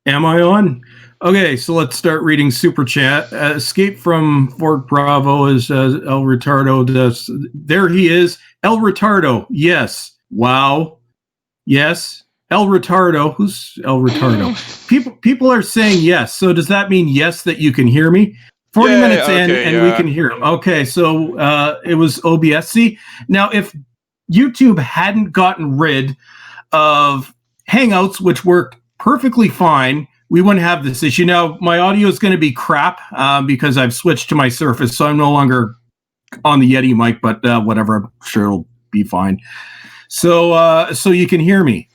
Am I on? Okay, so let's start reading Super Chat. Escape from Fort Bravo is El Retardo. There he is. El Retardo. Yes. Wow. Yes. El Retardo. Who's El Retardo? People are saying yes. So does that mean yes that you can hear me? 40 minutes Yeah, in okay, and we yeah. can hear him. Okay, so it was OBS. See, now if YouTube hadn't gotten rid of Hangouts, which worked perfectly fine, we wouldn't have this issue. Now, my audio is going to be crap because I've switched to my Surface, so I'm no longer on the Yeti mic, but whatever. I'm sure it'll be fine. So you can hear me.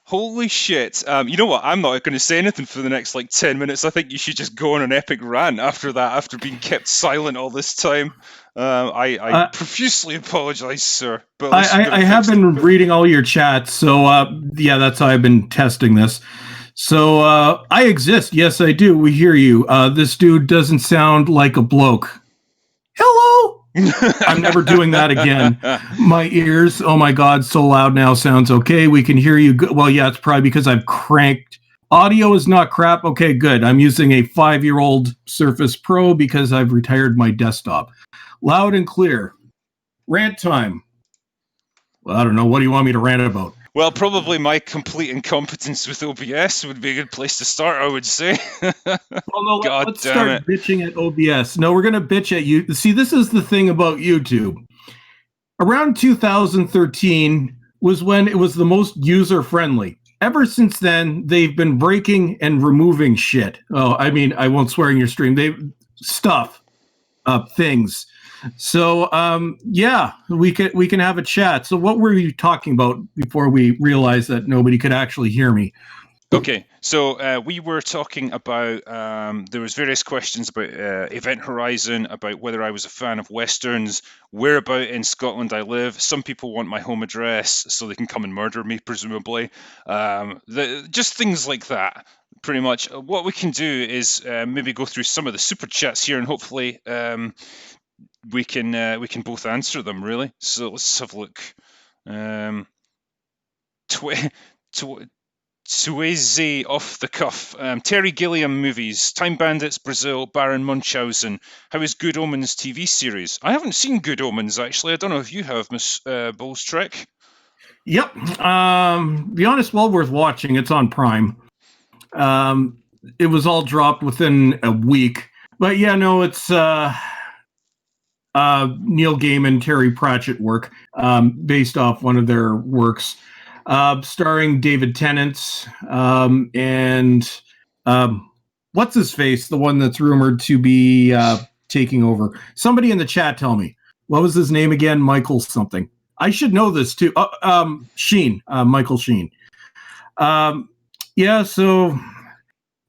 Holy shit. You know what? I'm not going to say anything for the next like 10 minutes. I think you should just go on an epic rant after that, after being kept silent all this time. I Uh, profusely apologize, sir, but at least you got I it have fixed. been reading all your chats, so yeah, that's how I've been testing this. So I exist. Yes, I do. We hear you. This dude doesn't sound like a bloke. Hello. I'm never doing that again. My ears, oh my God, so loud now. Sounds okay. We can hear you. Well, yeah, it's probably because I've cranked. Audio is not crap. Okay, good. I'm using a 5-year-old Surface Pro because I've retired my desktop. Loud and clear. Rant time. Well, I don't know. What do you want me to rant about? Well, probably my complete incompetence with OBS would be a good place to start, I would say. Well, no, God let's damn start it. bitching at OBS. No, we're going to bitch at you. See, this is the thing about YouTube. Around 2013 was when it was the most user friendly. Ever since then, they've been breaking and removing shit. Oh, I mean, I won't swear in your stream. They stuff, things. So, yeah, we can have a chat. So, what were you talking about before we realized that nobody could actually hear me? Okay, so we were talking about there was various questions about Event Horizon, about whether I was a fan of westerns, whereabout in Scotland I live. Some people want my home address so they can come and murder me, presumably. Just things like that. Pretty much, what we can do is maybe go through some of the super chats here, and hopefully we can both answer them. Really, so let's have a look. Tw- tw- Sueze off the cuff. Terry Gilliam movies. Time Bandits, Brazil, Baron Munchausen. How is Good Omens TV series? I haven't seen Good Omens, actually. I don't know if you have, Miss Bowlestrek. Yep. Be honest, well worth watching. It's on Prime. Um, it was all dropped within a week. But yeah, no, it's Neil Gaiman, Terry Pratchett work based off one of their works, starring David Tennant and what's his face, the one that's rumored to be taking over. Somebody in the chat tell me what was his name again? Michael something. I should know this too. Sheen, Michael Sheen. Yeah, so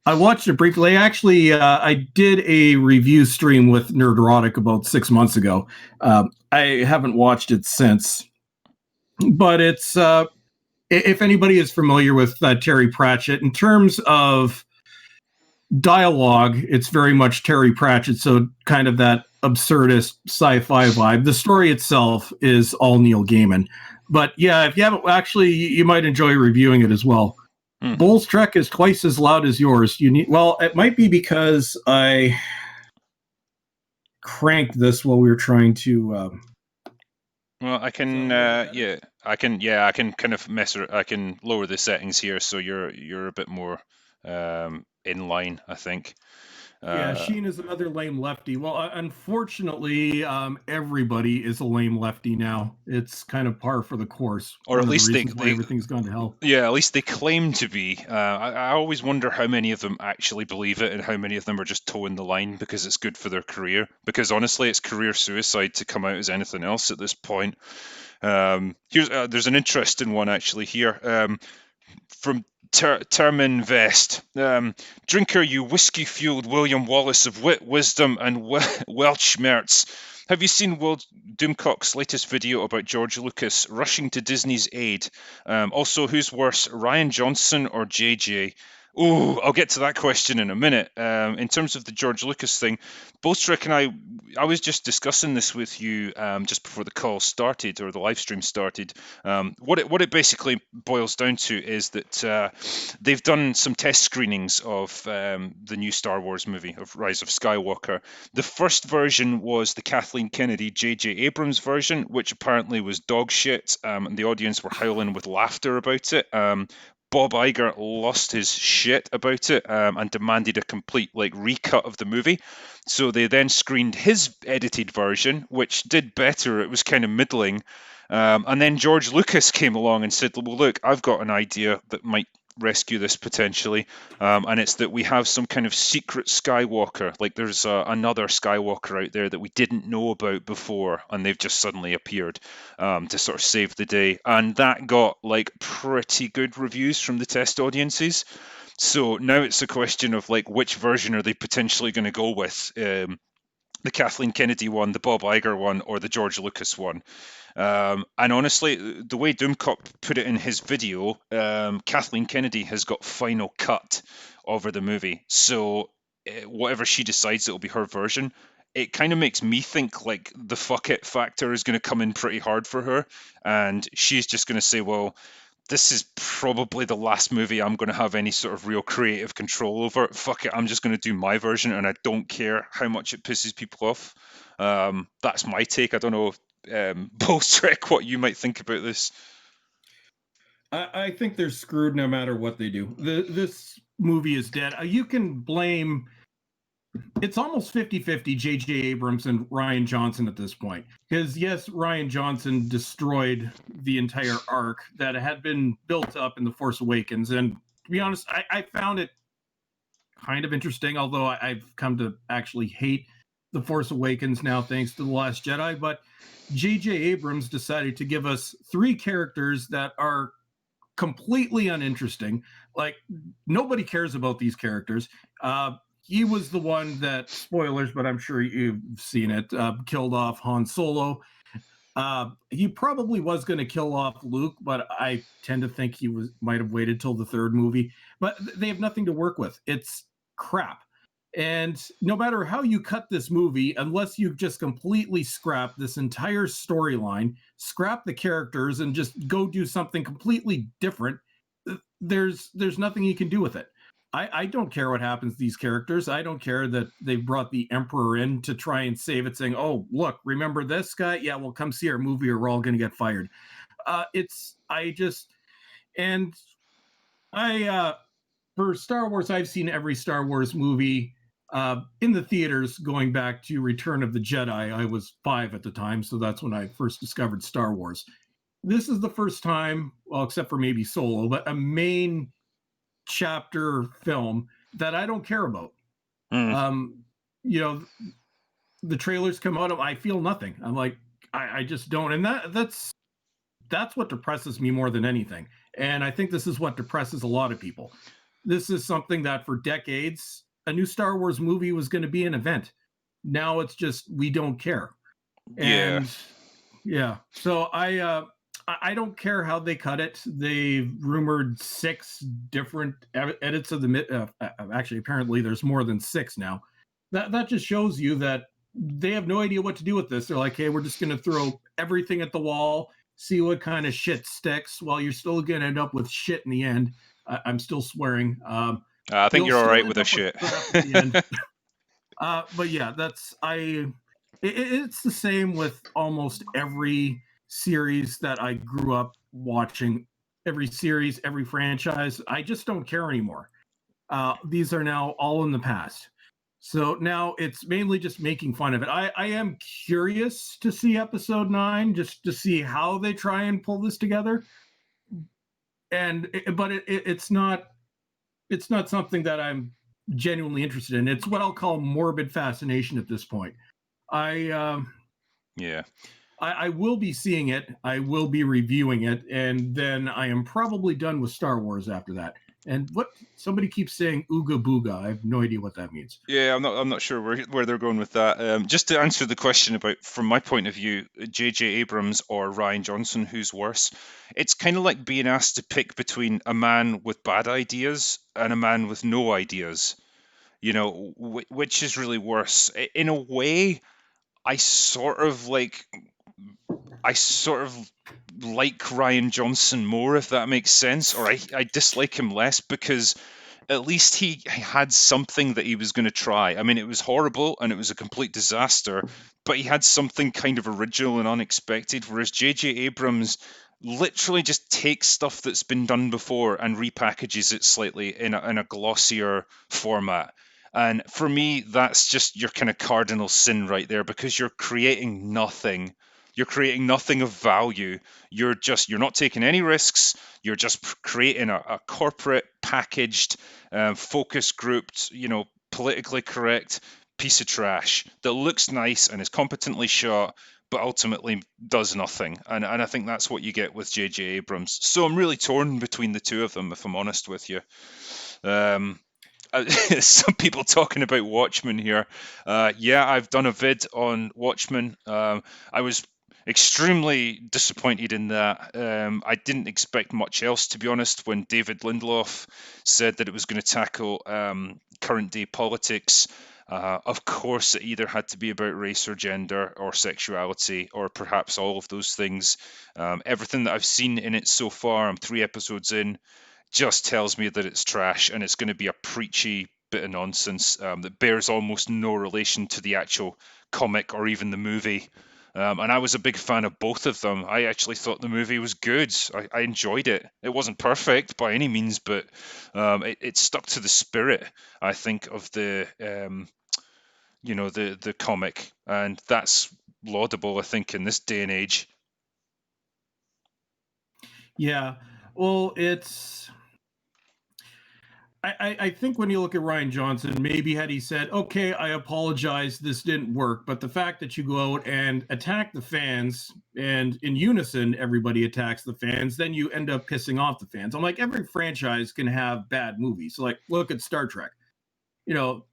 I watched it briefly. Actually, I did a review stream with Nerdrotic about 6 months ago. I haven't watched it since, but it's if anybody is familiar with Terry Pratchett in terms of dialogue, it's very much Terry Pratchett. So kind of that absurdist sci-fi vibe. The story itself is all Neil Gaiman, but yeah, if you haven't actually, you might enjoy reviewing it as well. Bull's Trek is twice as loud as yours. You need well, it might be because I cranked this while we were trying to. Well, I can, I can kind of I can lower the settings here, so you're a bit more in line, I think. Yeah, Sheen is another lame lefty. Well, unfortunately, everybody is a lame lefty now. It's kind of par for the course. Or at One of the least reasons why everything's gone to hell. yeah, at least they claim to be. I always wonder how many of them actually believe it and how many of them are just toeing the line because it's good for their career. Because honestly, it's career suicide to come out as anything else at this point. There's an interesting one actually here from Termin Vest. Drinker, you whiskey-fueled William Wallace of wit, wisdom, and Welsh merts. Have you seen Will Doomcock's latest video about George Lucas rushing to Disney's aid? Also, who's worse, Ryan Johnson or JJ? Oh, I'll get to that question in a minute. In terms of the George Lucas thing, Bowlestrek and I was just discussing this with you just before the call started or the live stream started. What it basically boils down to is that they've done some test screenings of the new Star Wars movie of Rise of Skywalker. The first version was the Kathleen Kennedy J.J. Abrams version, which apparently was dog shit, and the audience were howling with laughter about it. Bob Iger lost his shit about it and demanded a complete recut of the movie. So they then screened his edited version, which did better. It was kind of middling. And then George Lucas came along and said, "Well, look, I've got an idea that might rescue this potentially, and it's that we have some kind of secret Skywalker. Like there's another Skywalker out there that we didn't know about before, and they've just suddenly appeared to sort of save the day." And that got pretty good reviews from the test audiences. So now it's a question of which version are they potentially going to go with? The Kathleen Kennedy one, the Bob Iger one, or the George Lucas one. And honestly, the way Doomcop put it in his video, Kathleen Kennedy has got final cut over the movie. So whatever she decides, it'll be her version. It kind of makes me think the fuck it factor is going to come in pretty hard for her. And she's just going to say, well, this is probably the last movie I'm going to have any sort of real creative control over. Fuck it, I'm just going to do my version, and I don't care how much it pisses people off. That's my take. I don't know, Bowlestrek, what you might think about this. I think they're screwed no matter what they do. This movie is dead. You can blame. It's almost 50-50 J.J. Abrams and Rian Johnson at this point. Because, yes, Rian Johnson destroyed the entire arc that had been built up in The Force Awakens. And to be honest, I found it kind of interesting, although I've come to actually hate The Force Awakens now, thanks to The Last Jedi. But J.J. Abrams decided to give us 3 characters that are completely uninteresting. Like, nobody cares about these characters. He was the one that, spoilers, but I'm sure you've seen it, killed off Han Solo. He probably was going to kill off Luke, but I tend to think he might have waited till the 3rd movie. But they have nothing to work with. It's crap. And no matter how you cut this movie, unless you just completely scrap this entire storyline, scrap the characters, and just go do something completely different, there's nothing you can do with it. I don't care what happens to these characters. I don't care that they've brought the Emperor in to try and save it, saying, "Oh, look, remember this guy? Yeah, well, come see our movie or we're all going to get fired." For Star Wars, I've seen every Star Wars movie in the theaters going back to Return of the Jedi. I was 5 at the time, so that's when I first discovered Star Wars. This is the first time, well, except for maybe Solo, but a main chapter film that I don't care about. You know, the trailers come out, I feel nothing. I'm like, I just don't, and that's what depresses me more than anything. And I think this is what depresses a lot of people. This is something that for decades, a new Star Wars movie was going to be an event. Now it's just we don't care. And yeah, so I don't care how they cut it. They've rumored 6 different edits of the actually apparently there's more than 6 now. That just shows you that they have no idea what to do with this. They're like, hey, we're just going to throw everything at the wall, see what kind of shit sticks. Well, you're still going to end up with shit in the end. I'm still swearing. I think you're all right with the shit. But yeah, it's the same with almost every series that I grew up watching. Every series, every franchise, I just don't care anymore. These are now all in the past. So now it's mainly just making fun of it. I am curious to see episode 9, just to see how they try and pull this together. But it's not something that I'm genuinely interested in. It's what I'll call morbid fascination at this point. I will be seeing it. I will be reviewing it, and then I am probably done with Star Wars after that. And what somebody keeps saying "ooga booga." I have no idea what that means. Yeah, I'm not sure where they're going with that. Just to answer the question about, from my point of view, J.J. Abrams or Ryan Johnson, who's worse? It's kind of like being asked to pick between a man with bad ideas and a man with no ideas. You know, which is really worse? In a way, I sort of like I sort of like Ryan Johnson more, if that makes sense, or I dislike him less because at least he had something that he was going to try. I mean, it was horrible and it was a complete disaster, but he had something kind of original and unexpected. Whereas J.J. Abrams literally just takes stuff that's been done before and repackages it slightly in a glossier format. And for me, that's just your kind of cardinal sin right there, because you're creating nothing. You're creating nothing of value. You're not taking any risks. You're just creating a corporate packaged, focus grouped, politically correct piece of trash that looks nice and is competently shot, but ultimately does nothing. And I think that's what you get with J.J. Abrams. So I'm really torn between the two of them, if I'm honest with you. Um, some people talking about Watchmen here. Yeah, I've done a vid on Watchmen. I was extremely disappointed in that. I didn't expect much else, to be honest, when David Lindelof said that it was going to tackle current day politics. Of course, it either had to be about race or gender or sexuality or perhaps all of those things. Everything that I've seen in it so far, I'm 3 episodes in, just tells me that it's trash and it's going to be a preachy bit of nonsense that bears almost no relation to the actual comic or even the movie. And I was a big fan of both of them. I actually thought the movie was good. I enjoyed it. It wasn't perfect by any means, but it stuck to the spirit, I think, of the comic, and that's laudable, I think, in this day and age. Yeah. Well, it's I think when you look at Ryan Johnson, maybe had he said, "Okay, I apologize, this didn't work," but the fact that you go out and attack the fans, and in unison everybody attacks the fans, then you end up pissing off the fans. I'm like, every franchise can have bad movies. Like, look at Star Trek. You know,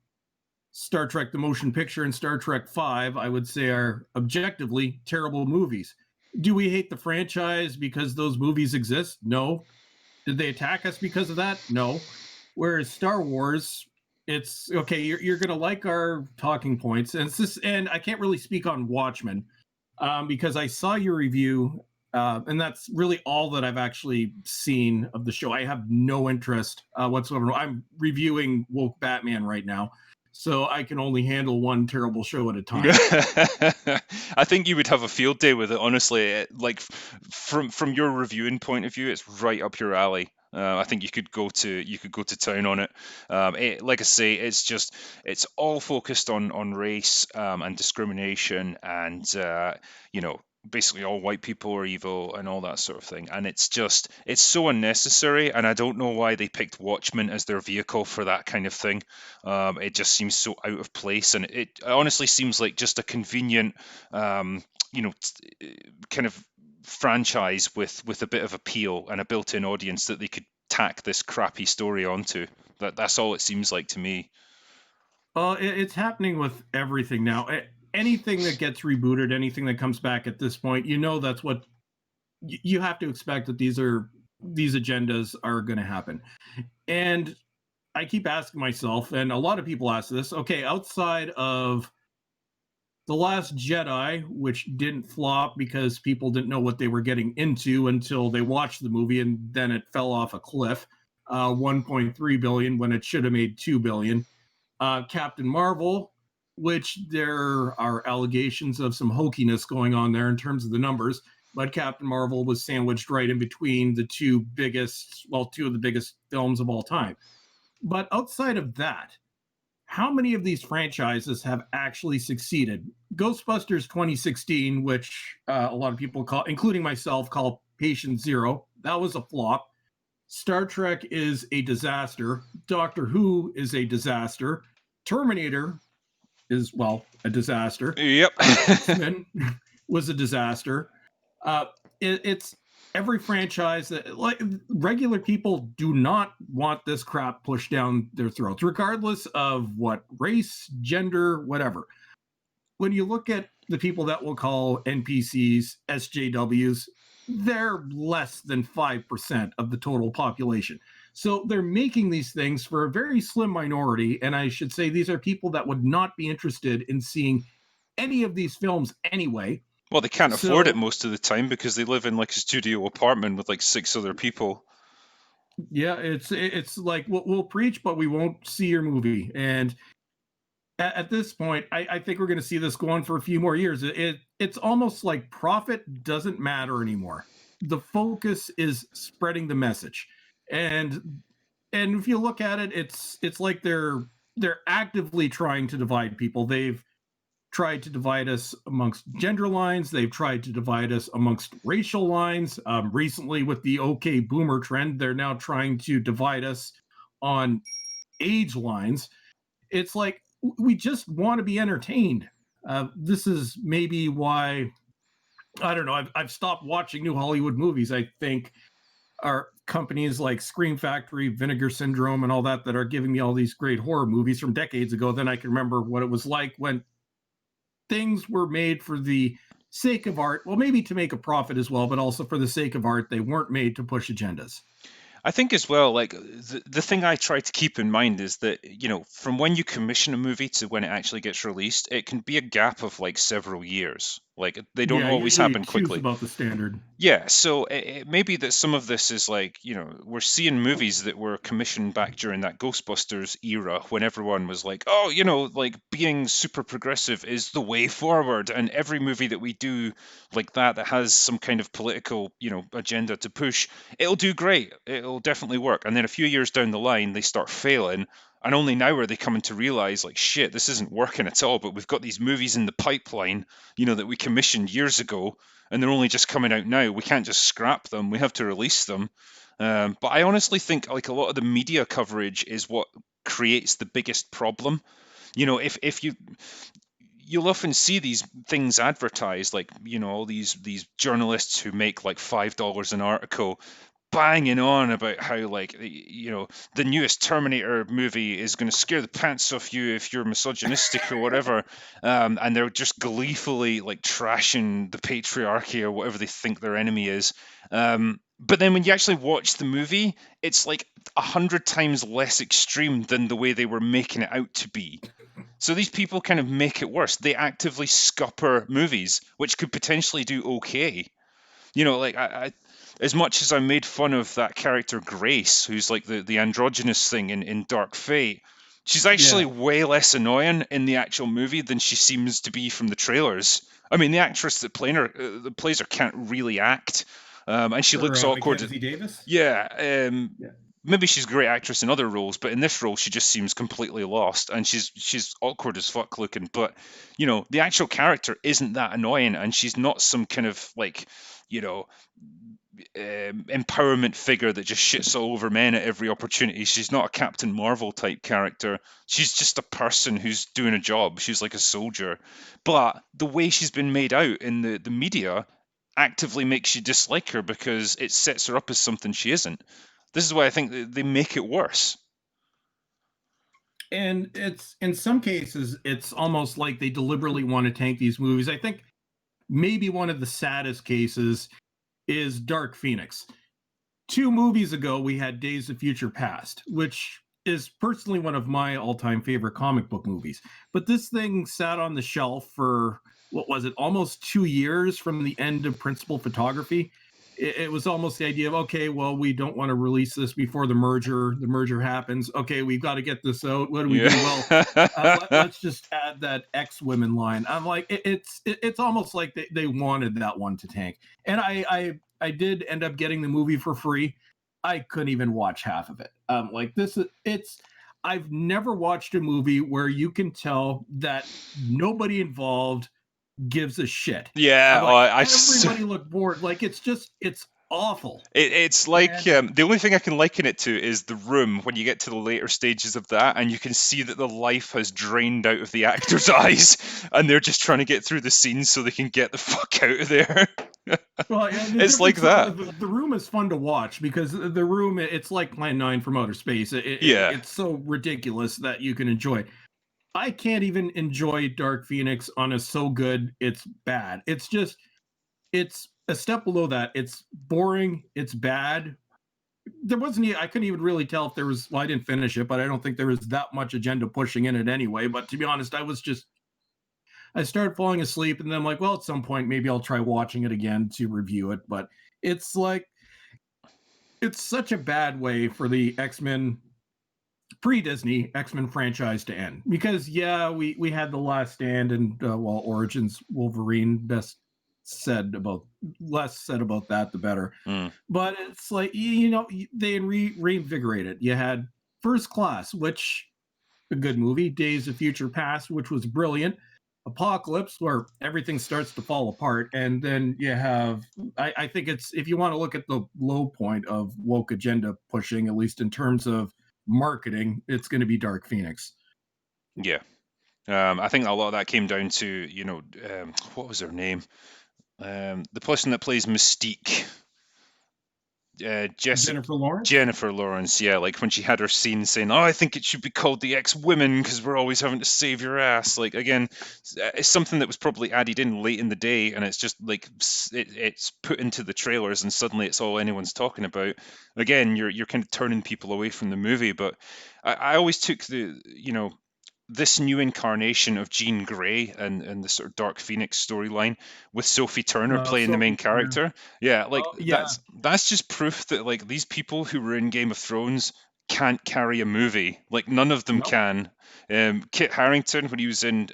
Star Trek the motion picture and Star Trek 5, I would say, are objectively terrible movies. Do we hate the franchise because those movies exist? No. Did they attack us because of that? No. Whereas Star Wars, it's okay. You're gonna like our talking points, and it's this. And I can't really speak on Watchmen because I saw your review, and that's really all that I've actually seen of the show. I have no interest whatsoever. I'm reviewing Woke Batman right now, so I can only handle one terrible show at a time. I think you would have a field day with it, honestly. Like from your reviewing point of view, it's right up your alley. I think you could go to town on it. Like I say, it's all focused on race and discrimination, and basically all white people are evil and all that sort of thing. And it's so unnecessary. And I don't know why they picked Watchmen as their vehicle for that kind of thing. It just seems so out of place, and it honestly seems like just a convenient, kind of franchise with a bit of appeal and a built-in audience that they could tack this crappy story onto. That's all it seems like to me. It's happening with everything now. Anything that gets rebooted, anything that comes back at this point, that's what you have to expect, that these agendas are going to happen. And I keep asking myself, and a lot of people ask this, okay, outside of The Last Jedi, which didn't flop because people didn't know what they were getting into until they watched the movie, and then it fell off a cliff, 1.3 billion when it should have made 2 billion. Captain Marvel, which there are allegations of some hokiness going on there in terms of the numbers, but Captain Marvel was sandwiched right in between two of the biggest films of all time. But outside of that, how many of these franchises have actually succeeded? Ghostbusters 2016, which a lot of people call, including myself, call Patient Zero, that was a flop. Star Trek is a disaster. Doctor Who is a disaster. Terminator is, well, a disaster. Yep. X-Men was a disaster. Uh, it's every franchise that, like, regular people do not want this crap pushed down their throats, regardless of what race, gender, whatever. When you look at the people that we'll call NPCs, SJWs, they're less than 5% of the total population. So they're making these things for a very slim minority. And I should say these are people that would not be interested in seeing any of these films anyway. Well, they can't afford it So most of the time because they live in like a studio apartment with like 6 other people. yeah, it's like we'll preach, but we won't see your movie. And at this point, I think we're going to see this go on for a few more years. It's almost like profit doesn't matter anymore. The focus is spreading the message, and if you look at it, it's like they're actively trying to divide people. They've tried to divide us amongst gender lines. They've tried to divide us amongst racial lines. Recently, with the OK Boomer trend, they're now trying to divide us on age lines. It's like we just want to be entertained. This is maybe why I don't know. I've stopped watching new Hollywood movies. I think are companies like Scream Factory, Vinegar Syndrome, and all that are giving me all these great horror movies from decades ago. Then I can remember what it was like when things were made for the sake of art. Well, maybe to make a profit as well, but also for the sake of art. They weren't made to push agendas. I think as well, like the thing I try to keep in mind is that, from when you commission a movie to when it actually gets released, it can be a gap of like several years. Like they don't Yeah, always usually happen two's quickly. about the standard. Yeah, so it may be that some of this is like, we're seeing movies that were commissioned back during that Ghostbusters era when everyone was like, oh, like being super progressive is the way forward. And every movie that we do like that has some kind of political, agenda to push, it'll do great. It'll definitely work. And then a few years down the line, they start failing. And only now are they coming to realize, like, shit, this isn't working at all. But we've got these movies in the pipeline, that we commissioned years ago and they're only just coming out now. We can't just scrap them. We have to release them. But I honestly think like a lot of the media coverage is what creates the biggest problem. If you'll often see these things advertised, like all these journalists who make like $5 an article banging on about how like the newest Terminator movie is going to scare the pants off you if you're misogynistic or whatever, and they're just gleefully like trashing the patriarchy or whatever they think their enemy is. But then when you actually watch the movie, it's like 100 times less extreme than the way they were making it out to be. So these people kind of make it worse. They actively scupper movies, which could potentially do okay. Like as much as I made fun of that character Grace, who's like the androgynous thing in Dark Fate, she's actually Yeah, way less annoying in the actual movie than she seems to be from the trailers. I mean, the actress that plays her can't really act, and she or looks awkward. Mackenzie Davis. Yeah, Yeah. maybe she's a great actress in other roles, but in this role, she just seems completely lost, and she's awkward as fuck looking. But the actual character isn't that annoying, and she's not some kind of like you know empowerment figure that just shits all over men at every opportunity. She's not a Captain Marvel type character. She's just a person who's doing a job. She's like a soldier. But the way she's been made out in the media actively makes you dislike her because it sets her up as something she isn't. This is why I think they make it worse. And it's in some cases, it's almost like they deliberately want to tank these movies. I think maybe one of the saddest cases is Dark Phoenix. 2 movies ago, we had Days of Future Past, which is personally one of my all-time favorite comic book movies. But this thing sat on the shelf for what was it, almost 2 years from the end of principal photography. It was almost the idea of, okay, well, we don't want to release this before the merger. The merger happens. Okay, we've got to get this out. What do we Yeah. do? Well, let's just add that X women line. I'm like, it's almost like they wanted that one to tank. And I did end up getting the movie for free. I couldn't even watch half of it. Like this is it's. I've never watched a movie where you can tell that nobody involved gives a shit. Yeah, I'm like, everybody looked bored. Like it's awful. It's like And the only thing I can liken it to is The Room when you get to the later stages of that, and you can see that the life has drained out of the actors' eyes, and they're just trying to get through the scenes so they can get the fuck out of there. Well, yeah, the It's like difference though, that. the room is fun to watch because the room, it's like Plan 9 from outer space. Yeah. It's so ridiculous that you can enjoy it. I can't even enjoy Dark Phoenix on a so good it's bad. It's just it's a step below that. It's boring, it's bad. There wasn't I couldn't even really tell if there was, well, I didn't finish it, but I don't think there was that much agenda pushing in it anyway. But to be honest, I started falling asleep and then I'm like, well, at some point maybe I'll try watching it again to review it. But it's like it's such a bad way for the X-Men pre-Disney X-Men franchise to end. Because yeah, we had the Last Stand and well, Origins Wolverine. Less said about that, the better. Mm. But it's like they reinvigorated. You had First Class, which a good movie. Days of Future Past, which was brilliant. Apocalypse, where everything starts to fall apart, and then you have. I think it's, if you want to look at the low point of woke agenda pushing, at least in terms of marketing, it's going to be Dark Phoenix. Yeah. I think a lot of that came down to, what was her name? The person that plays Mystique. Jessica Jennifer Lawrence. Jennifer Lawrence, yeah, like when she had her scene saying, "Oh, I think it should be called the X-Women because we're always having to save your ass." Like again, it's something that was probably added in late in the day, and it's just like it's put into the trailers, and suddenly it's all anyone's talking about. Again, you're kind of turning people away from the movie, but I always took this new incarnation of Jean Grey and the sort of Dark Phoenix storyline with Sophie Turner playing the main Sophie Turner. character. Yeah, like Oh yeah, that's just proof that like these people who were in Game of Thrones can't carry a movie. Like none of them no, can. Kit Harington when he was in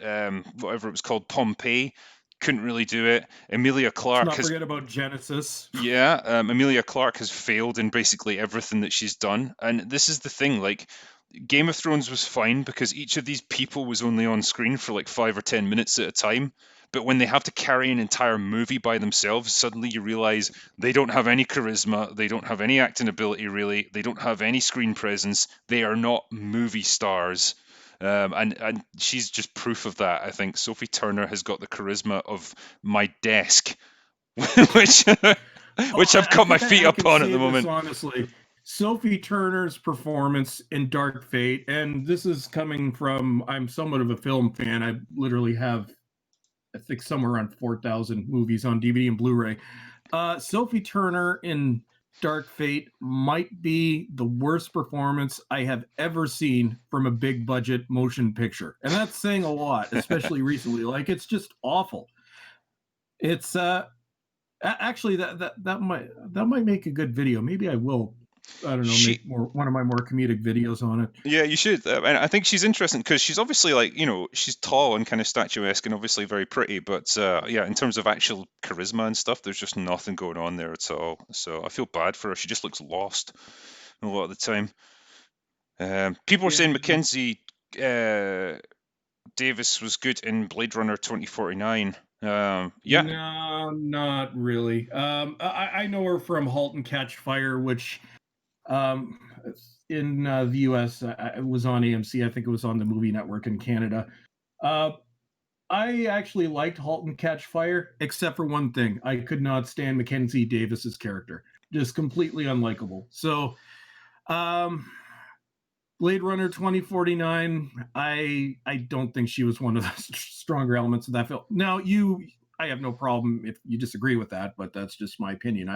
whatever it was called, Pompeii, couldn't really do it. Emilia let's Clarke not has forget about Genesis. yeah, Emilia Clarke has failed in basically everything that she's done. And this is the thing, like Game of Thrones was fine because each of these people was only on screen for like 5 or 10 minutes at a time. But when they have to carry an entire movie by themselves, suddenly you realize they don't have any charisma, they don't have any acting ability really, they don't have any screen presence, they are not movie stars. And she's just proof of that. I think Sophie Turner has got the charisma of my desk, which Oh, which I've I got my think feet I up can on at say the this moment. honestly. Sophie Turner's performance in Dark Fate, and this is coming from, I'm somewhat of a film fan. I literally have, I think, somewhere around 4,000 movies on DVD and Blu-ray. Sophie Turner in Dark Fate might be the worst performance I have ever seen from a big budget motion picture. And that's saying a lot, especially recently. Like, it's just awful. It's actually, that might make a good video. Maybe I will. I don't know. She Make more one of my more comedic videos on it. Yeah, you should. And I think she's interesting because she's obviously like, she's tall and kind of statuesque and obviously very pretty. But yeah, in terms of actual charisma and stuff, there's just nothing going on there at all. So I feel bad for her. She just looks lost a lot of the time. People are Yeah. saying Mackenzie Davis was good in Blade Runner 2049. Yeah. No, not really. I know her from *Halt and Catch Fire*, which um, in the U.S. It was on AMC. I think it was on the Movie Network in Canada. Uh, I actually liked *Halt and Catch Fire*, except for one thing. I could not stand Mackenzie Davis's character. Just completely unlikable. So, um, Blade Runner 2049, I don't think she was one of the stronger elements of that film. Now, I have no problem if you disagree with that, but that's just my opinion.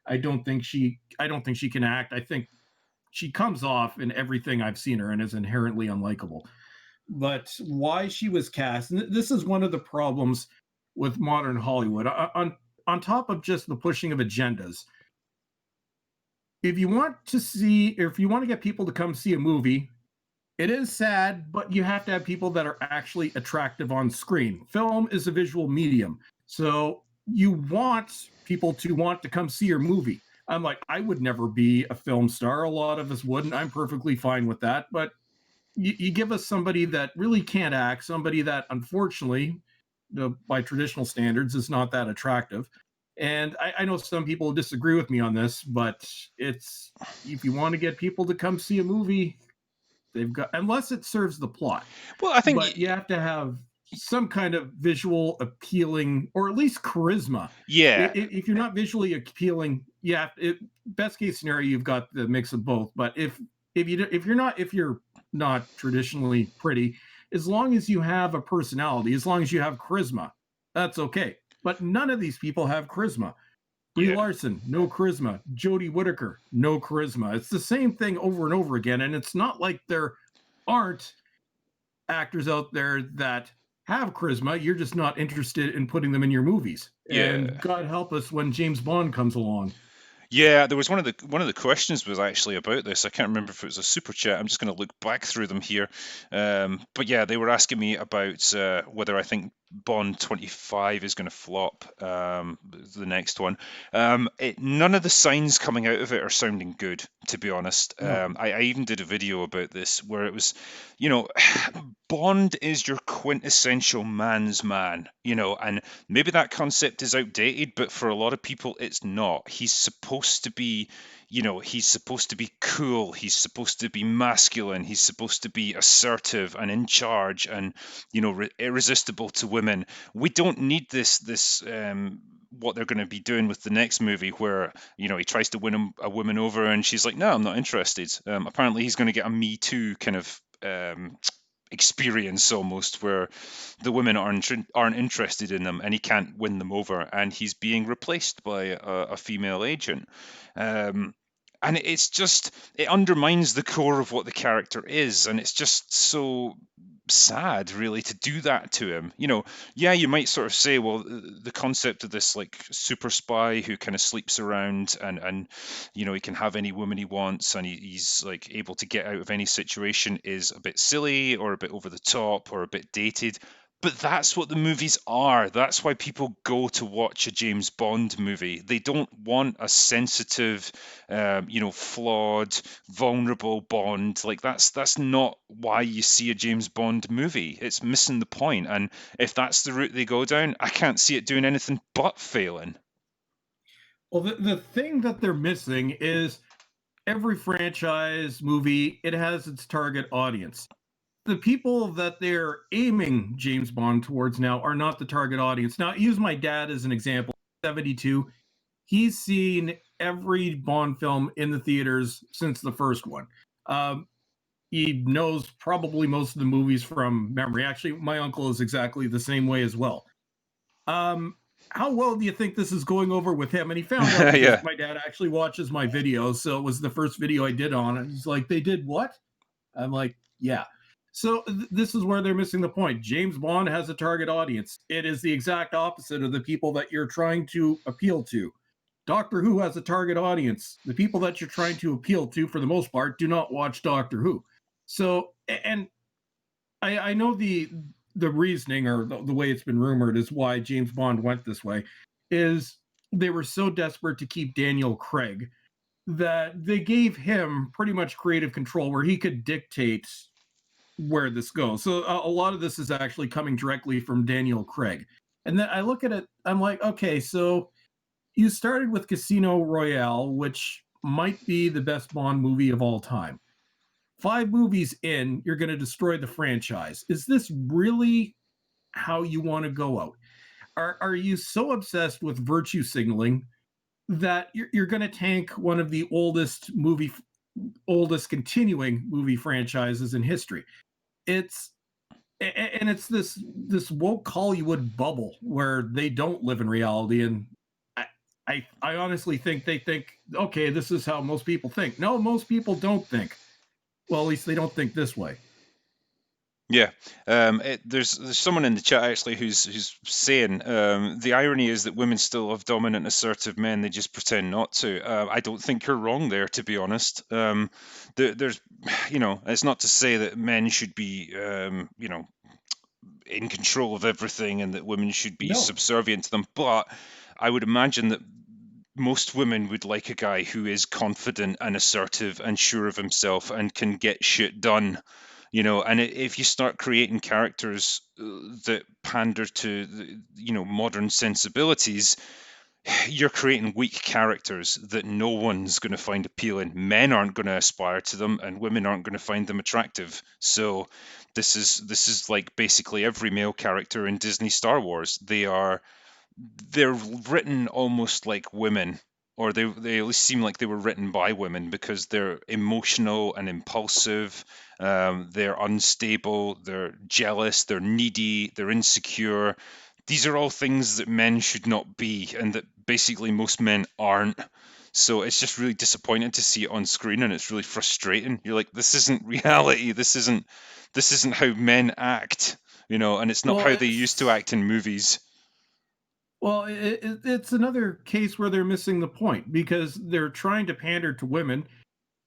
I don't think she can act. I think she comes off in everything I've seen her and is inherently unlikable. But why she was cast, and this is one of the problems with modern Hollywood. On top of just the pushing of agendas, if you want to see, or if you want to get people to come see a movie, it is sad, but you have to have people that are actually attractive on screen. Film is a visual medium. So you want people to want to come see your movie. I'm like, I would never be a film star. A lot of us wouldn't. I'm perfectly fine with that. But you give us somebody that really can't act, somebody that unfortunately, by traditional standards, is not that attractive. And I know some people disagree with me on this, but it's, if you want to get people to come see a movie, they've got, unless it serves the plot. Well, I think But you have to have some kind of visual appealing, or at least charisma. Yeah, If you're not visually appealing, yeah, best case scenario, you've got the mix of both. But if you're not traditionally pretty, as long as you have a personality, as long as you have charisma, that's okay. But none of these people have charisma. Brie yeah. Larson, no charisma. Jodie Whittaker, no charisma. It's the same thing over and over again. And it's not like there aren't actors out there that have charisma. You're just not interested in putting them in your movies. And Yeah. God help us when James Bond comes along. Yeah, there was one of the questions was actually about this. I can't remember if it was a super chat. I'm just going to look back through them here. But yeah, they were asking me about whether I think Bond 25 is going to flop, the next one. None of the signs coming out of it are sounding good, to be honest. No. I even did a video about this where it was, you know, Bond is your quintessential man's man, and maybe that concept is outdated, but for a lot of people, it's not. He's supposed to be, he's supposed to be cool. He's supposed to be masculine. He's supposed to be assertive and in charge and, irresistible to women. We don't need this, what they're going to be doing with the next movie where, he tries to win a woman over and she's like, no, I'm not interested. Apparently he's going to get a Me Too kind of, experience almost where the women aren't interested in him and he can't win them over and he's being replaced by a female agent. um, and it undermines the core of what the character is, and it's just so sad really to do that to him. Yeah, you might sort of say, well, the concept of this like super spy who kind of sleeps around and he can have any woman he wants and he's like able to get out of any situation is a bit silly or a bit over the top or a bit dated. But that's what the movies are. That's why people go to watch a James Bond movie. They don't want a sensitive, flawed, vulnerable Bond. Like that's not why you see a James Bond movie. It's missing the point. And if that's the route they go down, I can't see it doing anything but failing. Well, the thing that they're missing is every franchise movie, it has its target audience. The people that they're aiming James Bond towards now are not the target audience. Now, use my dad as an example. 72. He's seen every Bond film in the theaters since the first one. Um, he knows probably most of the movies from memory. Actually, my uncle is exactly the same way as well. Um, how well do you think this is going over with him? And he found out because Yeah. my dad actually watches my videos. So it was the first video I did on it. He's like, they did what? I'm like, yeah. So this is where they're missing the point. James Bond has a target audience. It is the exact opposite of the people that you're trying to appeal to. Doctor Who has a target audience. The people that you're trying to appeal to, for the most part, do not watch Doctor Who. So, and I know the reasoning or the way it's been rumored is why James Bond went this way is they were so desperate to keep Daniel Craig that they gave him pretty much creative control where he could dictate where this goes. So a lot of this is actually coming directly from Daniel Craig. And then I look at it, I'm like, okay, so you started with Casino Royale, which might be the best Bond movie of all time. 5 movies in, you're going to destroy the franchise. Is this really how you want to go out? Are you so obsessed with virtue signaling that you're going to tank one of the oldest continuing movie franchises in history? It's and it's this woke Hollywood bubble where they don't live in reality, and I honestly think they think, okay, this is how most people think. No, most people don't think. Well, at least they don't think this way. Yeah, there's someone in the chat actually who's saying the irony is that women still have dominant, assertive men. They just pretend not to. I don't think you're wrong there, to be honest. There's, it's not to say that men should be, in control of everything and that women should be No. subservient to them, but I would imagine that most women would like a guy who is confident and assertive and sure of himself and can get shit done. And if you start creating characters that pander to modern sensibilities, you're creating weak characters that no one's going to find appealing. Men aren't going to aspire to them, and women aren't going to find them attractive. So this is like basically every male character in Disney Star Wars. They're written almost like women, or they at least seem like they were written by women, because they're emotional and impulsive. They're unstable. They're jealous. They're needy. They're insecure. These are all things that men should not be, and that basically most men aren't. So it's just really disappointing to see it on screen, and it's really frustrating. You're like, this isn't reality. This isn't how men act, and it's not Well, how they used to it's act in movies. well, it's another case where they're missing the point because they're trying to pander to women.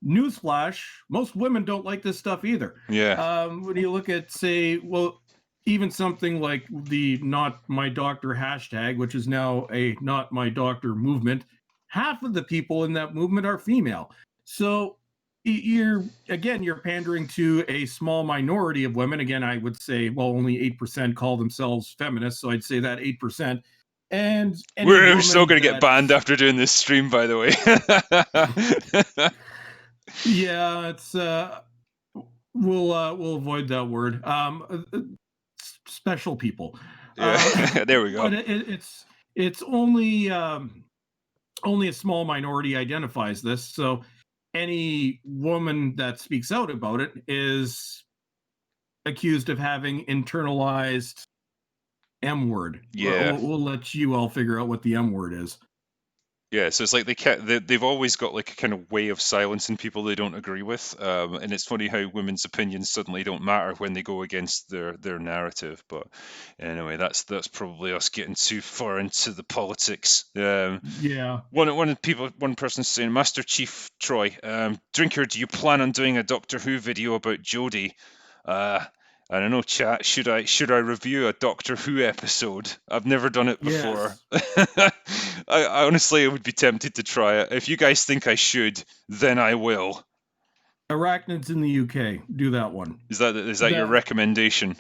Newsflash: most women don't like this stuff either. Yeah. When you look at, say, well, even something like the "Not My Doctor" hashtag, which is now a "Not My Doctor" movement, half of the people in that movement are female. So you're pandering to a small minority of women. Again, I would say, well, only 8% call themselves feminists, so I'd say that 8%. And any We're so woman going to get that, banned after doing this stream, by the way. yeah, it's we'll avoid that word. Special people. Yeah, there we go. But it's only a small minority identifies this. So any woman that speaks out about it is accused of having internalized M word. Yeah. We'll let you all figure out what the M word is. Yeah, so it's like they've always got like a kind of way of silencing people they don't agree with, and it's funny how women's opinions suddenly don't matter when they go against their narrative. But anyway, that's probably us getting too far into the politics. Yeah. One person's saying, Master Chief Troy, Drinker, do you plan on doing a Doctor Who video about Jodie? Uh, I don't know, chat. Should I review a Doctor Who episode? I've never done it before. Yes. I honestly would be tempted to try it. If you guys think I should, then I will. Arachnids in the UK. Do that one. Is that your That recommendation?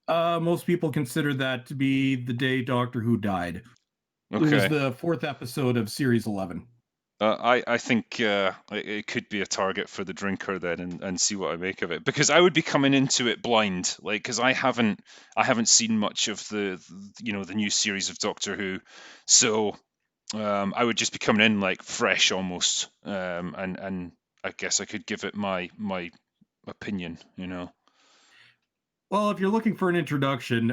most people consider that to be the day Doctor Who died. It was Okay. the fourth episode of series 11. I think it could be a target for the drinker then, and see what I make of it, because I would be coming into it blind, like, because I haven't seen much of the new series of Doctor Who, so I would just be coming in like fresh almost, and I guess I could give it my opinion. Well, if you're looking for an introduction,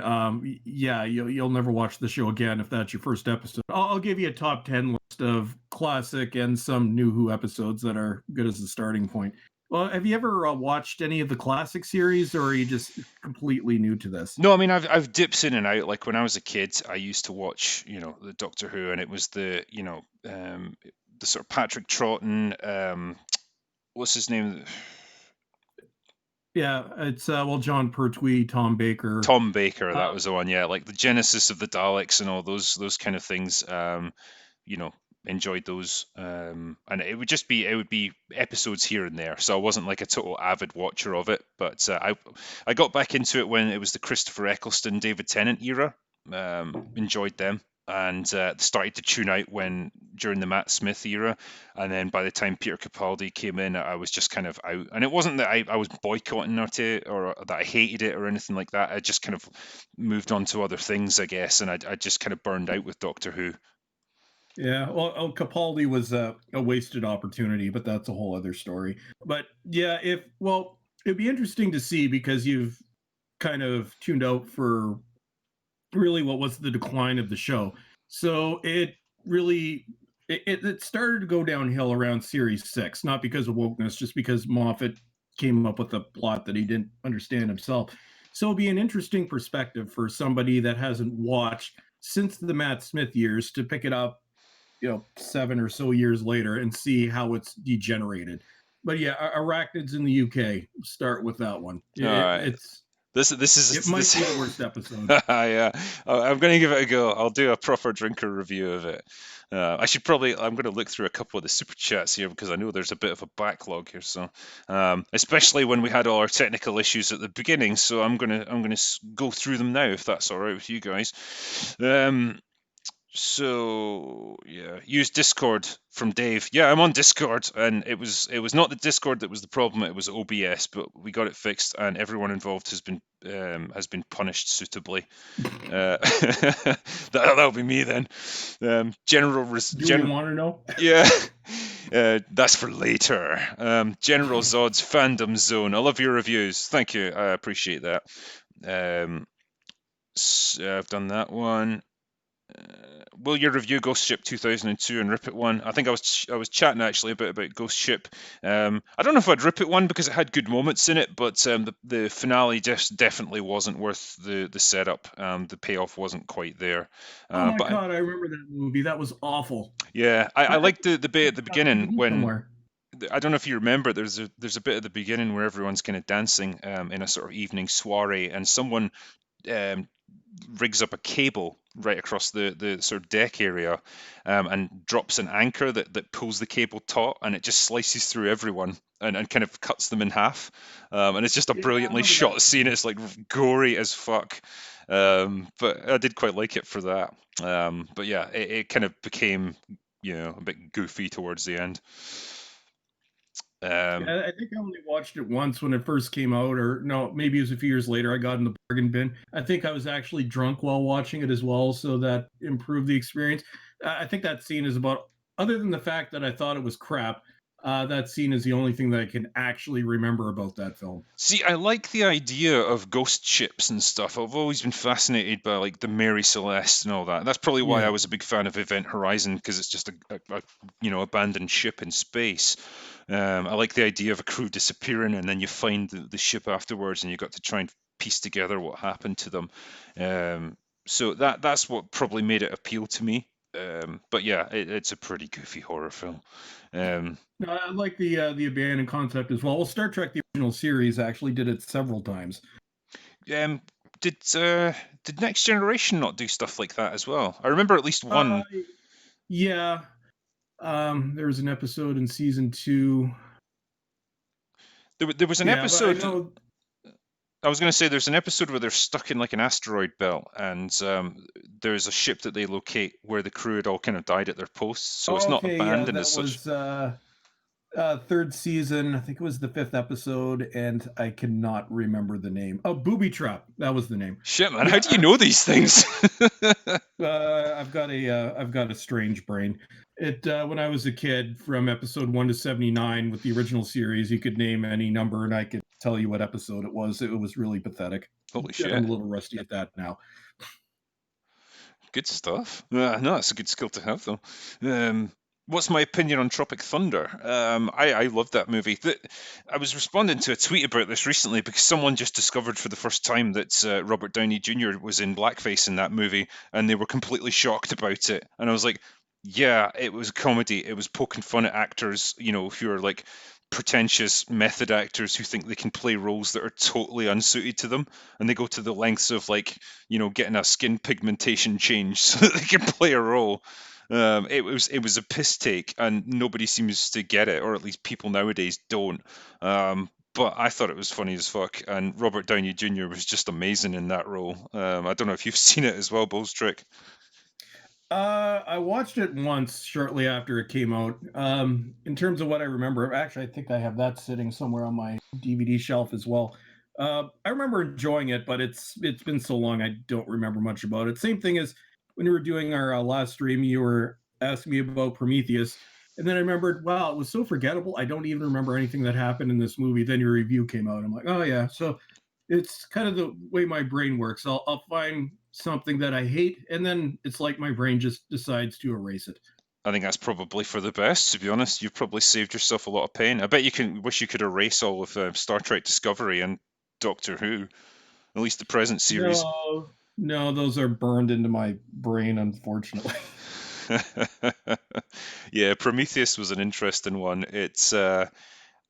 yeah, you'll never watch the show again if that's your first episode. I'll give you a top 10 list of classic and some new Who episodes that are good as a starting point. Well, have you ever watched any of the classic series, or are you just completely new to this? No, I mean I've dips in and out. Like when I was a kid, I used to watch the Doctor Who, and it was the sort of Patrick Troughton, what's his name? Yeah, it's well, John Pertwee, Tom Baker. Tom Baker, that Uh, was the one. Yeah, like the Genesis of the Daleks and all those kind of things. You know, enjoyed those. And it would be episodes here and there. So I wasn't like a total avid watcher of it, but I got back into it when it was the Christopher Eccleston, David Tennant era. Enjoyed them. And started to tune out during the Matt Smith era, and then by the time Peter Capaldi came in, I was just kind of out. And it wasn't that I was boycotting it, or that I hated it or anything like that. I just kind of moved on to other things, I guess, and I just kind of burned out with Doctor Who. yeah, well, Capaldi was a wasted opportunity, but that's a whole other story. But yeah, it'd be interesting to see because you've kind of tuned out for really what was the decline of the show. So it really it started to go downhill around series 6, not because of wokeness, just because Moffat came up with a plot that he didn't understand himself. So it'll be an interesting perspective for somebody that hasn't watched since the Matt Smith years to pick it up, 7 or so years later and see how it's degenerated. But yeah, arachnids in the UK. Start with that one. All right, this It is might this. be the worst episode. Yeah, I'm going to give it a go. I'll do a proper drinker review of it. I'm going to look through a couple of the super chats here, because I know there's a bit of a backlog here. So, especially when we had all our technical issues at the beginning. So I'm going to go through them now, if that's all right with you guys. So yeah, use Discord from Dave. Yeah, I'm on Discord, and it was not the Discord that was the problem. It was OBS, but we got it fixed, and everyone involved has been punished suitably. That'll be me then. Do we want to know? Yeah, that's for later. General Zod's fandom zone. I love your reviews. Thank you. I appreciate that. Um, I've done that one. Will your review Ghost Ship 2002 and Rip It one? I think I was chatting actually a bit about Ghost Ship. I don't know if I'd rip it one because it had good moments in it, but the finale just definitely wasn't worth the setup. The payoff wasn't quite there. Oh my But god, I remember that movie. That was awful. yeah, I I liked think the bit at the it's on beginning DVD when somewhere. I don't know if you remember. There's a bit at the beginning where everyone's kind of dancing in a sort of evening soiree, and someone um, rigs up a cable right across the sort of deck area, and drops an anchor that pulls the cable taut, and it just slices through everyone and kind of cuts them in half. And it's just a Yeah, I brilliantly remember that. shot scene. It's like gory as fuck. But I did quite like it for that. But yeah, it kind of became, a bit goofy towards the end. Um, Yeah, I think I only watched it once when it first came out, or no, maybe it was a few years later. I got in the bargain bin. I think I was actually drunk while watching it as well, so that improved the experience. I think that scene is about, other than the fact that I thought it was crap, that scene is the only thing that I can actually remember about that film. See, I like the idea of ghost ships and stuff. I've always been fascinated by like the Mary Celeste and all that. That's probably why I Yeah. was a big fan of Event Horizon, because it's just a abandoned ship in space. I like the idea of a crew disappearing and then you find the ship afterwards and you got to try and piece together what happened to them. So that's what probably made it appeal to me. But yeah, it's a pretty goofy horror film. Um, No, I like the abandoned concept as well. Well, Star Trek the original series actually did it several times. Um, did Next Generation not do stuff like that as well? I remember at least Uh, one. yeah. There was an episode in season two. There was an Yeah, but I episode. know. I was going to say there's an episode where they're stuck in like an asteroid belt, and there's a ship that they locate where the crew had all kind of died at their posts, so it's Oh, not okay, yeah, abandoned as that such. was third season. I think it was the fifth episode, and I cannot remember the name. Oh, Booby Trap. That was the name. Shit, man, how Yeah, do you know these things? I've got a strange brain. It When I was a kid, from episode 1 to 79 with the original series, you could name any number, and I could tell you what episode it was. It was really pathetic. Holy I'm shit. a little rusty at that now. Good stuff. No, it's a good skill to have, though. What's my opinion on Tropic Thunder? I love that movie. I was responding to a tweet about this recently because someone just discovered for the first time that Robert Downey Jr. was in blackface in that movie, and they were completely shocked about it. And I was like, yeah, it was a comedy. It was poking fun at actors, who are like pretentious method actors who think they can play roles that are totally unsuited to them, and they go to the lengths of like getting a skin pigmentation change so that they can play a role. It was a piss take, and nobody seems to get it, or at least people nowadays don't. But I thought it was funny as fuck, and Robert Downey Jr. was just amazing in that role. I don't know if you've seen it as well, Bowlestrek. I watched it once shortly after it came out. In terms of what I remember, actually, I think I have that sitting somewhere on my DVD shelf as well. I remember enjoying it, but it's been so long I don't remember much about it. Same thing as when we were doing our last stream, you were asking me about Prometheus, and then I remembered, wow, it was so forgettable. I don't even remember anything that happened in this movie. Then your review came out. I'm like, oh yeah, so it's kind of the way my brain works. I'll find something that I hate, and then it's like my brain just decides to erase it. I think that's probably for the best, to be honest. You've probably saved yourself a lot of pain. I bet you can wish you could erase all of Star Trek Discovery and Doctor Who, at least the present series. No, no, those are burned into my brain, unfortunately. Yeah, Prometheus was an interesting one.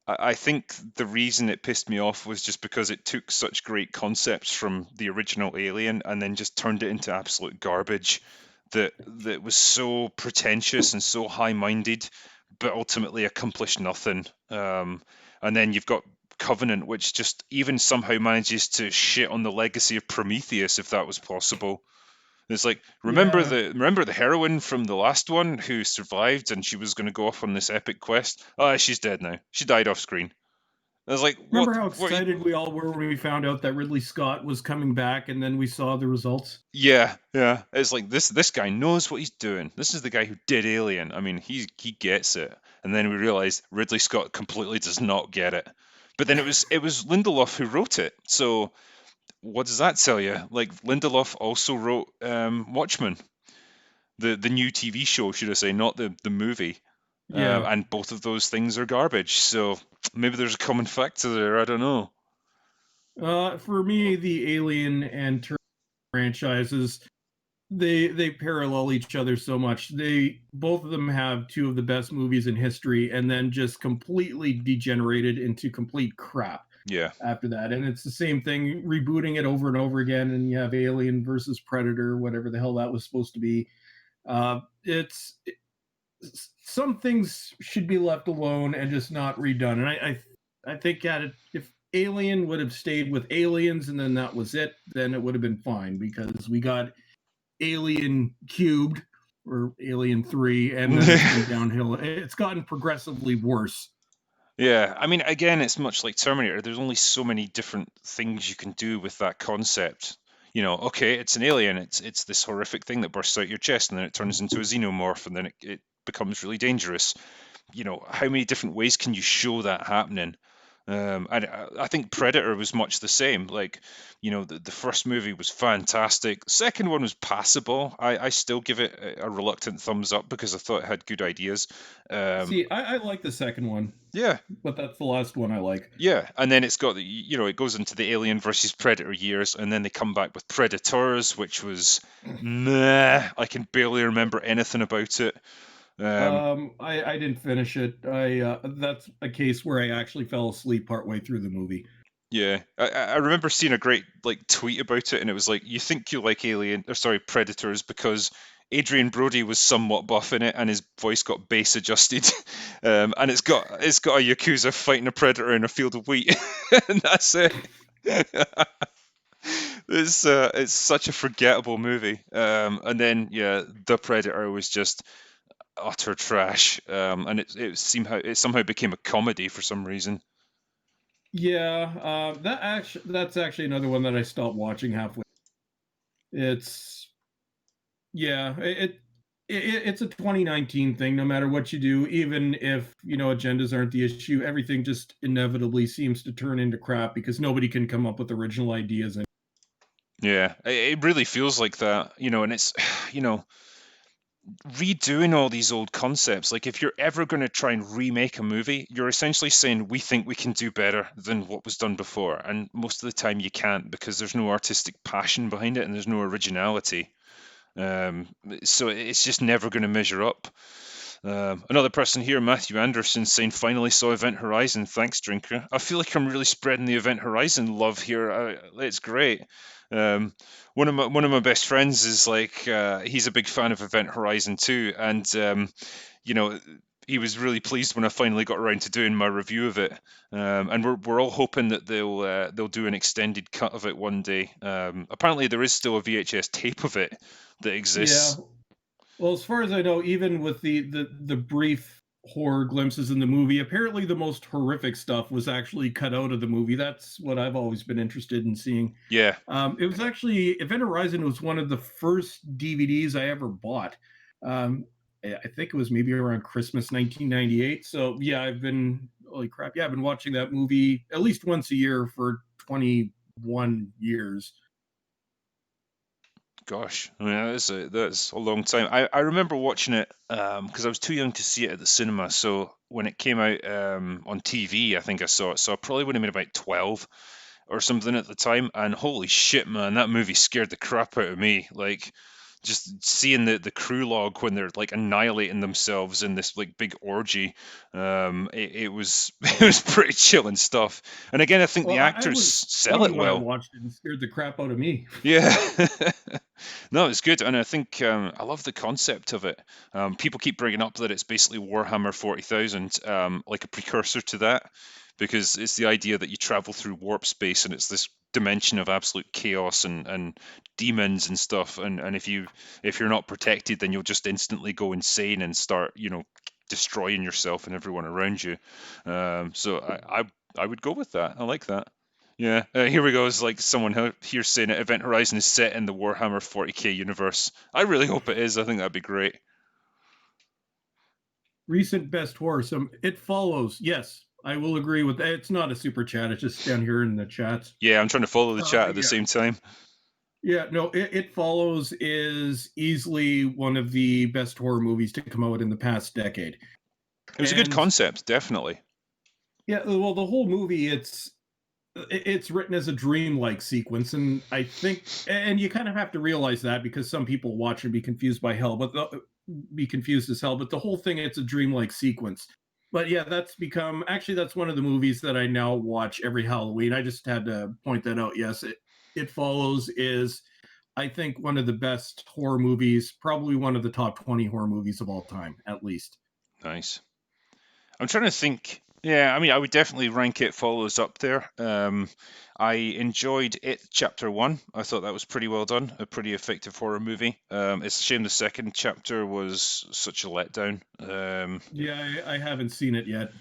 I think the reason it pissed me off was just because it took such great concepts from the original Alien and then just turned it into absolute garbage that was so pretentious and so high-minded, but ultimately accomplished nothing. And then you've got Covenant, which just even somehow manages to shit on the legacy of Prometheus, if that was possible. It's like, Yeah. remember the heroine from the last one who survived and she was going to go off on this epic quest? Oh, she's dead now. She died off screen. I was like, Remember what? how What? excited we all were when we found out that Ridley Scott was coming back, and then we saw the results? Yeah, yeah. It's like this guy knows what he's doing. This is the guy who did Alien. I mean, he gets it. And then we realized Ridley Scott completely does not get it. But then it was Lindelof who wrote it. So what does that tell you? Like Lindelof also wrote Watchmen, the new TV show, should I say, not the movie. Yeah. And both of those things are garbage. So maybe there's a common factor there. I don't know. For me, the Alien and Turtle franchises, they parallel each other so much. They both of them have two of the best movies in history, and then just completely degenerated into complete crap Yeah, after that. And it's the same thing, rebooting it over and over again. And you have Alien versus Predator, whatever the hell that was supposed to be. Some things should be left alone and just not redone. And I think at it, if Alien would have stayed with Aliens and then that was it, then it would have been fine because we got Alien Cubed or Alien 3, and then it's been downhill. It's gotten progressively worse. yeah. I mean, again, it's much like Terminator. There's only so many different things you can do with that concept. Okay, it's an alien. It's this horrific thing that bursts out your chest, and then it turns into a xenomorph, and then it becomes really dangerous. How many different ways can you show that happening? And I think Predator was much the same. Like, the first movie was fantastic. The second one was passable. I still give it a reluctant thumbs up because I thought it had good ideas. Um, See, I like the second one, yeah, but that's the last one I like. yeah. And then it's got it goes into the Alien versus Predator years, and then they come back with Predators, which was meh. I can barely remember anything about it. Um, I didn't finish it. I That's a case where I actually fell asleep partway through the movie. Yeah, I remember seeing a great tweet about it, and it was like, you think you like Predators because Adrian Brody was somewhat buff in it, and his voice got bass adjusted, and it's got a Yakuza fighting a predator in a field of wheat, and that's it. It's such a forgettable movie, and then yeah, the Predator was just utter trash, and it somehow became a comedy for some reason. Yeah, that's actually another one that I stopped watching halfway. It's yeah, it's a 2019 thing. No matter what you do, even if agendas aren't the issue, everything just inevitably seems to turn into crap because nobody can come up with original ideas. And Yeah, it really feels like that, and it's, you know, redoing all these old concepts. Like, if you're ever going to try and remake a movie, you're essentially saying, we think we can do better than what was done before. And most of the time you can't because there's no artistic passion behind it and there's no originality. Um, so it's just never going to measure up. Another person here, Matthew Anderson, saying, finally saw Event Horizon. Thanks, Drinker. I feel like I'm really spreading the Event Horizon love here. It's great. Um, one of my best friends is like, he's a big fan of Event Horizon too, and you know he was really pleased when I finally got around to doing my review of it. And we're all hoping that they'll do an extended cut of it one day. Apparently, there is still a VHS tape of it that yeah, exists. well, as far as I know, even with the brief horror glimpses in the movie, apparently the most horrific stuff was actually cut out of the movie. That's what I've always been interested in seeing. Yeah. It was actually Event Horizon was one of the first DVDs I ever bought. Um, I think it was maybe around Christmas 1998. So yeah, holy crap, yeah, I've been watching that movie at least once a year for 21 years. Gosh, I mean, that's a long time. I remember watching it because I was too young to see it at the cinema. So when it came out on TV, I think I saw it. So I probably would have been about 12 or something at the time. And holy shit, man, that movie scared the crap out of me. Like, just seeing the crew log when they're like annihilating themselves in this like big orgy, it was it was pretty chilling stuff. And again, I think Well, the I actors was sell 20 it when I well. watched it and scared the crap out of me. Yeah. No, it's good, and I think I love the concept of it. People keep bringing up that it's basically Warhammer 40,000, like a precursor to that. because it's the idea that you travel through warp space and it's this dimension of absolute chaos and demons and stuff, and if you're not protected, then you'll just instantly go insane and start, destroying yourself and everyone around you. So I would go with that. I like that. Yeah, here we go. It's like someone here saying that Event Horizon is set in the Warhammer 40k universe. I really hope it is. I think that'd be great. Recent best horror. It follows. Yes, I will agree with that. It's not a super chat. It's just down here in the chats. Yeah, I'm trying to follow the chat at the Yeah, same time. yeah. No, it follows is easily one of the best horror movies to come out in the past decade. It was a good And concept, definitely. yeah, well, the whole movie, it's written as a dreamlike sequence, and I think, and you kind of have to realize that because some people watch and be confused by hell, be confused as hell. But the whole thing, it's a dreamlike sequence. But yeah, that's one of the movies that I now watch every Halloween. I just had to point that out. Yes, it follows is, I think, one of the best horror movies, probably one of the top 20 horror movies of all time, at least. Nice. I'm trying to think. Yeah, I mean, I would definitely rank It Follows up there. I enjoyed It Chapter 1. I thought that was pretty well done, a pretty effective horror movie. It's a shame the second chapter was such a letdown. Yeah, I haven't seen it yet.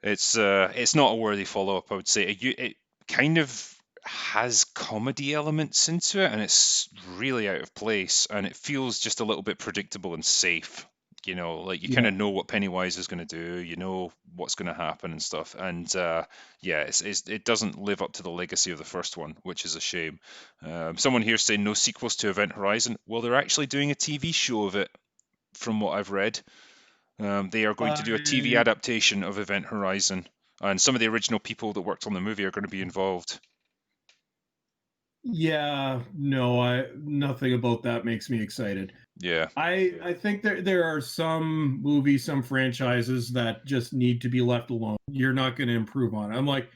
It's not a worthy follow-up, I would say. It kind of has comedy elements into it, and it's really out of place, and it feels just a little bit predictable and safe. Like you kind Yeah. of know what Pennywise is going to do, you know what's going to happen and stuff. And yeah, it doesn't live up to the legacy of the first one, which is a shame. Someone here saying no sequels to Event Horizon. Well, they're actually doing a TV show of it, from what I've read. They are going to do a TV I adaptation of Event Horizon, and some of the original people that worked on the movie are going to be involved. Yeah, no, I nothing about that makes me excited. Yeah, I think there are some movies, some franchises that just need to be left alone. You're not going to improve on. I'm like,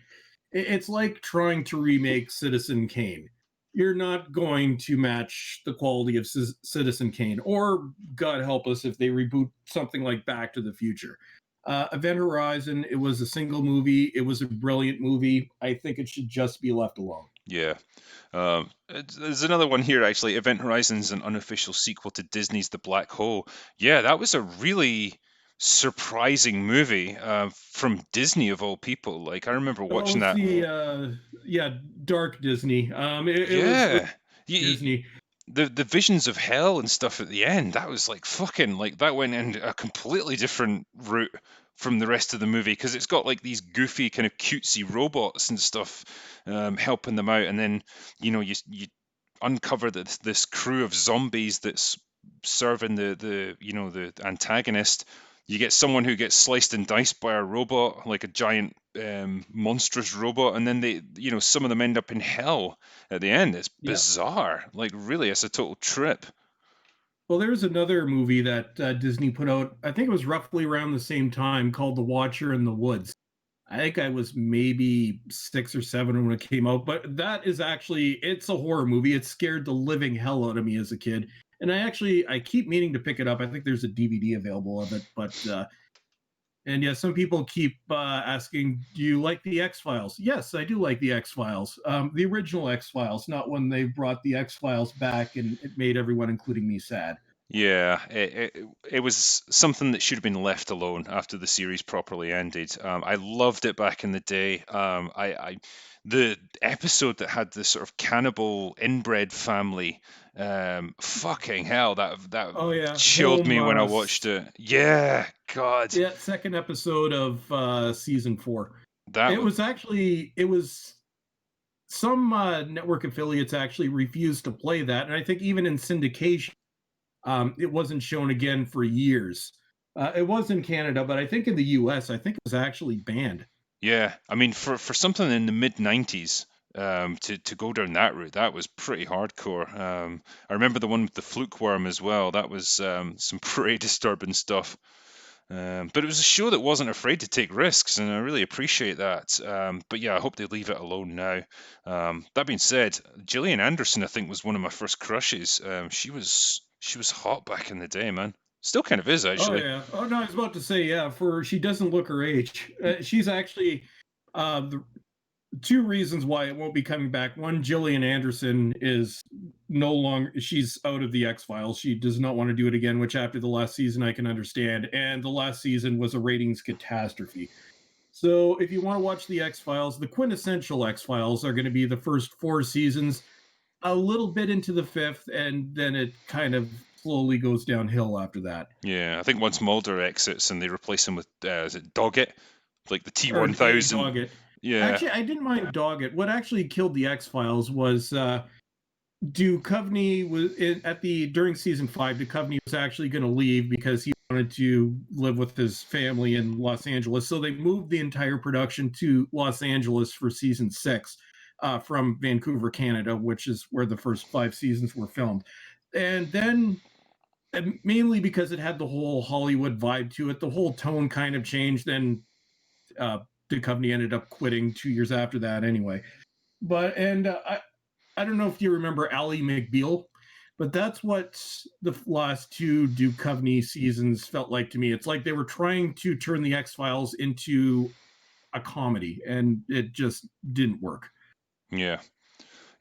it's like trying to remake Citizen Kane. You're not going to match the quality of Citizen Kane, or God help us if they reboot something like Back to the Future. Event Horizon, it was a single movie. It was a brilliant movie. I think it should just be left alone. yeah. There's another one here actually. Event Horizon's an unofficial sequel to Disney's The Black Hole. Yeah, that was a really surprising movie from Disney of all people. Like I remember Oh, watching it's that. yeah, dark Disney. It was really Yeah, you, Disney. the visions of hell and stuff at the end, that was like fucking, like that went in a completely different route from the rest of the movie, because it's got like these goofy kind of cutesy robots and stuff helping them out, and then you uncover this crew of zombies that's serving the antagonist. You get someone who gets sliced and diced by a robot, like a giant monstrous robot, and then some of them end up in hell at the end. It's Yeah. bizarre. Like really, it's a total trip. Well, there's another movie that Disney put out. I think it was roughly around the same time, called The Watcher in the Woods. I think I was maybe 6 or 7 when it came out, but that is actually, it's a horror movie. It scared the living hell out of me as a kid, and I keep meaning to pick it up. I think there's a DVD available of it, but and yeah, some people keep asking, "Do you like the X Files?" Yes, I do like the X Files, the original X Files, not when they brought the X Files back and it made everyone, including me, sad. Yeah, it was something that should have been left alone after the series properly ended. I loved it back in the day. The episode that had this sort of cannibal inbred family, fucking hell, that Oh yeah, chilled home. me when I watched it. Yeah, God, Yeah, second episode of season 4. that was It was some network affiliates actually refused to play that, and I think even in syndication, it wasn't shown again for years. It was in Canada, but I think in the U.S., I think it was actually banned. Yeah, I mean, for something in the mid '90s, to go down that route, that was pretty hardcore. I remember the one with the fluke worm as well. That was some pretty disturbing stuff. But it was a show that wasn't afraid to take risks, and I really appreciate that. But yeah, I hope they leave it alone now. That being said, Gillian Anderson, I think, was one of my first crushes. She was hot back in the day, man. Still kind of is Oh actually. yeah. Oh no, I was about to say, yeah. For she doesn't look her age. She's actually. The two reasons why it won't be coming back. One, Gillian Anderson is no longer, she's out of the X Files. She does not want to do it again, which after the last season I can understand. And the last season was a ratings catastrophe. So if you want to watch the X Files, the quintessential X Files are going to be the first four seasons, a little bit into the fifth, and then it kind of slowly goes downhill after that. Yeah, I think once Mulder exits and they replace him with is it Doggett, like the Or T1000. Doggett. Yeah, Actually, I didn't mind Doggett. What actually killed the X Files was Duchovny was at the during season 5. Duchovny was actually going to leave because he wanted to live with his family in Los Angeles. So they moved the entire production to Los Angeles for season 6 from Vancouver, Canada, which is where the first 5 seasons were filmed. And then mainly because it had the whole Hollywood vibe to it, the whole tone kind of changed. Then Duchovny ended up quitting 2 years after that, anyway. But and I don't know if you remember Ally McBeal, but that's what the last two Duchovny seasons felt like to me. It's like they were trying to turn the X Files into a comedy, and it just didn't work. yeah,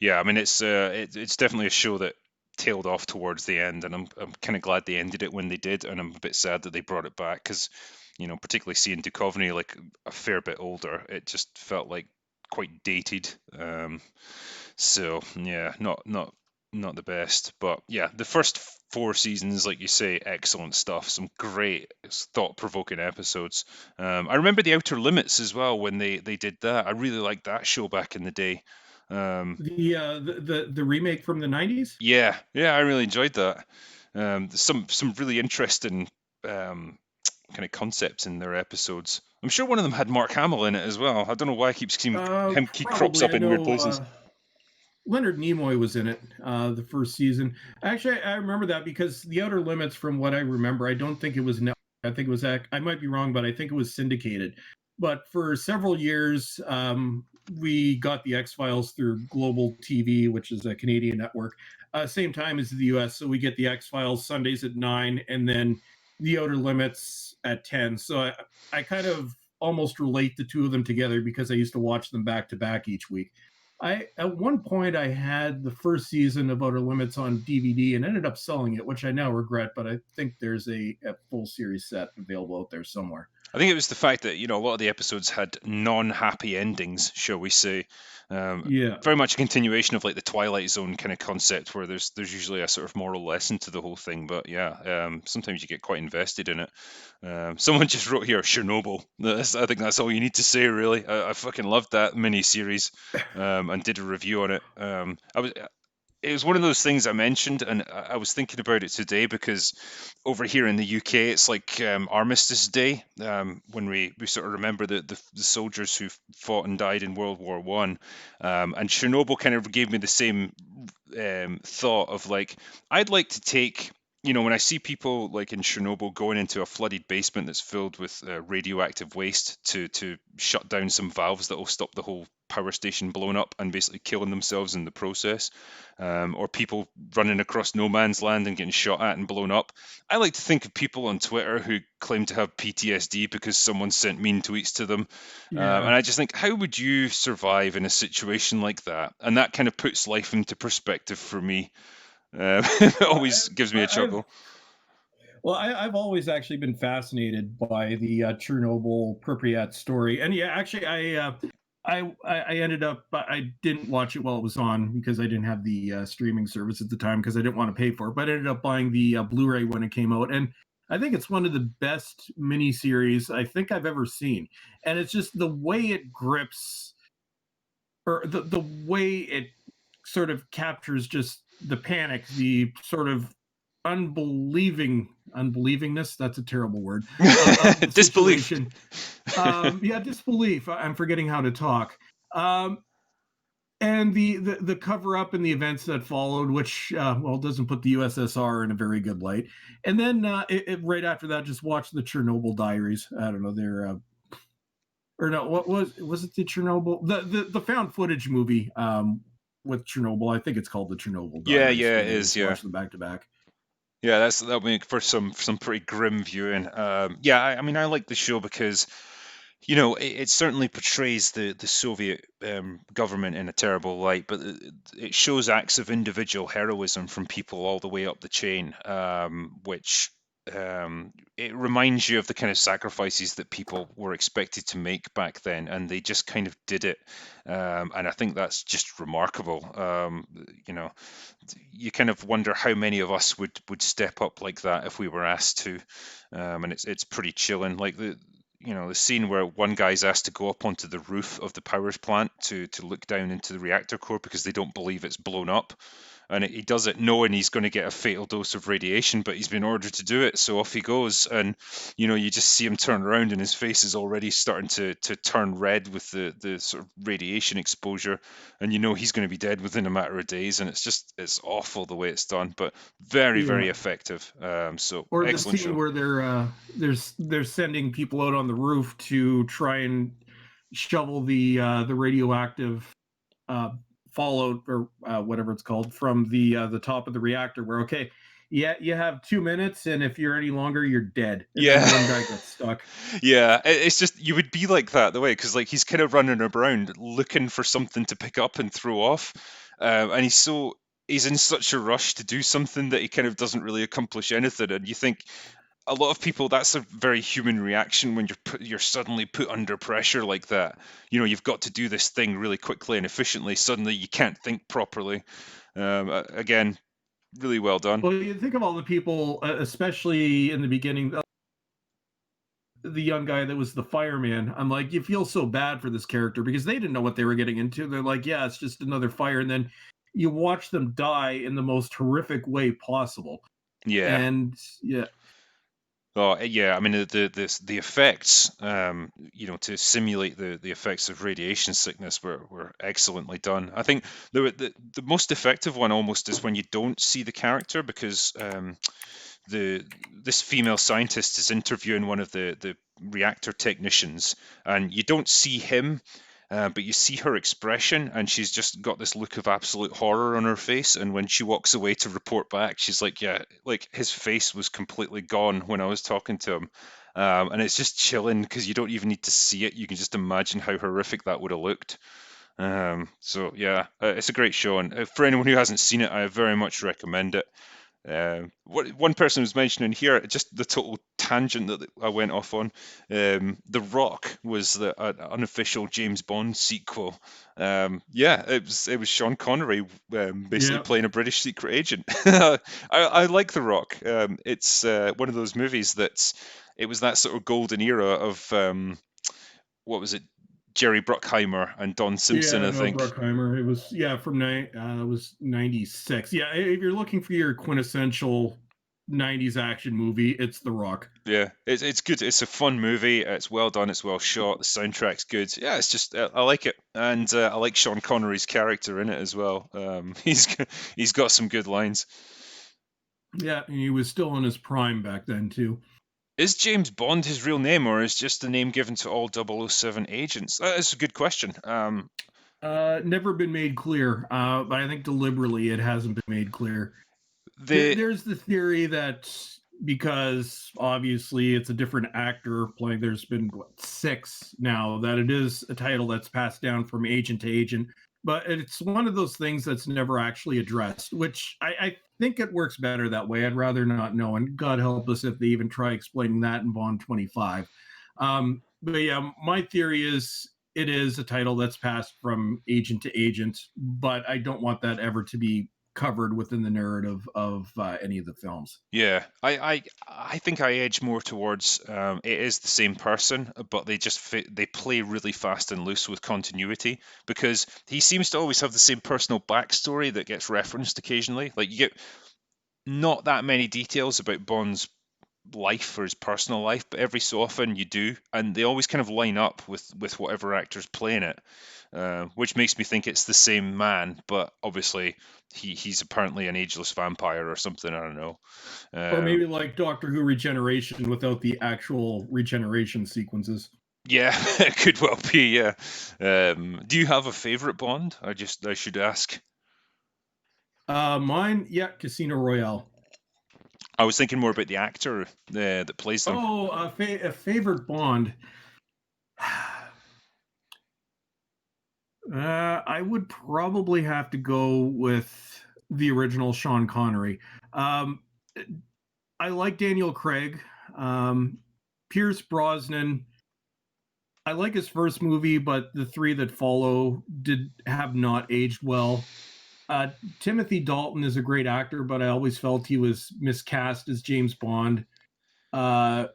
yeah. I mean, it's definitely a show that tailed off towards the end, and I'm kind of glad they ended it when they did, and I'm a bit sad that they brought it back because, particularly seeing Duchovny like a fair bit older, it just felt like quite dated. So yeah, not the best, but yeah, the first four seasons, like you say, excellent stuff. Some great thought-provoking episodes. I remember The Outer Limits as well when they did that. I really liked that show back in the day. The remake from the 90s. Yeah, yeah, I really enjoyed that. There's some really interesting kind of concepts in their episodes. I'm sure one of them had Mark Hamill in it as well. I don't know why I keep seeing him keep crops Probably. up I in weird know places. Leonard Nimoy was in it the first season. Actually, I remember that because The Outer Limits, from what I remember, I don't think it was net. I think it was. I might be wrong, but I think it was syndicated. But for several years, we got the X Files through Global TV, which is a Canadian network, same time as the U.S. So we get the X Files Sundays at 9, and then The Outer Limits at 10. So I kind of almost relate the two of them together because I used to watch them back to back each week. I at one point I had the first season of Outer Limits on DVD and ended up selling it, which I now regret. But I think there's a full series set available out there somewhere. I think it was the fact that a lot of the episodes had non-happy endings, shall we say. Um, Yeah, Very much a continuation of like the Twilight Zone kind of concept, where there's usually a sort of moral lesson to the whole thing. But yeah, sometimes you get quite invested in it. Someone just wrote here Chernobyl. I think that's all you need to say, really. I fucking loved that mini series, and did a review on it. It was one of those things I mentioned, and I was thinking about it today because over here in the UK, it's like Armistice Day, when we sort of remember the soldiers who fought and died in World War One, and Chernobyl kind of gave me the same thought of like I'd like to take. When I see people like in Chernobyl going into a flooded basement that's filled with radioactive waste to shut down some valves that will stop the whole power station blowing up and basically killing themselves in the process, or people running across no man's land and getting shot at and blown up. I like to think of people on Twitter who claim to have PTSD because someone sent mean tweets to them. And yeah. I just think, how would you survive in a situation like that? And that kind of puts life into perspective for me. It Well, always gives me a chuckle. I've always actually been fascinated by the Chernobyl Pripyat story, and yeah, actually, I ended up I didn't watch it while it was on because I didn't have the streaming service at the time because I didn't want to pay for it. But I ended up buying the Blu-ray when it came out, and I think it's one of the best miniseries I think I've ever seen. And it's just the way it grips, or the way it sort of captures just the panic, the sort of unbelievingness. That's a terrible word of the Disbelief. situation. Yeah, disbelief. I'm forgetting how to talk. Um, and the cover up and the events that followed, which well doesn't put the USSR in a very good light. And then right after that, just watch the Chernobyl Diaries. I don't know, they're or no, what was it? The Chernobyl, the found footage movie with Chernobyl. I think it's called the Chernobyl Yeah, Diaries, yeah, where it they is. just Yeah. watch them back to back. Yeah, that'll make for some pretty grim viewing. Yeah, I mean, I like the show because It certainly portrays the Soviet government in a terrible light, but it shows acts of individual heroism from people all the way up the chain, which it reminds you of the kind of sacrifices that people were expected to make back then, and they just kind of did it. And I think that's just remarkable. You kind of wonder how many of us would step up like that if we were asked to, and it's pretty chilling. Like the scene where one guy's asked to go up onto the roof of the power plant to look down into the reactor core because they don't believe it's blown up, and he does it knowing he's going to get a fatal dose of radiation, but he's been ordered to do it, so off he goes. And you just see him turn around, and his face is already starting to turn red with the sort of radiation exposure, and he's going to be dead within a matter of days. And it's awful the way it's done, but very, Yeah. very effective. So Or the excellent scene show. where they're sending people out on the roof to try and shovel the radioactive uh, fallout or whatever it's called from the top of the reactor. Where okay, yeah, you have 2 minutes, and if you're any longer, you're dead. And Yeah. then one guy gets stuck. Yeah, it's just you would be like that the way, because like he's kind of running around looking for something to pick up and throw off, and he's in such a rush to do something that he kind of doesn't really accomplish anything. And you think a lot of people, that's a very human reaction when you're suddenly put under pressure like that. You've got to do this thing really quickly and efficiently. Suddenly you can't think properly. Again, really well done. Well, you think of all the people, especially in the beginning, the young guy that was the fireman. I'm like, you feel so bad for this character because they didn't know what they were getting into. They're like, yeah, it's just another fire, and then you watch them die in the most horrific way possible. Yeah. And yeah, Oh, yeah. I mean, the effects, to simulate the effects of radiation sickness were excellently done. I think the most effective one almost is when you don't see the character, because the this female scientist is interviewing one of the reactor technicians, and you don't see him, but you see her expression, and she's just got this look of absolute horror on her face. And when she walks away to report back, she's like, "Yeah, like his face was completely gone when I was talking to him." And it's just chilling because you don't even need to see it; you can just imagine how horrific that would have looked. So yeah, it's a great show, and for anyone who hasn't seen it, I very much recommend it. What one person was mentioning here, just the total tangent that I went off on. The Rock was the unofficial James Bond sequel. Yeah, it was Sean Connery, basically yeah, playing a British secret agent. I like The Rock. It's one of those movies it was that sort of golden era of what was it, Jerry Bruckheimer and Don Simpson, yeah. I No, think. Bruckheimer. It was from it was '96. Yeah, if you're looking for your quintessential '90s action movie, it's The Rock. Yeah, it's good. It's a fun movie. It's well done. It's well shot. The soundtrack's good. Yeah, it's just I like it, and I like Sean Connery's character in it as well. He's got some good lines. Yeah, and he was still in his prime back then too. Is James Bond his real name, or is just the name given to all 007 agents? That is a good question. Never been made clear, but I think deliberately it hasn't been made clear. The There's the theory that because obviously it's a different actor playing, there's been what, six now, that it is a title that's passed down from agent to agent. But it's one of those things that's never actually addressed, which I think it works better that way. I'd rather not know. And God help us if they even try explaining that in Bond 25. But yeah, my theory is it is a title that's passed from agent to agent, but I don't want that ever to be covered within the narrative of any of the films. Yeah, I think I edge more towards it is the same person, but they play really fast and loose with continuity, because he seems to always have the same personal backstory that gets referenced occasionally. Like, you get not that many details about Bond's life or his personal life, but every so often you do, and they always kind of line up with whatever actor's playing it, which makes me think it's the same man. But obviously, he's apparently an ageless vampire or something. I don't know. Or Um, maybe like Doctor Who Regeneration without the actual regeneration sequences. Yeah, it could well be. Yeah. Do you have a favorite Bond? I should ask. Mine, yeah, Casino Royale. I was thinking more about the actor that plays them. Oh, a favorite Bond. I would probably have to go with the original Sean Connery. Um, I like Daniel Craig. Um, Pierce Brosnan. I like his first movie, but the three that follow did have not aged well. Uh, Timothy Dalton is a great actor, but I always felt he was miscast as James Bond. Uh,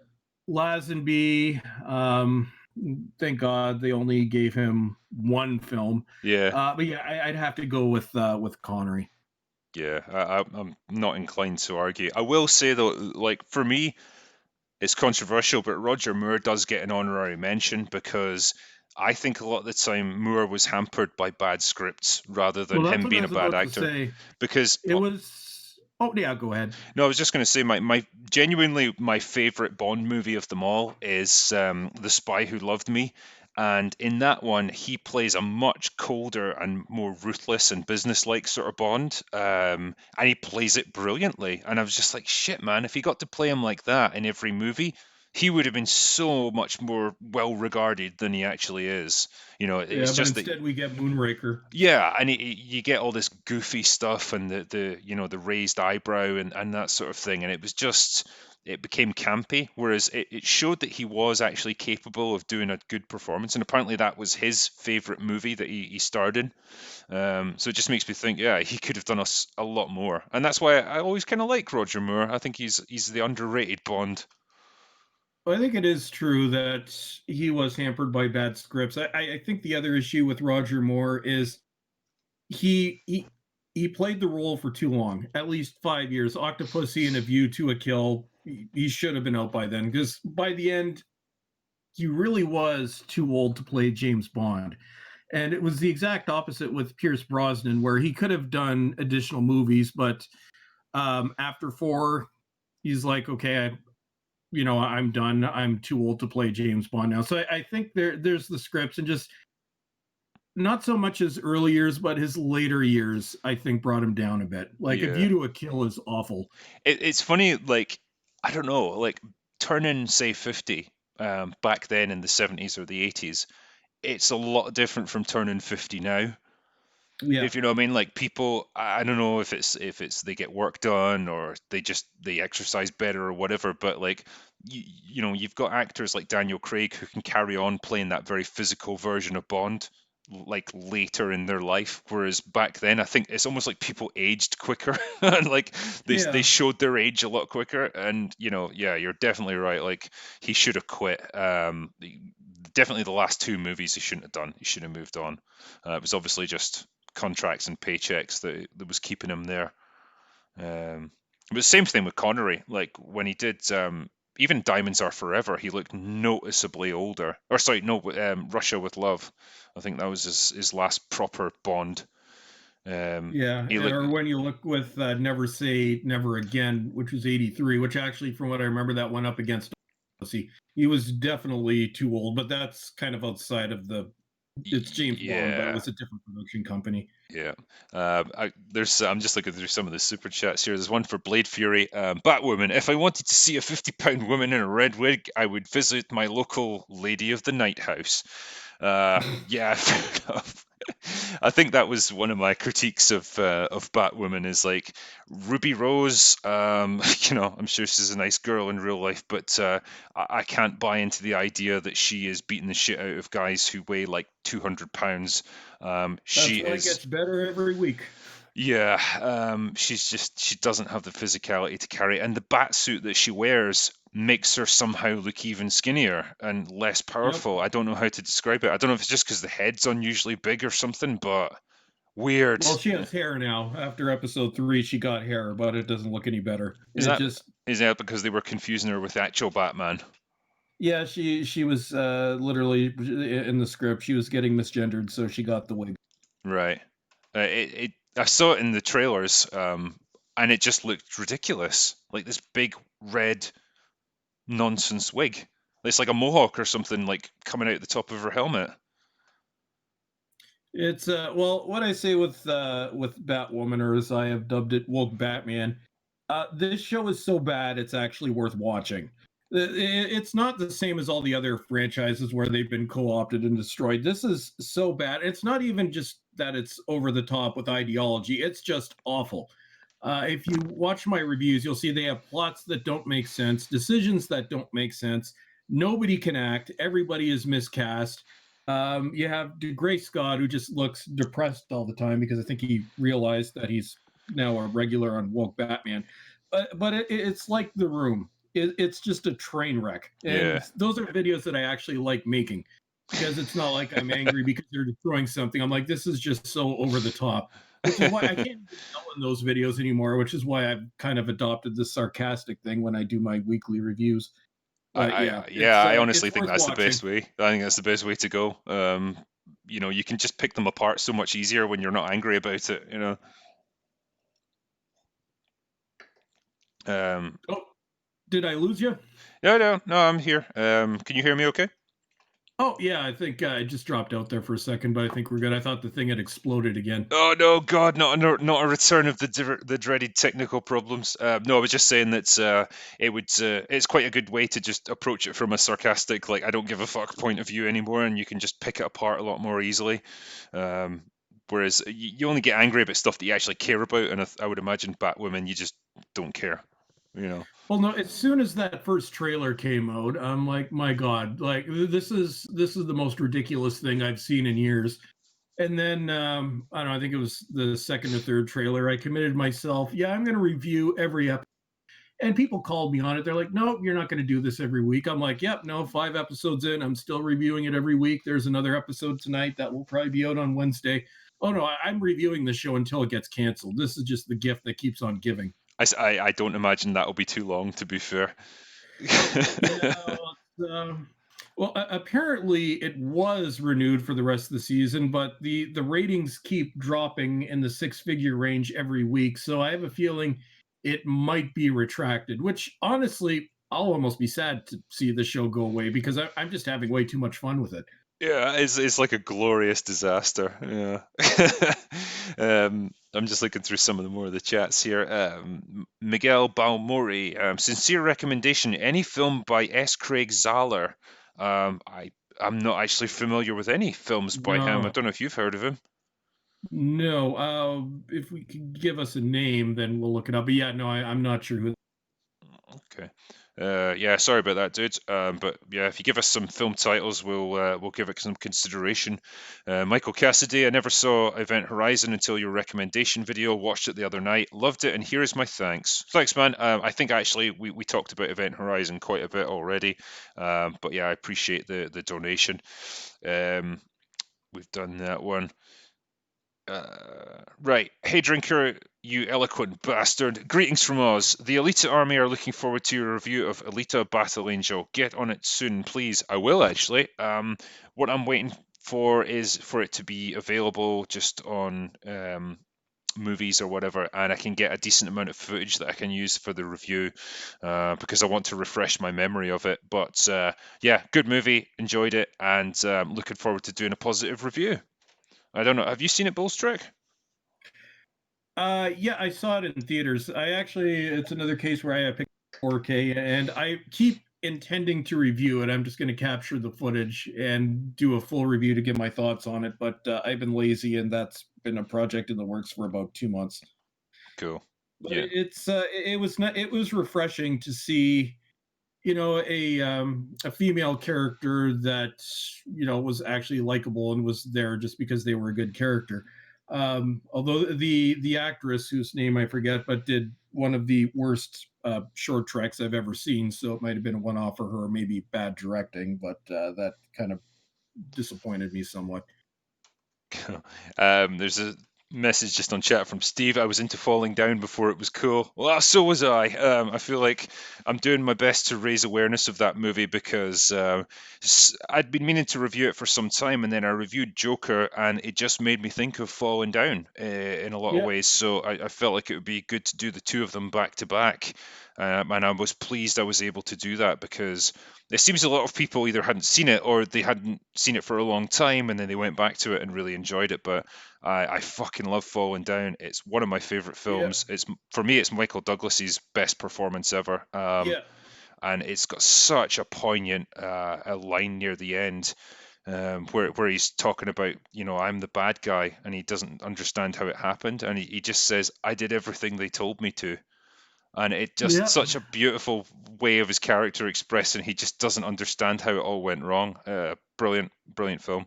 Lazenby, thank God they only gave him one film. Yeah, But yeah, I'd have to go with Connery. yeah. I'm not inclined to argue. I will say though, like for me, it's controversial, but Roger Moore does get an honorary mention because I think a lot of the time Moore was hampered by bad scripts rather than Well, that's him what I being a was bad about to actor. say. Because It was. Oh yeah, go ahead. no, I was just going to say my genuinely my favorite Bond movie of them all is The Spy Who Loved Me, and in that one he plays a much colder and more ruthless and businesslike sort of Bond, and he plays it brilliantly. And I was just like, shit, man, if he got to play him like that in every movie, he would have been so much more well regarded than he actually is. Yeah, It's but just that. instead we get Moonraker. Yeah, and you get all this goofy stuff and the raised eyebrow and that sort of thing, and it was just it became campy. Whereas it showed that he was actually capable of doing a good performance, and apparently that was his favorite movie that he starred in. So it just makes me think, yeah, he could have done us a lot more, and that's why I always kind of like Roger Moore. I think he's the underrated Bond. I think it is true that he was hampered by bad scripts. I think the other issue with Roger Moore is he he he played the role for too long, at least 5 years. Octopussy and A View to a Kill. He should have been out by then because by the end he really was too old to play James Bond. And it was the exact opposite with Pierce Brosnan, where he could have done additional movies, but after four, he's like, okay, I'm done. I'm too old to play James Bond now. So I think there's the scripts and just not so much his early years, but his later years, I think brought him down a bit. Like A Yeah, View to a Kill is awful. it's funny. Like I don't know, like turning say 50 back then in the 70s or the 80s, it's a lot different from turning 50 now. Yeah. If you know what I mean, like people, I don't know if it's they get work done or they exercise better or whatever, but like you've got actors like Daniel Craig who can carry on playing that very physical version of Bond like later in their life, whereas back then I think it's almost like people aged quicker and like they Yeah. showed their age a lot quicker. And yeah, you're definitely right, like he should have quit. Definitely the last two movies he shouldn't have done. He should have moved on. It was obviously just contracts and paychecks that was keeping him there. But the same thing with Connery. Like when he did even Diamonds Are Forever, he looked noticeably older. Or sorry, no, Russia with Love. I think that was his last proper Bond. Yeah. He looked, Or when you look with Never Say Never Again, which was 83, which actually, from what I remember, that went up against Octopussy. He was definitely too old, but that's kind of outside of it's James Bond, but it yeah. was a different production company. Yeah, I'm just looking through some of the super chats here. There's one for Blade Fury, Batwoman. If I wanted to see a 50-pound woman in a red wig, I would visit my local Lady of the Night house. Yeah, fair enough. I think that was one of my critiques of Batwoman is like Ruby Rose. I'm sure she's a nice girl in real life, but I can't buy into the idea that she is beating the shit out of guys who weigh like 200 pounds. She That's why it is, gets better every week. yeah, she doesn't have the physicality to carry it, and the bat suit that she wears makes her somehow look even skinnier and less Yep. powerful. I don't know how to describe it. I don't know if it's just because the head's unusually big or something, but weird. Well, she has hair now. After episode 3, she got hair, but it doesn't look any better. Is It that just is that because they were confusing her with the actual Batman? Yeah, she was literally in the script. She was getting misgendered, so she got the wig. Right. I saw it in the trailers, and it just looked ridiculous. Like this big red nonsense wig. It's like a mohawk or something like coming out the top of her helmet. It's well, what I say with Batwoman, or as I have dubbed it, woke Batman. This show is so bad, it's actually worth watching. It's not the same as all the other franchises where they've been co-opted and destroyed. This is so bad. It's not even just that it's over the top with ideology. It's just awful. If you watch my reviews, you'll see they have plots that don't make sense, decisions that don't make sense. Nobody can act. Everybody is miscast. You have Gray Scott, who just looks depressed all the time because I think he realized that he's now a regular on woke Batman. It's like The Room. It's just a train wreck, and Yeah. those are videos that I actually like making because it's not like I'm angry because they're destroying something. I'm like, this is just so over the top, which is why I can't even yell in those videos anymore. Which is why I've kind of adopted this sarcastic thing when I do my weekly reviews. But yeah, Yeah, I honestly it's think worth that's the watching. best way. I think that's the best way to go. You can just pick them apart so much easier when you're not angry about it, you know. Um, Oh, did I lose you? no, no, no, I'm here. Can you hear me okay? Oh yeah, I think I just dropped out there for a second, but I think we're good. I thought the thing had exploded again. Oh no, God, not a return of the dreaded technical problems. No, I was just saying that it's quite a good way to just approach it from a sarcastic, like I don't give a fuck point of view anymore, and you can just pick it apart a lot more easily. Um, Whereas you only get angry about stuff that you actually care about, and I would imagine Batwoman, you just don't care, you know. Well, no, as soon as that first trailer came out, I'm like, my God, like this is the most ridiculous thing I've seen in years. And then I don't know, I think it was the second or third trailer. I committed myself, yeah, I'm going to review every episode. And people called me on it. They're like, no, you're not going to do this every week. I'm like, yep, no, 5 episodes in, I'm still reviewing it every week. There's another episode tonight that will probably be out on Wednesday. Oh no, I'm reviewing the show until it gets canceled. This is just the gift that keeps on giving. I don't imagine that'll be too long, to be fair. Yeah, well, apparently it was renewed for the rest of the season, but the ratings keep dropping in the six-figure range every week. So I have a feeling it might be retracted. Which honestly, I'll almost be sad to see the show go away because I'm just having way too much fun with it. Yeah, it's like a glorious disaster. Yeah. I'm just looking through some of the more of the chats here. Miguel Balmori, sincere recommendation. Any film by S. Craig Zahler. I'm not actually familiar with any films by him. I No, don't know if you've heard of him. no. If we could give us a name, then we'll look it up. But yeah, no, I'm not sure who. Okay. Yeah, sorry about that, dude. But yeah, if you give us some film titles, we'll give it some consideration. Michael Cassidy, I never saw Event Horizon until your recommendation video. Watched it the other night, loved it, and here is my thanks. Thanks, man. I think actually we talked about Event Horizon quite a bit already. But yeah, I appreciate the donation. Um, we've done that one. Right. Hey, drinker, you eloquent bastard. Greetings from Oz. The Elita Army are looking forward to your review of Elita Battle Angel. Get on it soon, please. I will, actually. What I'm waiting for is for it to be available just on movies or whatever, and I can get a decent amount of footage that I can use for the review because I want to refresh my memory of it. But yeah, good movie. Enjoyed it, and looking forward to doing a positive review. I don't know. Have you seen it, Bowlestrek? Yeah, I saw it in theaters. It's another case where I picked 4K, and I keep intending to review it. I'm just going to capture the footage and do a full review to give my thoughts on it. But I've been lazy, and that's been a project in the works for about 2 months. Cool. But Yeah. it was not it was refreshing to see, a female character that was actually likable and was there just because they were a good character. Although the actress whose name I forget, but did one of the worst short treks I've ever seen, so it might have been a one off for her, maybe bad directing, but that kind of disappointed me somewhat. There's a message just on chat from Steve. I was into Falling Down before it was cool. Well, so was I. I feel like I'm doing my best to raise awareness of that movie because I'd been meaning to review it for some time, and then I reviewed Joker, and it just made me think of Falling Down in a lot of Yeah, ways. So I felt like it would be good to do the two of them back to back. And I was pleased I was able to do that because it seems a lot of people either hadn't seen it or they hadn't seen it for a long time and then they went back to it and really enjoyed it. But I fucking love Falling Down. It's one of my favorite yeah, films. For me, it's Michael Douglas's best performance ever. yeah. and it's got such a poignant a line near the end, where he's talking about, I'm the bad guy, and he doesn't understand how it happened, and he just says, I did everything they told me to. And it just Yeah, such a beautiful way of his character expressing he just doesn't understand how it all went wrong. Brilliant, brilliant film.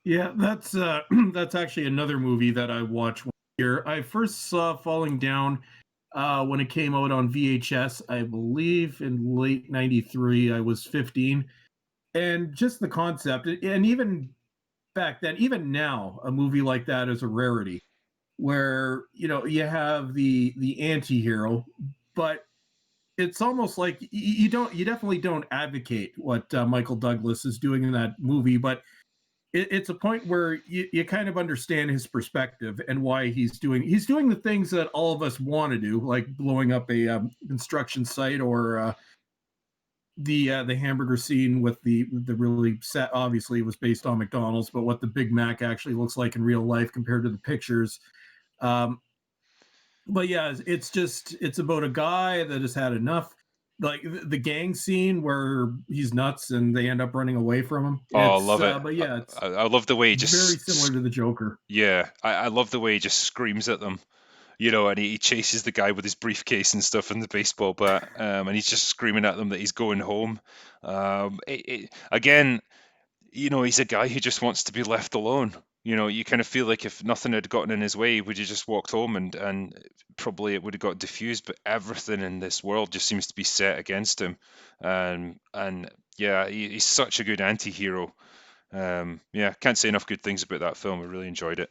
yeah, that's that's actually another movie that I watched one year. I first saw Falling Down when it came out on VHS, I believe in late '93. I was 15, and just the concept, and even back then, even now, a movie like that is a rarity. Where you have the anti-hero, but it's almost like you definitely don't advocate what Michael Douglas is doing in that movie, but it's a point where you kind of understand his perspective and why he's doing the things that all of us want to do, like blowing up a construction site, or the hamburger scene with the really set. Obviously, it was based on McDonald's, but what the Big Mac actually looks like in real life compared to the pictures. Um, but yeah, it's about a guy that has had enough. Like the gang scene where he's nuts and they end up running away from him. Oh, I It's love it. but yeah, it's I love the way he very just, similar to the Joker. yeah, I love the way he just screams at them, and he chases the guy with his briefcase and stuff and the baseball bat, and he's just screaming at them that he's going home. Again, he's a guy who just wants to be left alone. You kind of feel like if nothing had gotten in his way, would you just walked home, and probably it would have got diffused. But everything in this world just seems to be set against him, and yeah, he's such a good anti-hero. Yeah, can't say enough good things about that film. I really enjoyed it.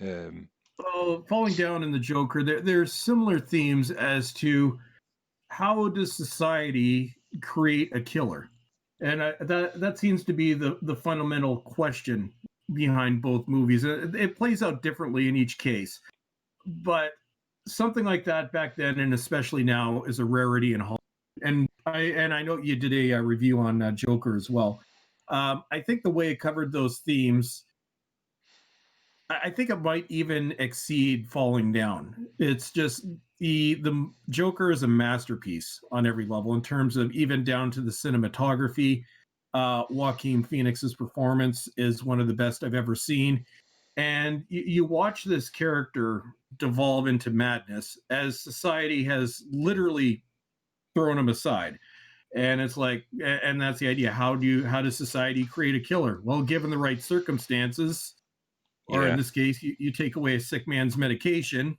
Um, Well, Falling Down and the Joker, there's similar themes as to how does society create a killer, and that seems to be the fundamental question behind both movies. It plays out differently in each case, but something like that back then and especially now is a rarity in Hollywood. And I know you did a review on Joker as well. I think the way it covered those themes, I think it might even exceed Falling Down. It's just the Joker is a masterpiece on every level in terms of even down to the cinematography. Joaquin Phoenix's performance is one of the best I've ever seen, and you watch this character devolve into madness as society has literally thrown him aside. And it's like, and that's the idea. How does society create a killer? Well, given the right circumstances, or in yeah, this case, you take away a sick man's medication.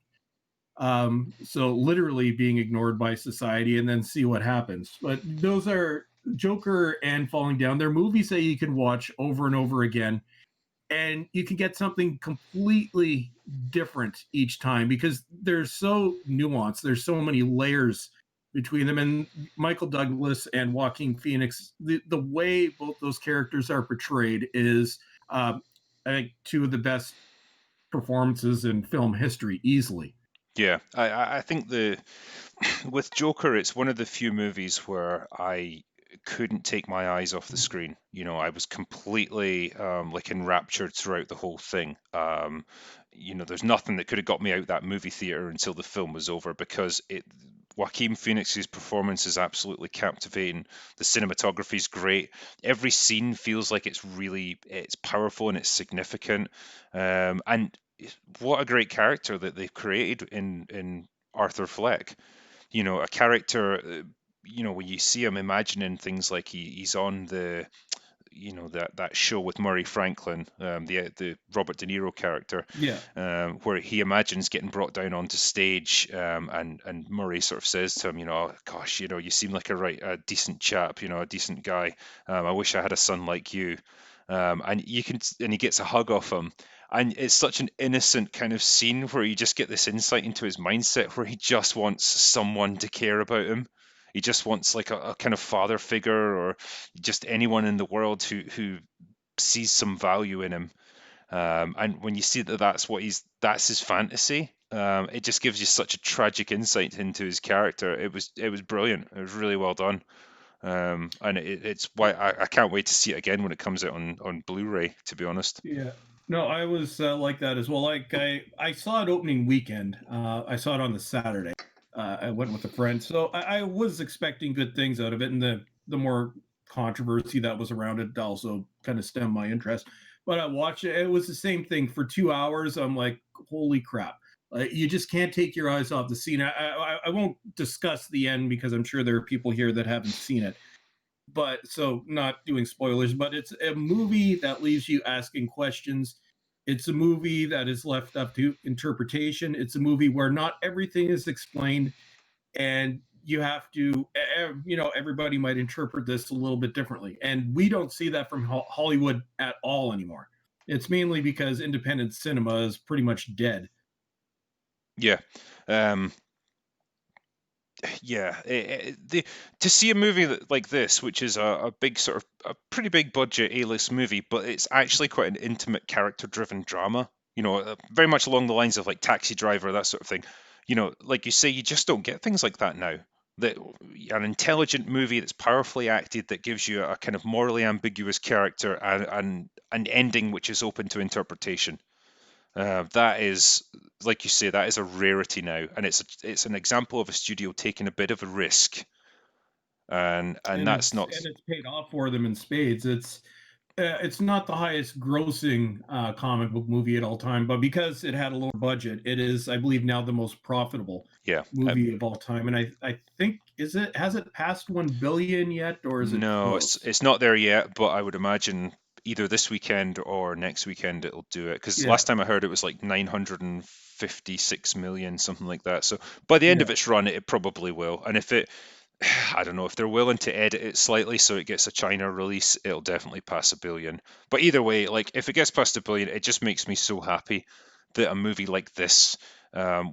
So literally being ignored by society, and then see what happens. But those are Joker and Falling Down. They're movies that you can watch over and over again, and you can get something completely different each time because they're so nuanced. There's so many layers between them. And Michael Douglas and Joaquin Phoenix, the way both those characters are portrayed is, I think, two of the best performances in film history, easily. yeah. I think the with Joker, it's one of the few movies where I couldn't take my eyes off the screen. I was completely like enraptured throughout the whole thing. There's nothing that could have got me out that movie theater until the film was over, because Joaquin Phoenix's performance is absolutely captivating. The cinematography is great. Every scene feels like it's powerful and it's significant. And what a great character that they've created in Arthur Fleck. A character, when you see him imagining things like he's on that show with Murray Franklin, the Robert De Niro character, Yeah. where he imagines getting brought down onto stage, and Murray sort of says to him, "Oh, gosh, you seem like a decent chap, a decent guy. I wish I had a son like you." And he gets a hug off him, and it's such an innocent kind of scene where you just get this insight into his mindset, where he just wants someone to care about him. He just wants like a kind of father figure, or just anyone in the world who sees some value in him. And when you see that that's his fantasy, it just gives you such a tragic insight into his character. It was brilliant. It was really well done. And it's why I can't wait to see it again when it comes out on Blu-ray. To be honest. Yeah. No, I was like that as well. Like I saw it opening weekend. I saw it on the Saturday, I went with a friend, so I was expecting good things out of it, and the more controversy that was around it also kind of stemmed my interest. But I watched it; it was the same thing for 2 hours. I'm like, holy crap! You just can't take your eyes off the scene. I won't discuss the end because I'm sure there are people here that haven't seen it, but so not doing spoilers, but it's a movie that leaves you asking questions. It's a movie that is left up to interpretation. It's a movie where not everything is explained, and you have to, everybody might interpret this a little bit differently. And we don't see that from Hollywood at all anymore. It's mainly because independent cinema is pretty much dead. Yeah. Um, yeah, to see a movie like this, which is a big sort of a pretty big budget A-list movie, but it's actually quite an intimate character-driven drama. Very much along the lines of like Taxi Driver, that sort of thing. Like you say, you just don't get things like that now. That an intelligent movie that's powerfully acted, that gives you a kind of morally ambiguous character and an ending which is open to interpretation. That is, like you say, that is a rarity now, and it's an example of a studio taking a bit of a risk, and and that's it's not. and it's paid off for them in spades. It's not the highest grossing comic book movie at all time, but because it had a lower budget, it is, I believe, now the most profitable Yeah. movie of all time. And I think, has it passed 1 billion yet, or is it No, close? it's not there yet, but I would imagine either this weekend or next weekend it'll do it. Because Yeah, last time I heard it was like 956 million, something like that. So by the end yeah, of its run, it probably will. And if it, I don't know, if they're willing to edit it slightly so it gets a China release, it'll definitely pass a billion. But either way, like if it gets past a billion, it just makes me so happy that a movie like this,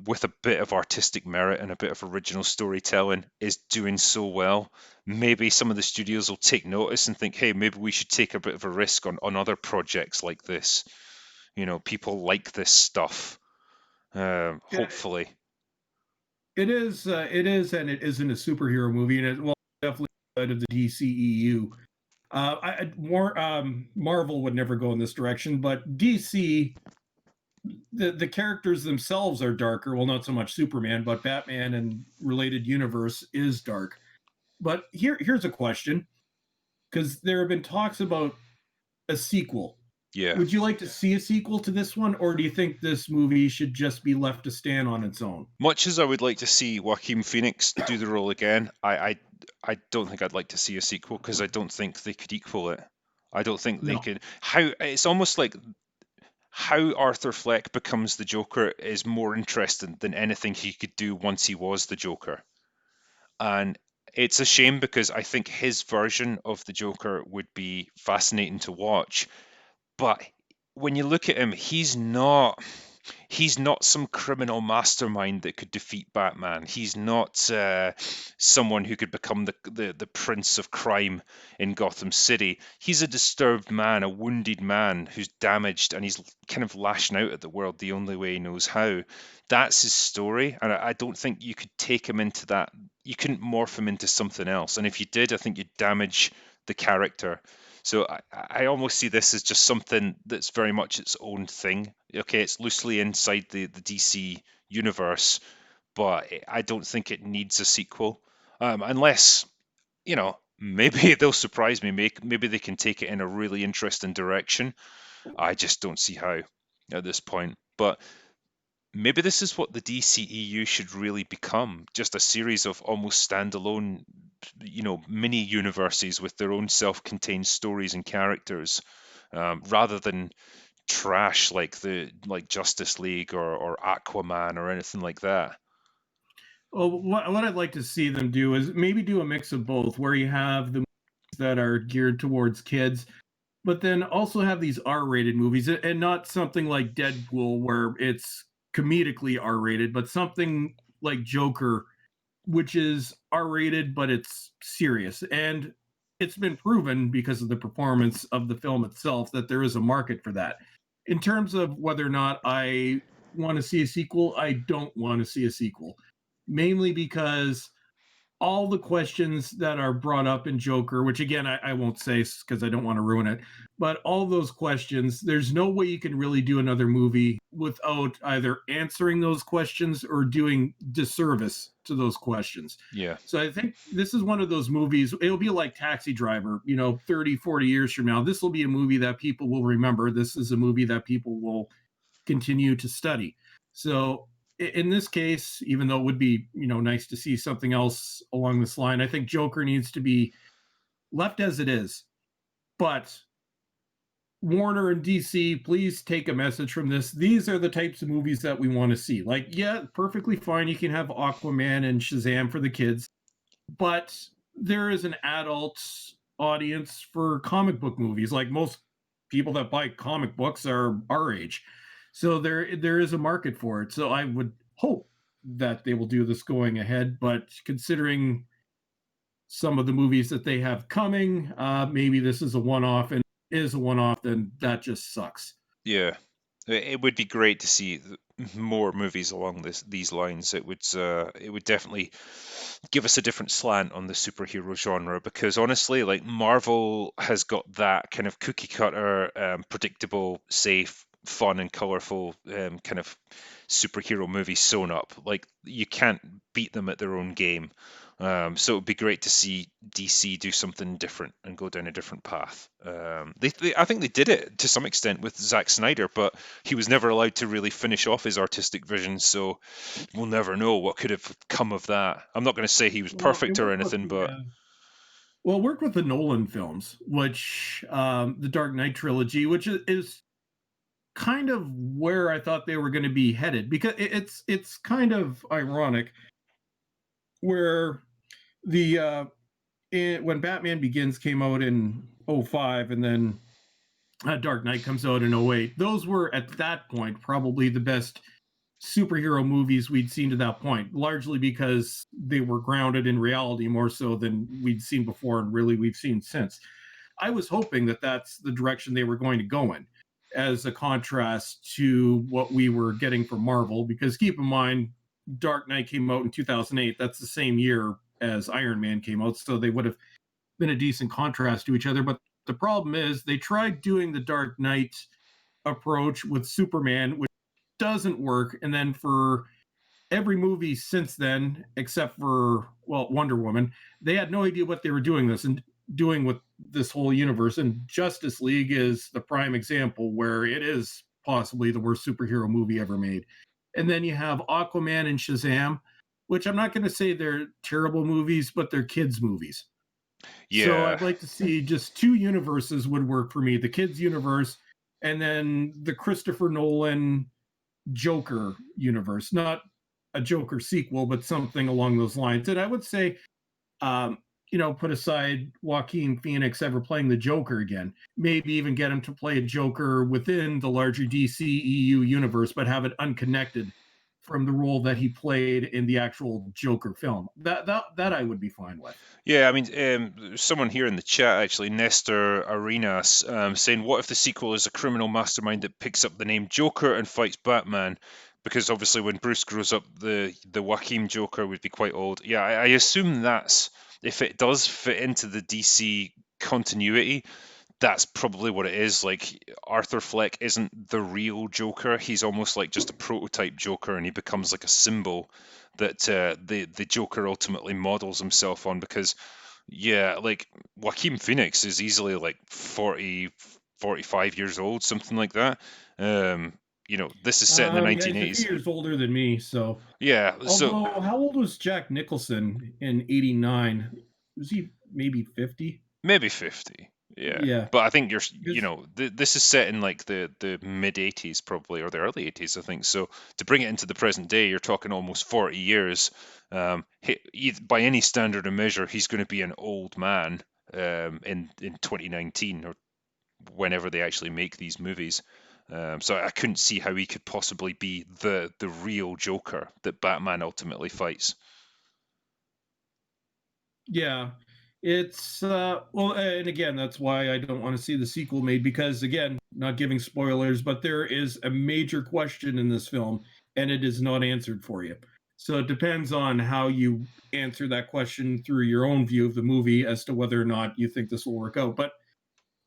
with a bit of artistic merit and a bit of original storytelling, is doing so well. Maybe some of the studios will take notice and think, hey, maybe we should take a bit of a risk on other projects like this. People like this stuff. yeah. Hopefully. It is. It is, and it isn't a superhero movie, and it, well, definitely out of the DCEU. More Marvel would never go in this direction, but DC, the characters themselves are darker. Well, not so much Superman, but Batman and related universe is dark. But here's a question, because there have been talks about a sequel. Yeah. Would you like to see a sequel to this one, or do you think this movie should just be left to stand on its own? Much as I would like to see Joaquin Phoenix do the role again, I don't think I'd like to see a sequel because I don't think they could equal it. I don't think they No. could. How it's almost like how Arthur Fleck becomes the Joker is more interesting than anything he could do once he was the Joker. And it's a shame because I think his version of the Joker would be fascinating to watch. But when you look at him, he's not some criminal mastermind that could defeat Batman. He's not someone who could become the prince of crime in Gotham City. He's a disturbed man, a wounded man who's damaged, and he's kind of lashing out at the world the only way he knows how. That's his story, and I don't think you could take him into that. You couldn't morph him into something else, and if you did, I think you'd damage the character. So I almost see this as just something that's very much its own thing. Okay, it's loosely inside the DC universe, but I don't think it needs a sequel. Unless, maybe they'll surprise me. Maybe they can take it in a really interesting direction. I just don't see how at this point. But maybe this is what the DCEU should really become, just a series of almost standalone, mini universes with their own self-contained stories and characters, rather than trash like Justice League or Aquaman or anything like that. Well, what I'd like to see them do is maybe do a mix of both, where you have the movies that are geared towards kids, but then also have these R-rated movies, and not something like Deadpool where it's comedically R-rated, but something like Joker, which is R-rated, but it's serious. And it's been proven because of the performance of the film itself that there is a market for that. In terms of whether or not I want to see a sequel, I don't want to see a sequel, mainly because all the questions that are brought up in Joker, which again, I won't say because I don't want to ruin it, but all those questions, there's no way you can really do another movie without either answering those questions or doing disservice to those questions. Yeah. So I think this is one of those movies, it'll be like Taxi Driver, 30, 40 years from now. This will be a movie that people will remember. This is a movie that people will continue to study. So in this case, even though it would be nice to see something else along this line, I think Joker needs to be left as it is. But Warner and DC, please take a message from this. These are the types of movies that we want to see. Like, yeah, perfectly fine. You can have Aquaman and Shazam for the kids, but there is an adult audience for comic book movies. Like most people that buy comic books are our age. So there is a market for it. So I would hope that they will do this going ahead, but considering some of the movies that they have coming, maybe this is a one-off, and is a one-off, then that just sucks. Yeah, it would be great to see more movies along these lines. It would definitely give us a different slant on the superhero genre because honestly, like Marvel has got that kind of cookie cutter, predictable, safe, fun, and colorful kind of superhero movie sewn up. Like you can't beat them at their own game. So it would be great to see DC do something different and go down a different path. I think they did it to some extent with Zack Snyder, but he was never allowed to really finish off his artistic vision. So we'll never know what could have come of that. I'm not going to say he was Well, it perfect or worked with anything, the but well, it worked with the Nolan films, which the Dark Knight trilogy, which is kind of where I thought they were going to be headed, because it's kind of ironic where when Batman Begins came out in '05, and then Dark Knight comes out in '08. Those were at that point probably the best superhero movies we'd seen to that point, largely because they were grounded in reality more so than we'd seen before and really we've seen since. I was hoping that that's the direction they were going to go in, as a contrast to what we were getting from Marvel. Because keep in mind, Dark Knight came out in 2008. That's the same year as Iron Man came out, so they would have been a decent contrast to each other. But the problem is, they tried doing the Dark Knight approach with Superman, which doesn't work. And then for every movie since then, except for Wonder Woman, they had no idea what they were doing with this whole universe. And Justice League is the prime example where it is possibly the worst superhero movie ever made. And then you have Aquaman and Shazam, which I'm not going to say they're terrible movies, but they're kids' movies. So yeah, I'd like to see just two universes would work for me: the kids' universe, and then the Christopher Nolan Joker universe, not a Joker sequel, but something along those lines. And I would say, um, put aside Joaquin Phoenix ever playing the Joker again, maybe even get him to play a Joker within the larger DCEU universe, but have it unconnected from the role that he played in the actual Joker film. That I would be fine with. yeah. I mean, there's someone here in the chat actually, Nestor Arenas, saying, "What if the sequel is a criminal mastermind that picks up the name Joker and fights Batman?" Because obviously, when Bruce grows up, the Joaquin Joker would be quite old. Yeah, I assume that's if it does fit into the DC continuity, that's probably what it is. Like Arthur Fleck isn't the real Joker. He's almost like just a prototype Joker, and he becomes like a symbol that the Joker ultimately models himself on. Because yeah, like Joaquin Phoenix is easily like 40, 45 years old, something like that. This is set in the Yeah, he's a few 1980s. years older than me, so. Yeah, so Although, how old was Jack Nicholson in '89? Was he maybe 50? maybe 50. Yeah. Yeah, But I think because this is set in like the mid 80s probably or the early 80s, I think. So to bring it into the present day, you're talking almost 40 years. By any standard of measure, he's going to be an old man in 2019 or whenever they actually make these movies. So I couldn't see how he could possibly be the real Joker that Batman ultimately fights. yeah, it's and again, that's why I don't want to see the sequel made, because again, not giving spoilers, but there is a major question in this film, and it is not answered for you. So it depends on how you answer that question through your own view of the movie as to whether or not you think this will work out. But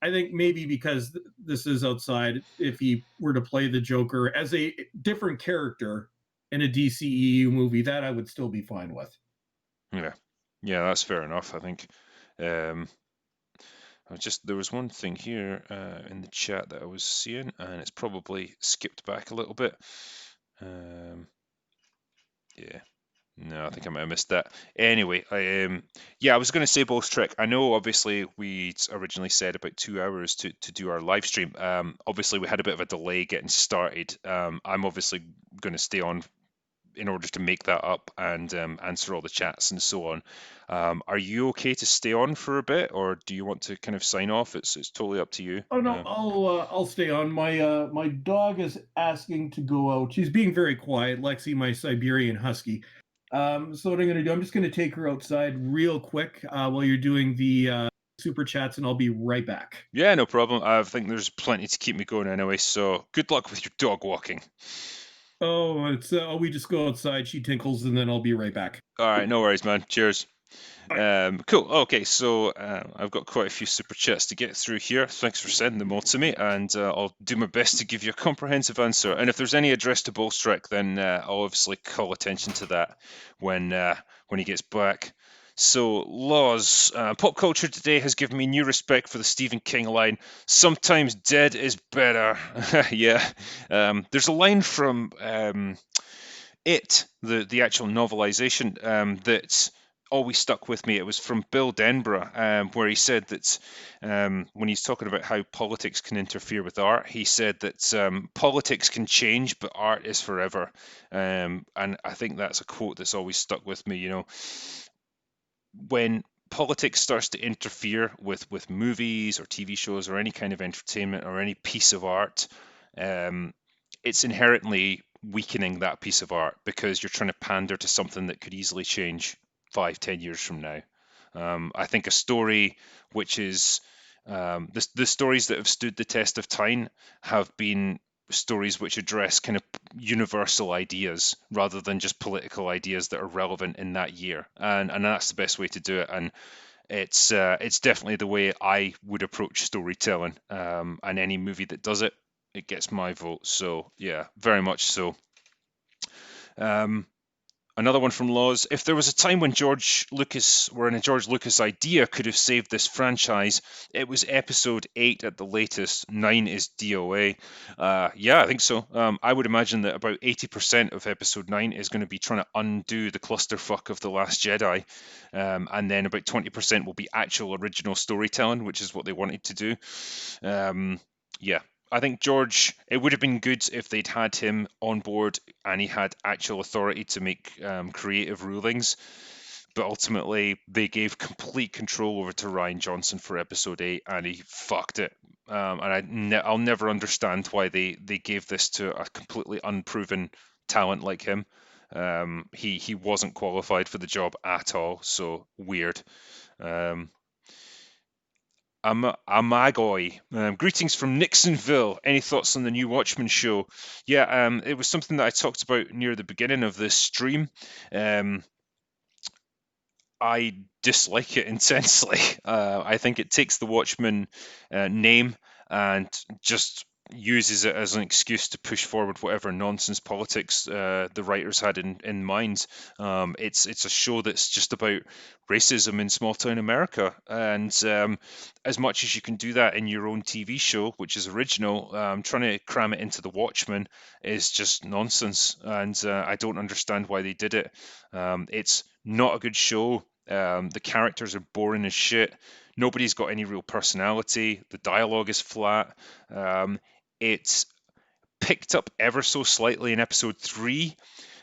I think maybe because this is outside, if he were to play the Joker as a different character in a DCEU movie, that I would still be fine with. Yeah, yeah, that's fair enough. I think. Um, there was one thing here in the chat that I was seeing, and it's probably skipped back a little bit. Yeah. No, I think I might have missed that. Anyway, I was going to say Bowlestrek. I know, obviously, we originally said about 2 hours to do our live stream. Obviously, we had a bit of a delay getting started. I'm obviously going to stay on in order to make that up and answer all the chats and so on. Are you okay to stay on for a bit, or do you want to kind of sign off? It's totally up to you. Oh no, I'll stay on. My dog is asking to go out. She's being very quiet, Lexi, my Siberian Husky. So what I'm going to do, I'm just going to take her outside real quick while you're doing the super chats, and I'll be right back. Yeah, no problem. I think there's plenty to keep me going anyway. So good luck with your dog walking. Oh, we just go outside. She tinkles, and then I'll be right back. All right, no worries, man. Cheers. All right. Cool. Okay, so I've got quite a few super chats to get through here. Thanks for sending them all to me, and I'll do my best to give you a comprehensive answer. And if there's any address to Bowlestrek, then I'll obviously call attention to that when he gets back. So, Laws, pop culture today has given me new respect for the Stephen King line, sometimes dead is better. Yeah. There's a line from the actual novelization, that always stuck with me. It was from Bill Denborough, where he said that when he's talking about how politics can interfere with art, he said that politics can change, but art is forever. And I think that's a quote that's always stuck with me. When politics starts to interfere with movies or TV shows or any kind of entertainment or any piece of art, um, it's inherently weakening that piece of art because you're trying to pander to something that could easily change 5, 10 years from now. I think a story which is the stories that have stood the test of time have been stories which address kind of universal ideas rather than just political ideas that are relevant in that year, and that's the best way to do it. And it's definitely the way I would approach storytelling, and any movie that does it, it gets my vote. So yeah, very much so. Um, Another one from Laws. If there was a time when George Lucas, wherein a George Lucas idea could have saved this franchise, it was episode 8 at the latest. 9 is DOA. Yeah, I think so. I would imagine that about 80% of episode 9 is going to be trying to undo the clusterfuck of The Last Jedi. And then about 20% will be actual original storytelling, which is what they wanted to do. Yeah, I think George, it would have been good if they'd had him on board and he had actual authority to make creative rulings. But ultimately, they gave complete control over to Ryan Johnson for episode 8, and he fucked it. And I'll never understand why they gave this to a completely unproven talent like him. He wasn't qualified for the job at all, so weird. Um, Amagoy. Greetings from Nixonville. Any thoughts on the new Watchmen show? Yeah, it was something that I talked about near the beginning of this stream. Um, I dislike it intensely. I think it takes the Watchmen name and just uses it as an excuse to push forward whatever nonsense politics the writers had in mind. It's a show that's just about racism in small town America, and as much as you can do that in your own TV show, which is original, trying to cram it into the Watchmen is just nonsense, and I don't understand why they did it. It's not a good show. The characters are boring as shit. Nobody's got any real personality. The dialogue is flat. It's picked up ever so slightly in episode 3,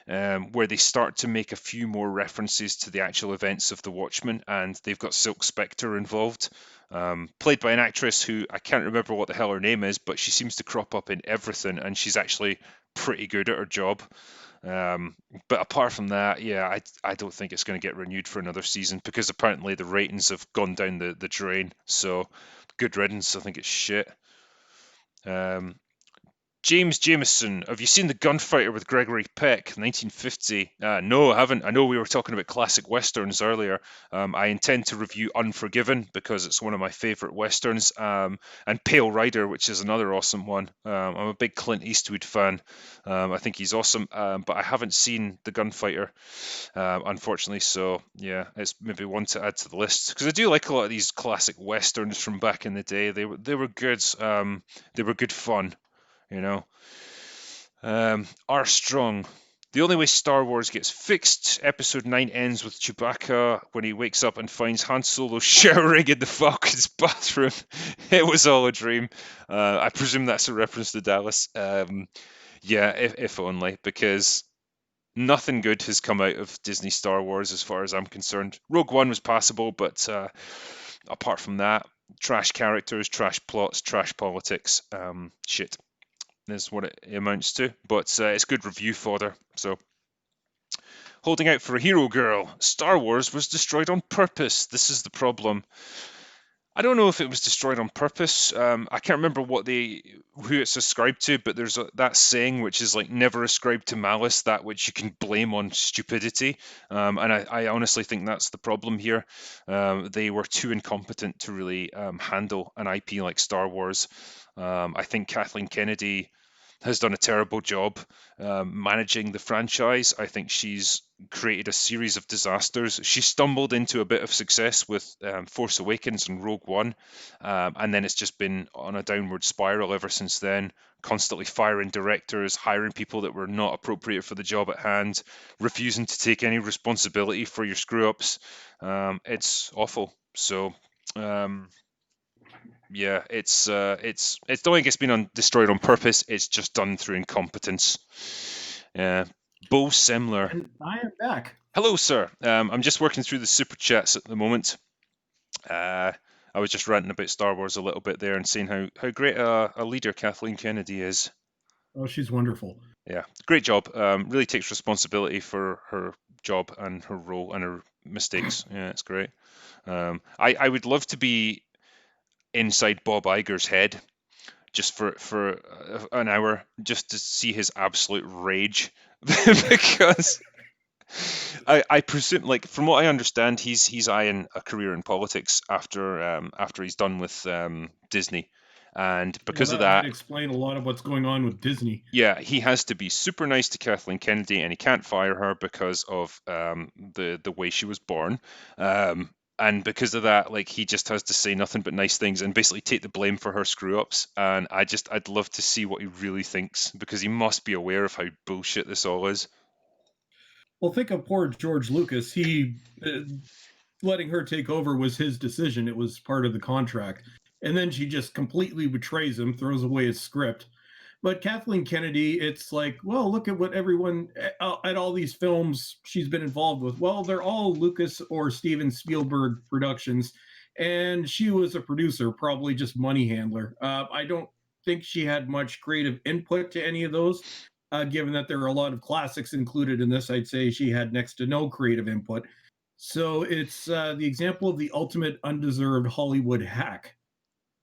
where they start to make a few more references to the actual events of the Watchmen, and they've got Silk Spectre involved, played by an actress who I can't remember what the hell her name is, but she seems to crop up in everything, and she's actually pretty good at her job. But apart from that, yeah, I don't think it's going to get renewed for another season because apparently the ratings have gone down the drain. So good riddance. I think it's shit. Um, James Jameson, have you seen The Gunfighter with Gregory Peck, 1950? No, I haven't. I know we were talking about classic westerns earlier. I intend to review Unforgiven because it's one of my favorite westerns, and Pale Rider, which is another awesome one. I'm a big Clint Eastwood fan. I think he's awesome, but I haven't seen The Gunfighter, unfortunately. So yeah, it's maybe one to add to the list because I do like a lot of these classic westerns from back in the day. They were good. They were good fun. You know. Armstrong. The only way Star Wars gets fixed, Episode 9 ends with Chewbacca when he wakes up and finds Han Solo showering in the Falcon's bathroom. It was all a dream. I presume that's a reference to Dallas. Yeah, if only, because nothing good has come out of Disney Star Wars as far as I'm concerned. Rogue One was passable, but apart from that, trash characters, trash plots, trash politics. Shit is what it amounts to. But it's good review fodder. So, holding out for a hero girl. Star Wars was destroyed on purpose. This is the problem. I don't know if it was destroyed on purpose. I can't remember who it's ascribed to, but there's that saying which is like never ascribe to malice that which you can blame on stupidity. And I honestly think that's the problem here. They were too incompetent to really handle an IP like Star Wars. I think Kathleen Kennedy has done a terrible job managing the franchise. I think she's created a series of disasters. She stumbled into a bit of success with Force Awakens and Rogue One, and then it's just been on a downward spiral ever since then. Constantly firing directors, hiring people that were not appropriate for the job at hand, refusing to take any responsibility for your screw ups. It's awful. So. Yeah, I don't think it's been destroyed on purpose. It's just done through incompetence. Bo Semler. And I am back. Hello, sir. I'm just working through the super chats at the moment. I was just ranting about Star Wars a little bit there and saying how great a leader Kathleen Kennedy is. Oh, she's wonderful. Yeah, great job. Really takes responsibility for her job and her role and her mistakes. Yeah, it's great. I would love to be inside Bob Iger's head just for an hour just to see his absolute rage because I presume, like, from what I understand, he's eyeing a career in politics after he's done with Disney, and Well, because of that might that, explain a lot of what's going on with Disney. yeah, he has to be super nice to Kathleen Kennedy, and he can't fire her because of the way she was born. And because of that, like, he just has to say nothing but nice things and basically take the blame for her screw ups. And I'd love to see what he really thinks because he must be aware of how bullshit this all is. Well, think of poor George Lucas. He letting her take over was his decision. It was part of the contract. And then she just completely betrays him, throws away his script. But Kathleen Kennedy, it's like, well, look at what everyone at all these films she's been involved with. Well, they're all Lucas or Steven Spielberg productions. And she was a producer, probably just money handler. I don't think she had much creative input to any of those. Given that there are a lot of classics included in this, I'd say she had next to no creative input. So it's the example of the ultimate undeserved Hollywood hack.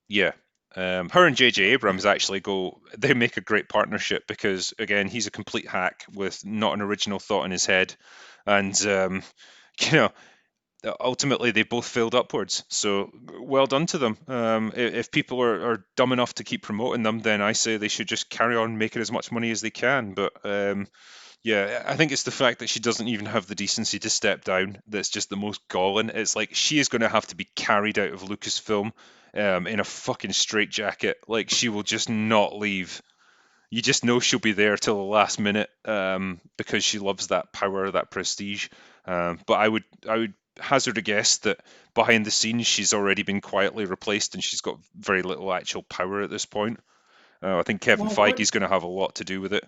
Yeah. Her and J.J. Abrams actually they make a great partnership because, again, he's a complete hack with not an original thought in his head. And, you know, ultimately they both failed upwards. So well done to them. If people are dumb enough to keep promoting them, then I say they should just carry on making as much money as they can. But yeah, I think it's the fact that she doesn't even have the decency to step down that's just the most galling. It's like she is going to have to be carried out of Lucasfilm in a fucking straitjacket. Like, she will just not leave. You just know she'll be there till the last minute because she loves that power, that prestige. But I would hazard a guess that behind the scenes she's already been quietly replaced and she's got very little actual power at this point. I think Kevin Well, what Feige's going to have a lot to do with it.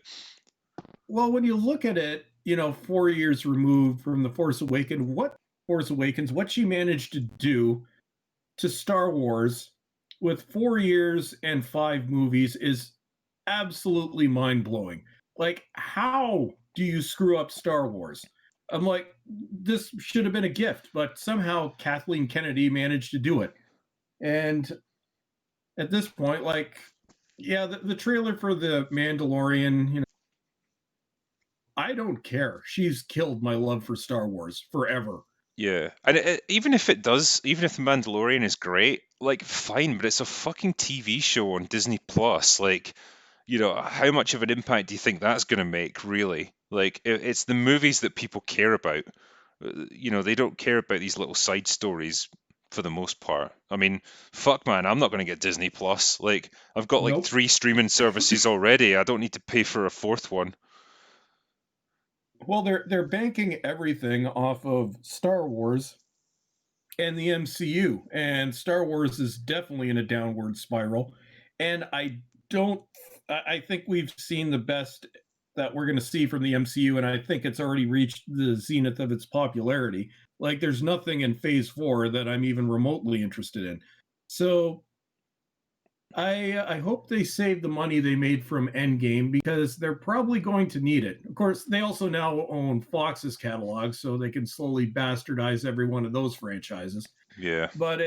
Well, when you look at it, 4 years removed from the Force Awakens, what she managed to do to Star Wars with 4 years and 5 movies is absolutely mind blowing. Like, how do you screw up Star Wars? I'm like, this should have been a gift, but somehow Kathleen Kennedy managed to do it. And at this point, like, Yeah, the trailer for the Mandalorian, I don't care. She's killed my love for Star Wars forever. Yeah, and even if it does, even if The Mandalorian is great, like fine, but it's a fucking TV show on Disney Plus. Like, how much of an impact do you think that's going to make, really? Like, it's the movies that people care about. They don't care about these little side stories for the most part. I mean, fuck, man, I'm not going to get Disney Plus. Like, I've got like Nope. 3 streaming services already. I don't need to pay for a fourth one. Well, they're banking everything off of Star Wars and the MCU, and Star Wars is definitely in a downward spiral. And don't. I think we've seen the best that we're going to see from the MCU, and I think it's already reached the zenith of its popularity. Like, there's nothing in Phase 4 that I'm even remotely interested in. So I hope they save the money they made from Endgame because they're probably going to need it. Of course, they also now own Fox's catalog, so they can slowly bastardize every one of those franchises. Yeah. But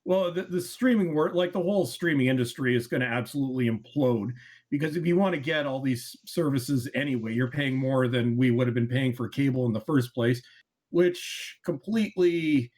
the streaming work, like the whole streaming industry, is going to absolutely implode because if you want to get all these services anyway, you're paying more than we would have been paying for cable in the first place, which completely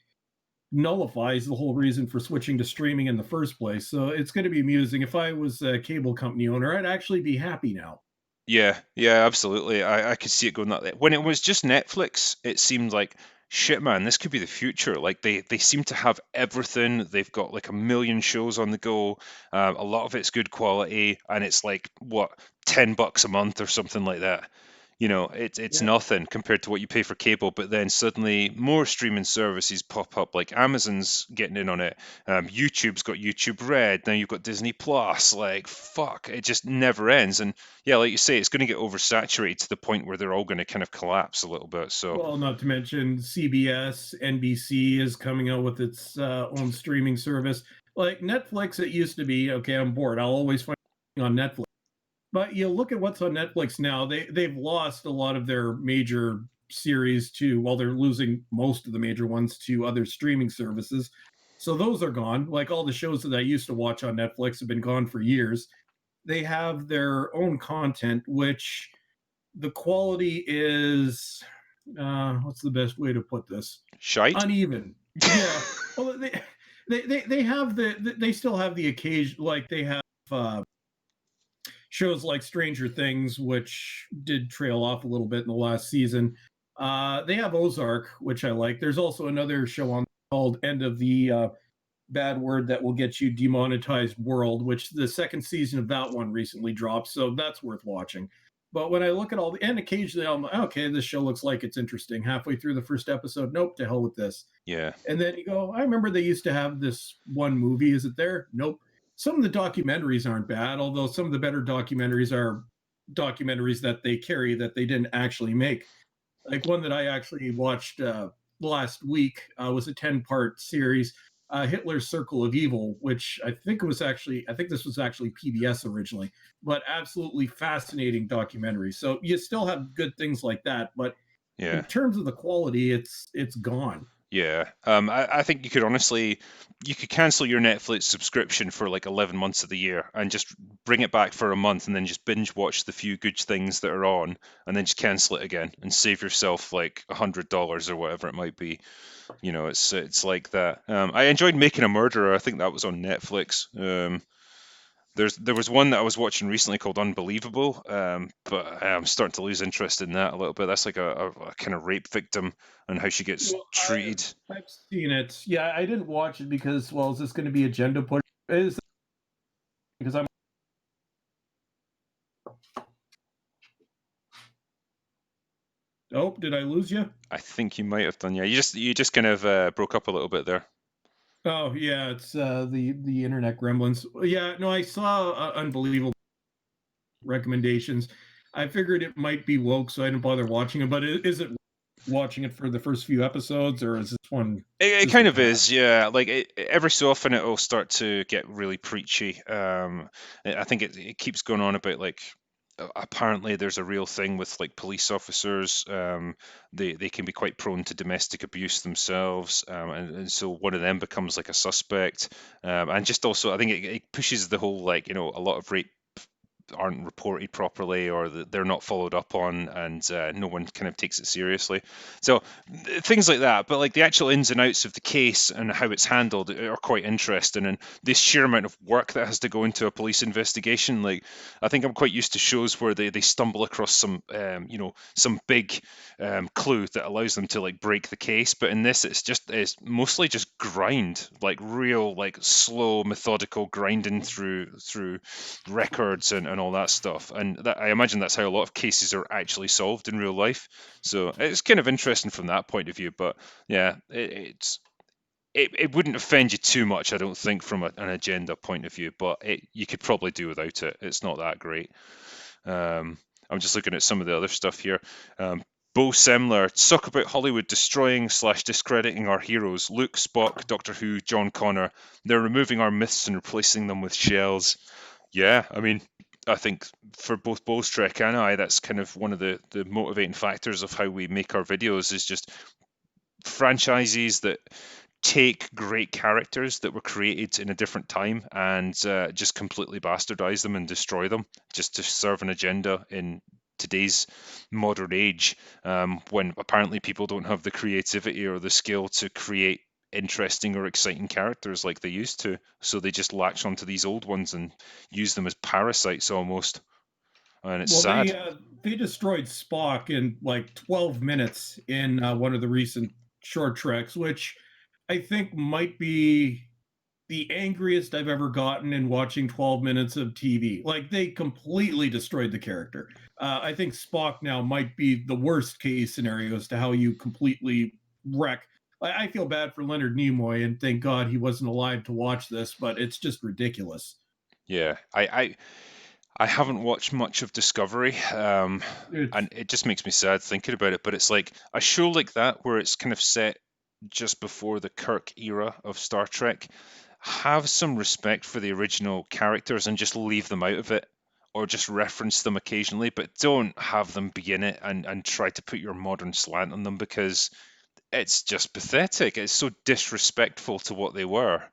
nullifies the whole reason for switching to streaming in the first place. So it's going to be amusing. If I was a cable company owner, I'd actually be happy now. Yeah, yeah, absolutely. I could see it going that way. When it was just Netflix, it seemed like shit, man, this could be the future. Like they seem to have everything. They've got like a million shows on the go. A lot of it's good quality, and it's like what, $10 a month or something like that. It's Yeah. nothing compared to what you pay for cable. But then suddenly more streaming services pop up, like Amazon's getting in on it. YouTube's got YouTube Red. Now you've got Disney Plus. Like fuck, it just never ends. And yeah, like you say, it's going to get oversaturated to the point where they're all going to kind of collapse a little bit. So Well, not to mention CBS, NBC is coming out with its own streaming service. Like Netflix, it used to be okay. I'm bored. I'll always find something on Netflix. But you look at what's on Netflix now. They've lost a lot of their major series to, well, they're losing most of the major ones to other streaming services. So those are gone. Like all the shows that I used to watch on Netflix have been gone for years. They have their own content, which the quality is what's the best way to put this? shite. Uneven. Yeah. Well, they have they still have the occasion, like they have uh shows like Stranger Things, which did trail off a little bit in the last season. They have Ozark, which I like. There's also another show on called End of the Bad Word that will get you demonetized world, which the second season of that one recently dropped, so that's worth watching. But when I look at all the, and occasionally I'm like, okay, this show looks like it's interesting. Halfway through the first episode, nope, to hell with this. Yeah, And then you go, I remember they used to have this one movie. Is it there? Nope. Some of the documentaries aren't bad, although some of the better documentaries are documentaries that they carry that they didn't actually make. Like one that I actually watched last week was a 10-part series, Hitler's Circle of Evil, which I think this was actually PBS originally, but absolutely fascinating documentary. So you still have good things like that, but in yeah. terms of the quality, it's gone. Yeah, I think you could cancel your Netflix subscription for like 11 months of the year and just bring it back for a month and then just binge watch the few good things that are on and then just cancel it again and save yourself like $100 or whatever it might be. It's like that. I enjoyed Making a Murderer. I think that was on Netflix. There was one that I was watching recently called Unbelievable, but I'm starting to lose interest in that a little bit. That's like a kind of rape victim and how she gets Well, treated. I've seen it. Yeah, I didn't watch it because, well, is this going to be agenda push? Is because I'm. Oh, did I lose you? I think you might have done. Yeah, you just kind of broke up a little bit there. Oh, yeah, it's the internet gremlins. Yeah, no, I saw unbelievable recommendations. I figured it might be woke, so I didn't bother watching it. But is it watching it for the first few episodes, or is this one It just a kind of pass? is, yeah. Like every so often, it will start to get really preachy. I think it keeps going on about like apparently there's a real thing with like police officers. They can be quite prone to domestic abuse themselves, and so one of them becomes like a suspect. And just also, I think it pushes the whole, like, a lot of rape aren't reported properly, or that they're not followed up on, and no one kind of takes it seriously. So things like that. But like the actual ins and outs of the case and how it's handled are quite interesting, and this sheer amount of work that has to go into a police investigation. Like, I think I'm quite used to shows where they stumble across some some big clue that allows them to like break the case, but in this it's mostly just grind, like real, like slow methodical grinding through records and all that stuff. And that, I imagine that's how a lot of cases are actually solved in real life. So it's kind of interesting from that point of view. But yeah, it wouldn't offend you too much, I don't think, from an agenda point of view. But you could probably do without it. It's not that great. I'm just looking at some of the other stuff here. Bo Semler, talk about Hollywood destroying / discrediting our heroes. Luke, Spock, Doctor Who, John Connor. They're removing our myths and replacing them with shells. Yeah, I mean, I think for both Bowlestrek and I, that's kind of one of the motivating factors of how we make our videos, is just franchises that take great characters that were created in a different time and just completely bastardize them and destroy them just to serve an agenda in today's modern age, when apparently people don't have the creativity or the skill to create interesting or exciting characters like they used to. So they just latch onto these old ones and use them as parasites almost. And it's Well, sad. they destroyed Spock in like 12 minutes in one of the recent short treks, which I think might be the angriest I've ever gotten in watching 12 minutes of TV. Like, they completely destroyed the character. I think Spock now might be the worst case scenario as to how you completely wreck. I feel bad for Leonard Nimoy, and thank God he wasn't alive to watch this, but it's just ridiculous. Yeah, I haven't watched much of Discovery, It's and it just makes me sad thinking about it. But it's like a show like that, where it's kind of set just before the Kirk era of Star Trek. Have some respect for the original characters and just leave them out of it, or just reference them occasionally, but don't have them be in it and try to put your modern slant on them, because it's just pathetic. It's so disrespectful to what they were.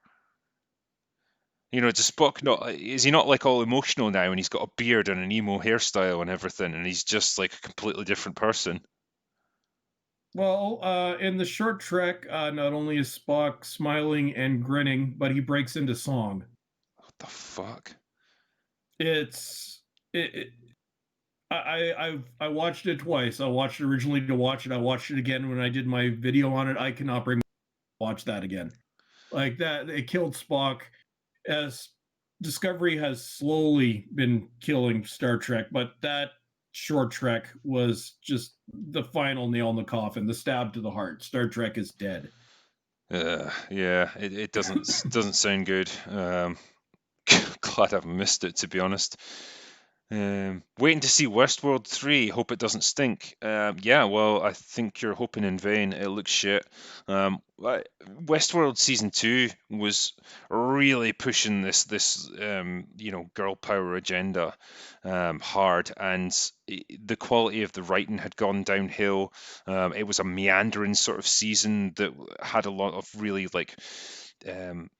Does Spock not, is he not like all emotional now, and he's got a beard and an emo hairstyle and everything, and he's just like a completely different person? Well, in the short trek, not only is Spock smiling and grinning, but he breaks into song. What the fuck? It's it, I watched it twice. I watched it originally to watch it. I watched it again when I did my video on it. I cannot bring watch that again. Like that, it killed Spock. As Discovery has slowly been killing Star Trek, but that short trek was just the final nail in the coffin, the stab to the heart. Star Trek is dead. Yeah, it doesn't sound good. Glad I've missed it, to be honest. Waiting to see Westworld 3. Hope it doesn't stink. Yeah, well, I think you're hoping in vain. It looks shit. Westworld season 2 was really pushing this girl power agenda hard, and the quality of the writing had gone downhill. It was a meandering sort of season that had a lot of really like um,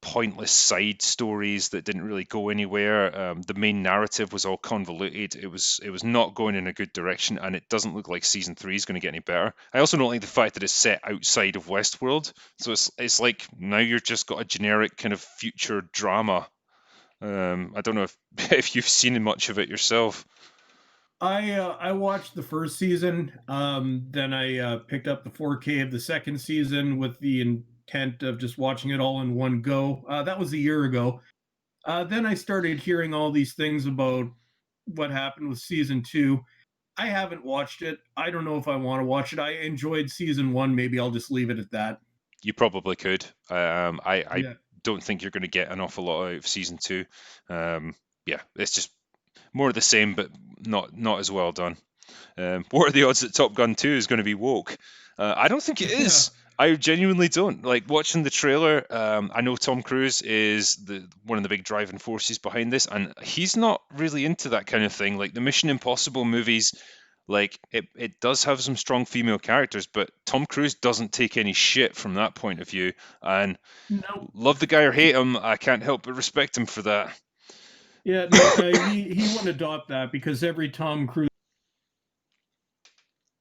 pointless side stories that didn't really go anywhere. The main narrative was all convoluted. It was not going in a good direction, and it doesn't look like season 3 is going to get any better. I also don't like the fact that it's set outside of Westworld, so it's like now you're just got a generic kind of future drama. I don't know if if you've seen much of it yourself. I watched the first season. Then I picked up the 4K of the second season with the intent of just watching it all in one go. That was a year ago. Then I started hearing all these things about what happened with season two. I haven't watched it. I don't know if I want to watch it. I enjoyed season one. Maybe I'll just leave it at that. You probably could. I Yeah. don't think you're going to get an awful lot out of season 2. Yeah, it's just more of the same, but not as well done. What are the odds that Top Gun 2 is going to be woke? I don't think it is. I genuinely don't. Like watching the trailer. I know Tom Cruise is the one of the big driving forces behind this, and he's not really into that kind of thing. Like the Mission Impossible movies, like it does have some strong female characters, but Tom Cruise doesn't take any shit from that point of view. And No, love the guy or hate him, I can't help but respect him for that. yeah, no, he wouldn't adopt that because every Tom Cruise,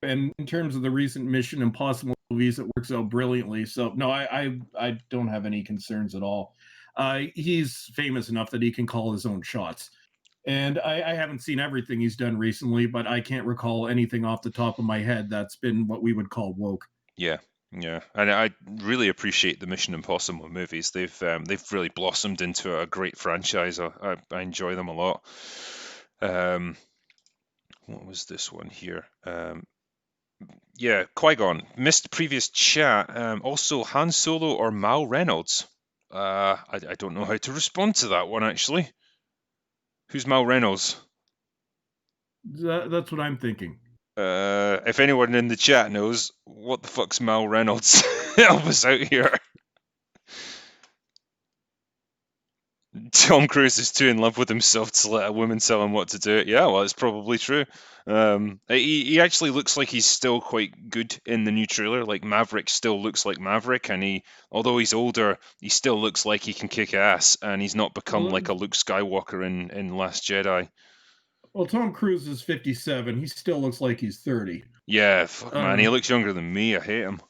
and in terms of the recent Mission Impossible movies, it works out brilliantly. So no, I don't have any concerns at all. He's famous enough that he can call his own shots. And I haven't seen everything he's done recently, but I can't recall anything off the top of my head that's been what we would call woke. Yeah, yeah, and I really appreciate the Mission Impossible movies. They've really blossomed into a great franchise. I enjoy them a lot. Um, what was this one here? Yeah, Qui-Gon missed previous chat. Also, Han Solo or Mal Reynolds? I don't know how to respond to that one actually. Who's Mal Reynolds? That's what I'm thinking. If anyone in the chat knows, what the fuck's Mal Reynolds? Help us out here. Tom Cruise is too in love with himself to let a woman tell him what to do. Yeah, well, it's probably true. He actually looks like he's still quite good in the new trailer. Like Maverick still looks like Maverick, and although he's older, he still looks like he can kick ass, and he's not become Well, like a Luke Skywalker in Last Jedi. well, Tom Cruise is 57. He still looks like he's 30. Yeah, fuck man, he Uh, looks younger than me. I hate him.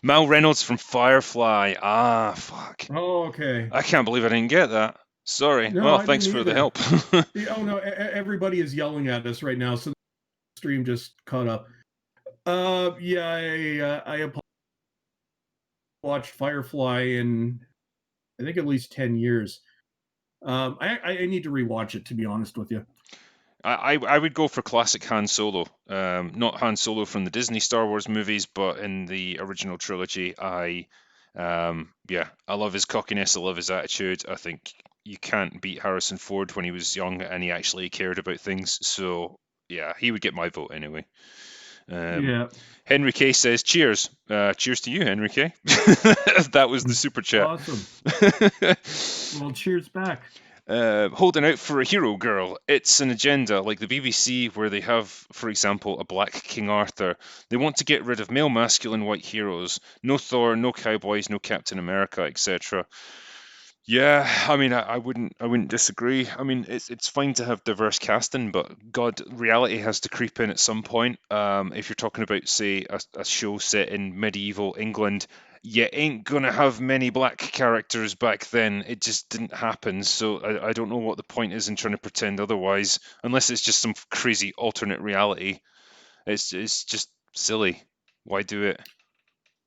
Mal Reynolds from Firefly. Ah, fuck. oh, okay. I can't believe I didn't get that. Sorry. No, Well, I thanks didn't for the either. help. Oh no, everybody is yelling at us right now, so the stream just caught up. Yeah, I watched Firefly in I think at least 10 years. I need to rewatch it to be honest with you. I would go for classic Han Solo. Not Han Solo from the Disney Star Wars movies, but in the original trilogy. Yeah, I love his cockiness. I love his attitude. I think you can't beat Harrison Ford when he was young and he actually cared about things. So yeah, he would get my vote anyway. Yeah, Henry K says, "Cheers, cheers to you, Henry K." That was the super chat. awesome. Well, cheers back. Holding out for a hero girl. It's an agenda like the BBC, where they have, for example, a black King Arthur. They want to get rid of male masculine white heroes. No Thor, no cowboys, no Captain America, etc. Yeah, I mean, I wouldn't disagree. I mean, it's fine to have diverse casting, but God, reality has to creep in at some point. If you're talking about, say, a show set in medieval England, you ain't gonna have many black characters back then. It just didn't happen. So I don't know what the point is in trying to pretend otherwise, unless it's just some crazy alternate reality. It's just silly. Why do it?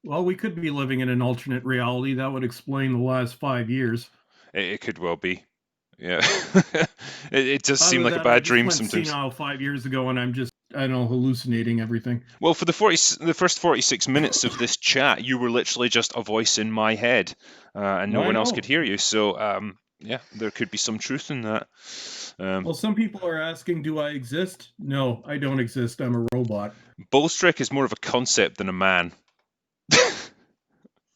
Well, we could be living in an alternate reality that would explain the last 5 years. It could well be. Yeah, it does seem Either like a that, I bad just dream went sometimes. senile 5 years ago, and I'm just I don't know hallucinating everything. Well, for the first 46 minutes of this chat, you were literally just a voice in my head, and no I one else could know. hear you. So, yeah, there could be some truth in that. Um, Well, some people are asking, do I exist? No, I don't exist. I'm a robot. Bowlestrek is more of a concept than a man.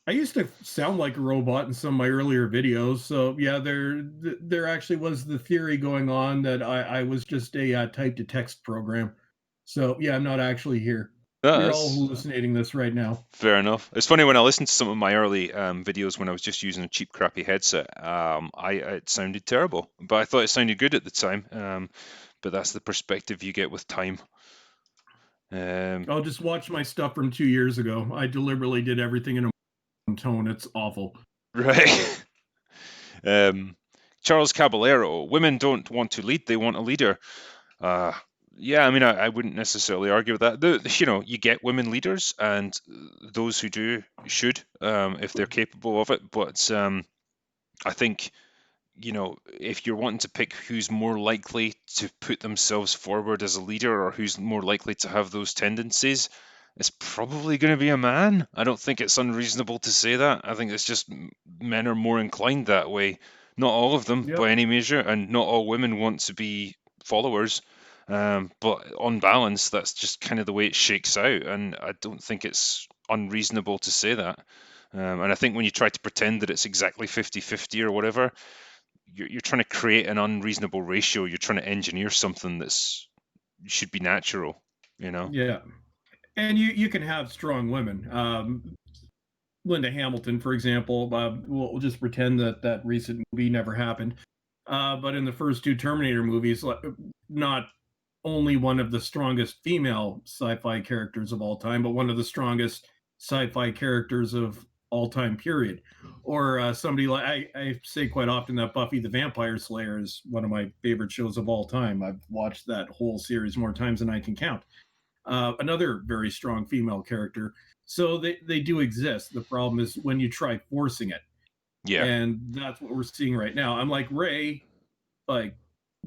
I used to sound like a robot in some of my earlier videos, so yeah, there actually was the theory going on that I was just a type to text program. So yeah, I'm not actually here. You're all That's hallucinating this right now. fair enough. It's funny when I listened to some of my early videos when I was just using a cheap, crappy headset. It sounded terrible, but I thought it sounded good at the time. But that's the perspective you get with time. I'll just watch my stuff from 2 years ago. I deliberately did everything in a tone. It's awful. Right. Um, Charles Caballero, women don't want to lead, they want a leader. Uh, yeah, I mean, I wouldn't necessarily argue with that. You get women leaders, and those who do should, if they're capable of it. But I think, if you're wanting to pick who's more likely to put themselves forward as a leader or who's more likely to have those tendencies, it's probably going to be a man. I don't think it's unreasonable to say that. I think it's just men are more inclined that way. Not all of them by Yep. any measure, and not all women want to be followers. But on balance, that's just kind of the way it shakes out, and I don't think it's unreasonable to say that. And I think when you try to pretend that it's exactly 50-50 or whatever, you're trying to create an unreasonable ratio. You're trying to engineer something that's should be natural, you know? Yeah. And you can have strong women. Linda Hamilton, for example, we'll just pretend that that recent movie never happened. But in the first two Terminator movies, not only one of the strongest female sci-fi characters of all time, but one of the strongest sci-fi characters of all time. Period. Or somebody like I say quite often that Buffy the Vampire Slayer is one of my favorite shows of all time. I've watched that whole series more times than I can count. Another very strong female character. So they do exist. The problem is when you try forcing it, Yeah. and that's what we're seeing right now. I'm like Ray, like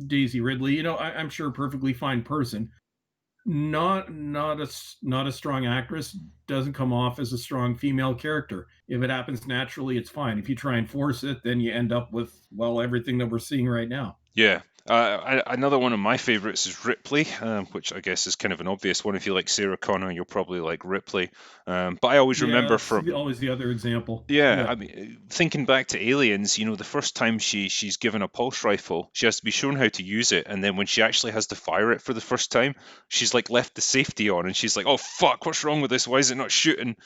Daisy Ridley. I'm sure a perfectly fine person. Not a strong actress. Doesn't come off as a strong female character. If it happens naturally, it's fine. If you try and force it, then you end up with everything that we're seeing right now. Yeah. Another one of my favorites is Ripley, which I guess is kind of an obvious one. If you like Sarah Connor, you'll probably like Ripley. But I always Yeah, remember that's from always the other example. yeah, Yeah. I mean, thinking back to Aliens, the first time she's given a pulse rifle, she has to be shown how to use it, and then when she actually has to fire it for the first time, she's like left the safety on, and she's like, "Oh fuck, what's wrong with this? Why is it not shooting?"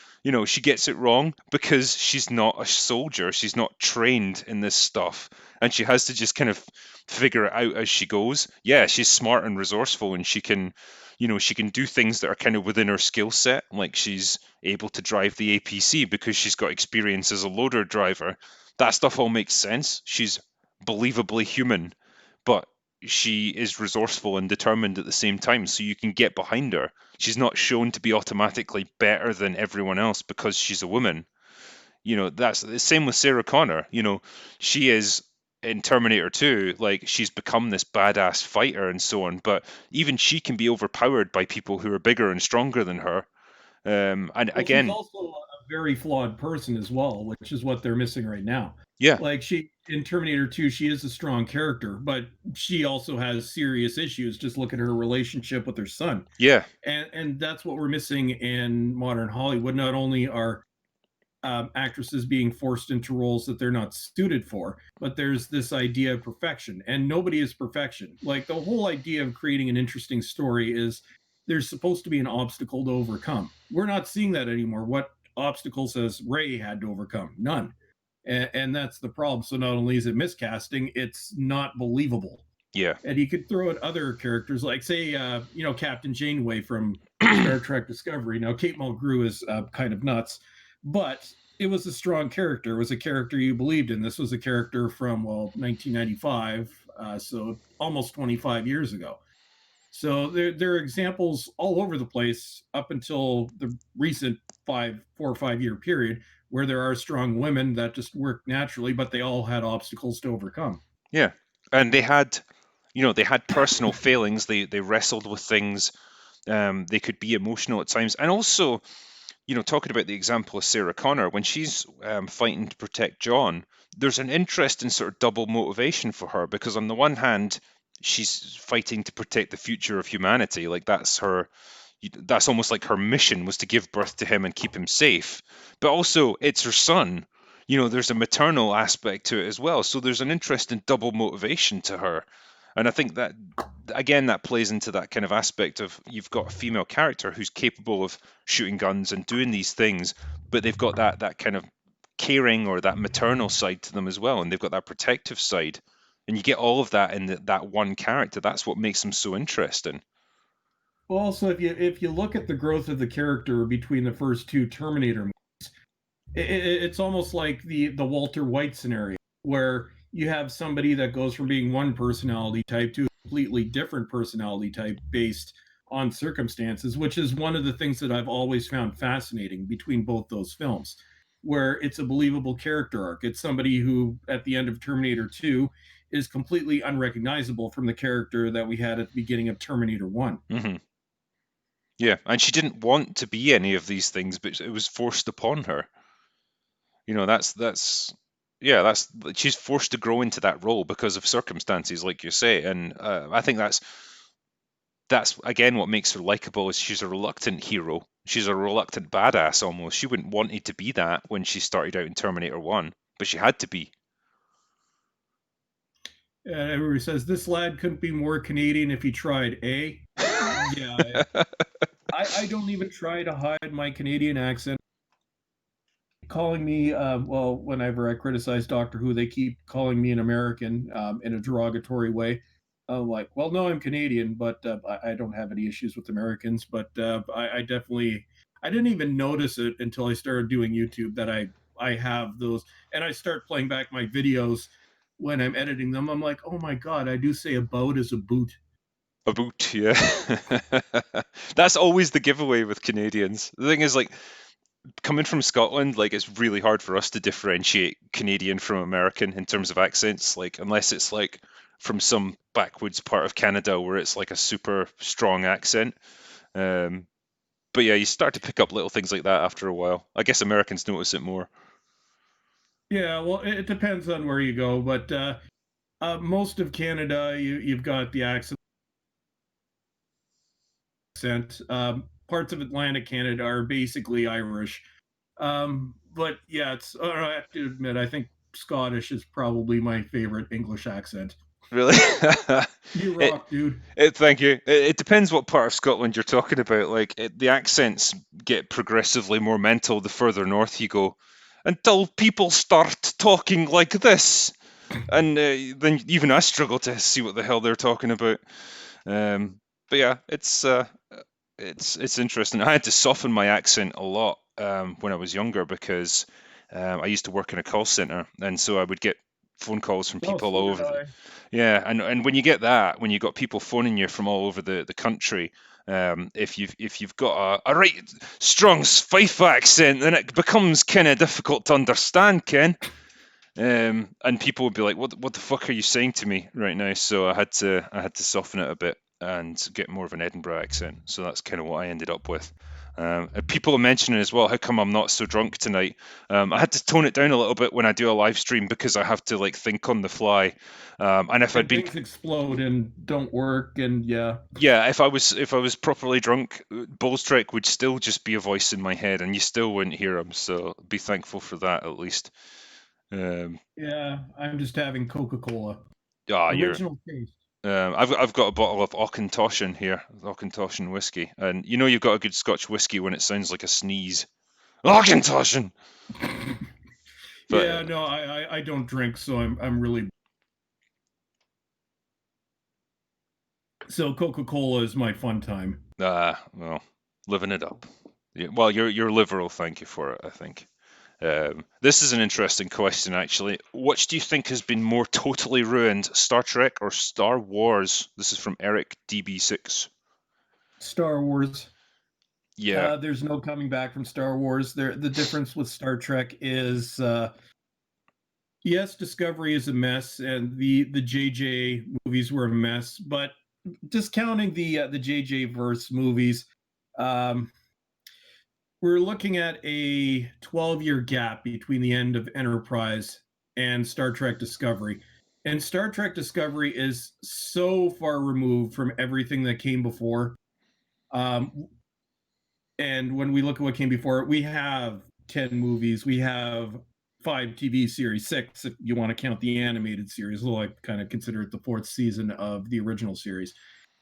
She gets it wrong because she's not a soldier, she's not trained in this stuff, and she has to just kind of figure it out as she goes. Yeah, she's smart and resourceful, and she can do things that are kind of within her skill set, like she's able to drive the APC because she's got experience as a loader driver. That stuff all makes sense. She's believably human, but she is resourceful and determined at the same time, so you can get behind her. She's not shown to be automatically better than everyone else because she's a woman. That's the same with Sarah Connor. She is in Terminator 2, like she's become this badass fighter and so on, but even she can be overpowered by people who are bigger and stronger than her. And Well, she's again, also a very flawed person as well, which is what they're missing right now. yeah, Like she in Terminator 2, she is a strong character, but she also has serious issues. Just look at her relationship with her son. yeah, And that's what we're missing in modern Hollywood. Not only are actresses being forced into roles that they're not suited for, but there's this idea of perfection, and nobody is perfection. Like the whole idea of creating an interesting story is there's supposed to be an obstacle to overcome. We're not seeing that anymore. What obstacles has Ray had to overcome? None. And that's the problem. So not only is it miscasting, it's not believable. yeah, And you could throw in other characters like, say, Captain Janeway from Star Trek Discovery. Now, Kate Mulgrew is kind of nuts, but it was a strong character. It was a character you believed in. This was a character from 1995, so almost 25 years ago. So there are examples all over the place up until the recent 4 or 5 year period where there are strong women that just work naturally, but they all had obstacles to overcome. yeah. And they had personal failings. They wrestled with things. They could be emotional at times, and also, talking about the example of Sarah Connor, when she's fighting to protect John, there's an interesting sort of double motivation for her because on the one hand, she's fighting to protect the future of humanity. Like that's almost like her mission was to give birth to him and keep him safe. But also, it's her son. There's a maternal aspect to it as well. So there's an interesting double motivation to her. And I think that, again, that plays into that kind of aspect of you've got a female character who's capable of shooting guns and doing these things, but they've got that kind of caring or that maternal side to them as well. And they've got that protective side. And you get all of that in that one character. That's what makes them so interesting. Well, also, if you look at the growth of the character between the first two Terminator, it's almost like the Walter White scenario, where you have somebody that goes from being one personality type to a completely different personality type based on circumstances, which is one of the things that I've always found fascinating between both those films, where it's a believable character arc. It's somebody who, at the end of Terminator 2, is completely unrecognizable from the character that we had at the beginning of Terminator 1. Hmm. Yeah, and she didn't want to be any of these things, but it was forced upon her. That's yeah, that's she's forced to grow into that role because of circumstances, like you say, and I think that's again what makes her likable is she's a reluctant hero. She's a reluctant badass almost. She wouldn't wanted to be that when she started out in Terminator 1, but she had to be. And everybody says this lad couldn't be more Canadian if he tried. Yeah, I don't even try to hide my Canadian accent. Calling me, well, whenever I criticize Doctor Who, they keep calling me an American in a derogatory way. I'm like, well, no, I'm Canadian, but I don't have any issues with Americans. But I definitely, I didn't even notice it until I started doing YouTube that I have those, and I start playing back my videos when I'm editing them. I'm like, oh my god, I do say a boat is a boot. A boot, yeah. That's always the giveaway with Canadians. The thing is, like, coming from Scotland, like, it's really hard for us to differentiate Canadian from American in terms of accents, like, unless it's like from some backwoods part of Canada where it's like a super strong accent. Um, but yeah, you start to pick up little things like that after a while. I guess Americans notice it more. Yeah, well, it depends on where you go, but most of Canada, you've got the accent. Parts of Atlantic Canada are basically Irish. But yeah, I have to admit, I think Scottish is probably my favorite English accent. Really? You it, rock, dude. thank you. It depends what part of Scotland you're talking about. Like the accents get progressively more mental the further north you go, until people start talking like this, and then even I struggle to see what the hell they're talking about. But yeah, it's interesting. I had to soften my accent a lot when I was younger because I used to work in a call center, and so I would get phone calls from Oh, people so all did over the I. yeah, and when you get that, when you got people phoning you from all over the country, if you've got a right strong Fife accent, then it becomes kind of difficult to understand, Ken. And people would be like, what the fuck are you saying to me right now?" So I had to soften it a bit and get more of an Edinburgh accent. So that's kind of what I ended up with. And people are mentioning as well, how come I'm not so drunk tonight? I had to tone it down a little bit when I do a live stream because I have to like think on the fly. And if I'd And been things explode and don't work, and yeah. yeah, if I was properly drunk, Bowlestrek would still just be a voice in my head, and you still wouldn't hear him. So be thankful for that at least. Um, Yeah, I'm just having Coca-Cola. ah, you're Original taste. I've got a bottle of Auchentoshan here, Auchentoshan whiskey, and you know you've got a good Scotch whiskey when it sounds like a sneeze. Auchentoshan. Yeah, But no, I don't drink, so I'm really, so Coca-Cola is my fun time. well, living it up. Yeah, well, you're liberal. Thank you for it. I think. This is an interesting question, actually. Which do you think has been more totally ruined, Star Trek or Star Wars? This is from Eric DB6. Star Wars. Yeah, There's no coming back from Star Wars. The difference with Star Trek is yes, Discovery is a mess, and the JJ movies were a mess. But discounting the JJ verse movies, um, we're looking at a 12-year gap between the end of Enterprise and Star Trek Discovery. And Star Trek Discovery is so far removed from everything that came before. Um, and when we look at what came before it, we have 10 movies, we have 5 TV series, 6 if you want to count the animated series, although I kind of consider it the 4th season of the original series.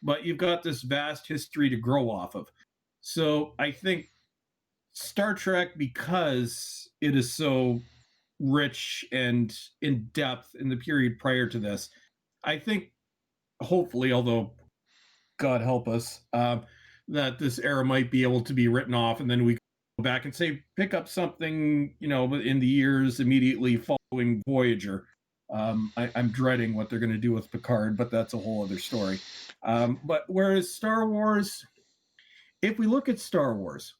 But you've got this vast history to grow off of. So I think Star Trek, because it is so rich and in depth in the period prior to this, I think hopefully, although God help us, that this era might be able to be written off, and then we go back and say pick up something, in the years immediately following Voyager. I'm dreading what they're going to do with Picard, but that's a whole other story. But whereas Star Wars, if we look at Star Wars,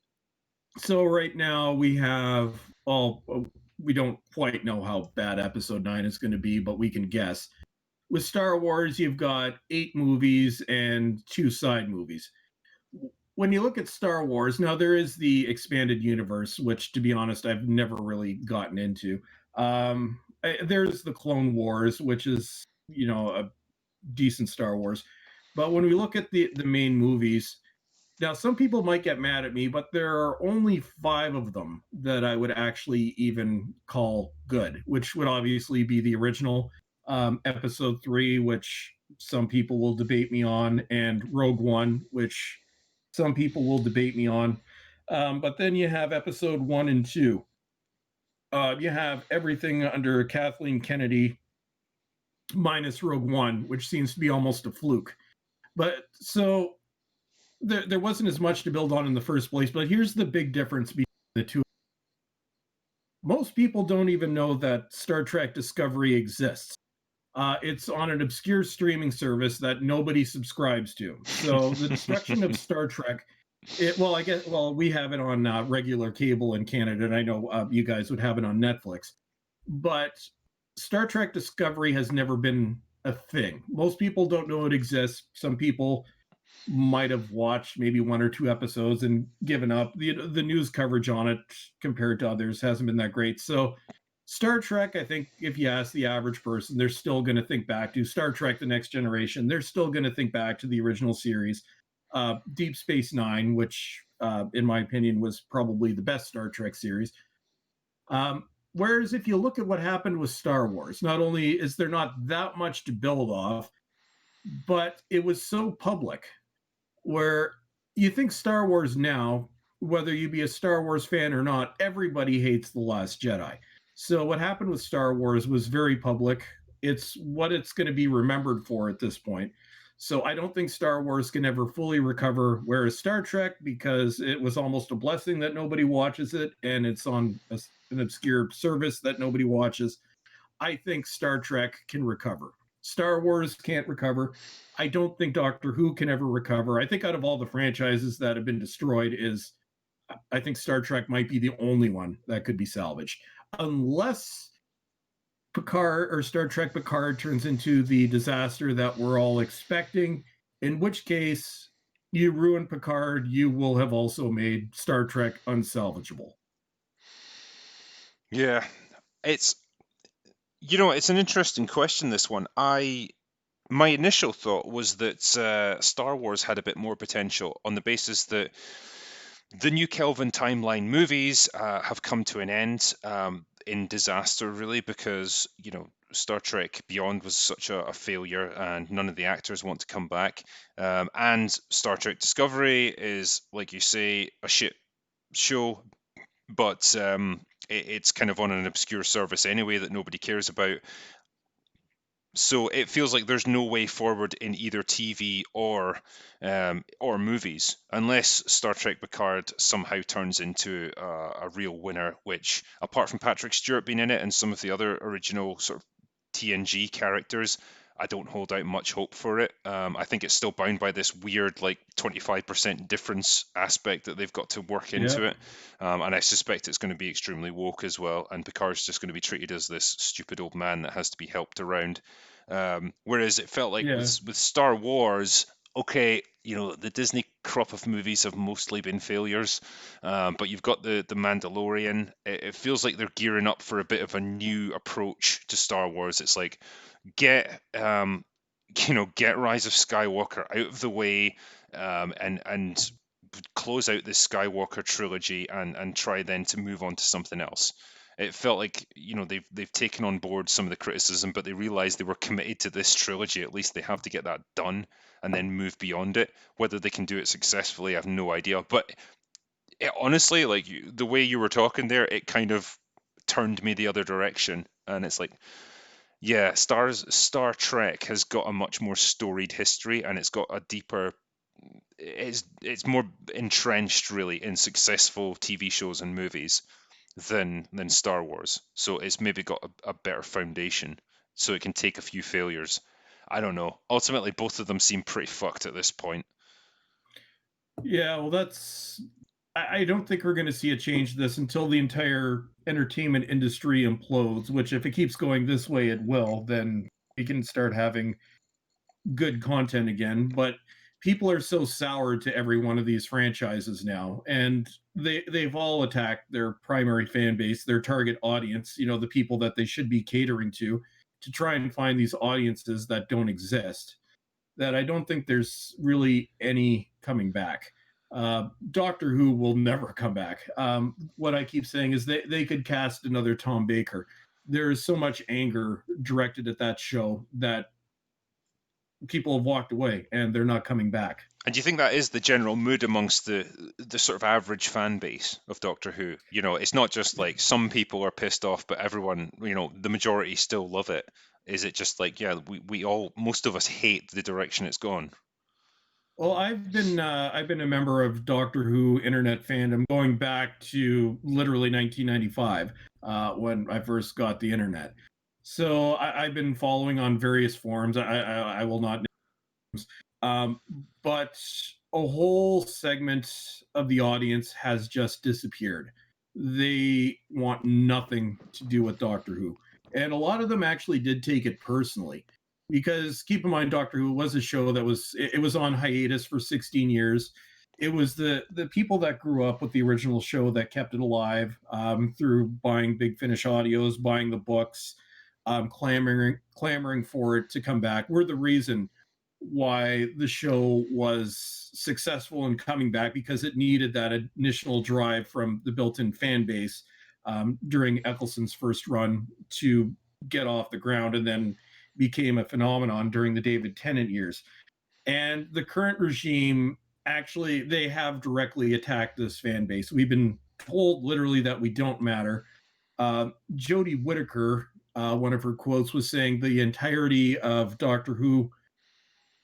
so right now we have we don't quite know how bad Episode 9 is going to be, but we can guess. With Star Wars, you've got 8 movies and 2 side movies. When you look at Star Wars, now there is the expanded universe, which, to be honest, I've never really gotten into. There's the Clone Wars, which is a decent Star Wars. But when we look at the main movies, now some people might get mad at me, but there are only 5 of them that I would actually even call good, which would obviously be the original, Episode 3, which some people will debate me on, and Rogue One, which some people will debate me on. But then you have Episode 1 and 2. You have everything under Kathleen Kennedy minus Rogue One, which seems to be almost a fluke. But so there wasn't as much to build on in the first place. But here's the big difference between the two. Most people don't even know that Star Trek Discovery exists. It's on an obscure streaming service that nobody subscribes to. So the destruction of Star Trek. Well, I guess. Well, we have it on regular cable in Canada, and I know you guys would have it on Netflix. But Star Trek Discovery has never been a thing. Most people don't know it exists. Some people might have watched maybe 1 or 2 episodes and given up. The news coverage on it compared to others hasn't been that great. So Star Trek, I think if you ask the average person, they're still going to think back to Star Trek: The Next Generation. They're still going to think back to the original series, Deep Space Nine, which in my opinion was probably the best Star Trek series. Whereas if you look at what happened with Star Wars, not only is there not that much to build off, but it was so public where you think Star Wars now, whether you be a Star Wars fan or not, everybody hates The Last Jedi. So what happened with Star Wars was very public. It's what it's going to be remembered for at this point. So I don't think Star Wars can ever fully recover, whereas Star Trek, because it was almost a blessing that nobody watches it and it's on an obscure service that nobody watches, I think Star Trek can recover. Star Wars can't recover. I don't think Doctor Who can ever recover. I think out of all the franchises that have been destroyed, is I think Star Trek might be the only one that could be salvaged, unless Picard or Star Trek Picard turns into the disaster that we're all expecting. In which case, you ruin Picard, you will have also made Star Trek unsalvageable. Yeah, it's it's an interesting question, this one. My initial thought was that Star Wars had a bit more potential on the basis that the new Kelvin timeline movies have come to an end in disaster, really, because Star Trek Beyond was such a failure, and none of the actors want to come back. And Star Trek Discovery is, like you say, a shit show, but it's kind of on an obscure service anyway that nobody cares about. So it feels like there's no way forward in either TV or movies, unless Star Trek Picard somehow turns into a real winner. Which, apart from Patrick Stewart being in it and some of the other original sort of TNG characters, I don't hold out much hope for it. I think it's still bound by this weird, like 25% difference aspect that they've got to work into Yeah. it, and I suspect it's going to be extremely woke as well. And Picard's just going to be treated as this stupid old man that has to be helped around. Whereas it felt like Yeah. with Star Wars, okay, the Disney crop of movies have mostly been failures, but you've got the Mandalorian. It feels like they're gearing up for a bit of a new approach to Star Wars. It's like get get Rise of Skywalker out of the way, and close out this Skywalker trilogy, and try then to move on to something else. It felt like they've taken on board some of the criticism, but they realized they were committed to this trilogy. At least they have to get that done and then move beyond it. Whether they can do it successfully, I have no idea. But honestly, like the way you were talking there, it kind of turned me the other direction, and it's like, yeah, Star Trek has got a much more storied history, and it's got a deeper. It's more entrenched, really, in successful TV shows and movies than Star Wars. So it's maybe got a better foundation, so it can take a few failures. I don't know. Ultimately, both of them seem pretty fucked at this point. Yeah, well, I don't think we're going to see a change to this until the entire entertainment industry implodes, which, if it keeps going this way, it will. Then we can start having good content again. But people are so soured to every one of these franchises now, and they've all attacked their primary fan base, their target audience, the people that they should be catering to try and find these audiences that don't exist. that I don't think there's really any coming back. Doctor Who will never come back. What I keep saying is they could cast another Tom Baker. There is so much anger directed at that show that people have walked away and they're not coming back. And do you think that is the general mood amongst the sort of average fan base of Doctor Who? You know, it's not just like some people are pissed off, but everyone, you know, the majority still love it. Is it just like, yeah, we all, most of us hate the direction it's gone? Well, I've been a member of Doctor Who internet fandom going back to literally 1995 when I first got the internet. So I've been following on various forums. I will not Um, but a whole segment of the audience has just disappeared. They want nothing to do with Doctor Who. And a lot of them actually did take it personally. Because keep in mind, Doctor Who was a show that it was on hiatus for 16 years. It was the people that grew up with the original show that kept it alive through buying Big Finish audios, buying the books, clamoring for it to come back. Were the reason why the show was successful in coming back because it needed that initial drive from the built-in fan base during Eccleston's first run to get off the ground, and then became a phenomenon during the David Tennant years. And the current regime actually they have directly attacked this fan base. We've been told literally that we don't matter. Jodie Whittaker, one of her quotes was saying the entirety of Doctor Who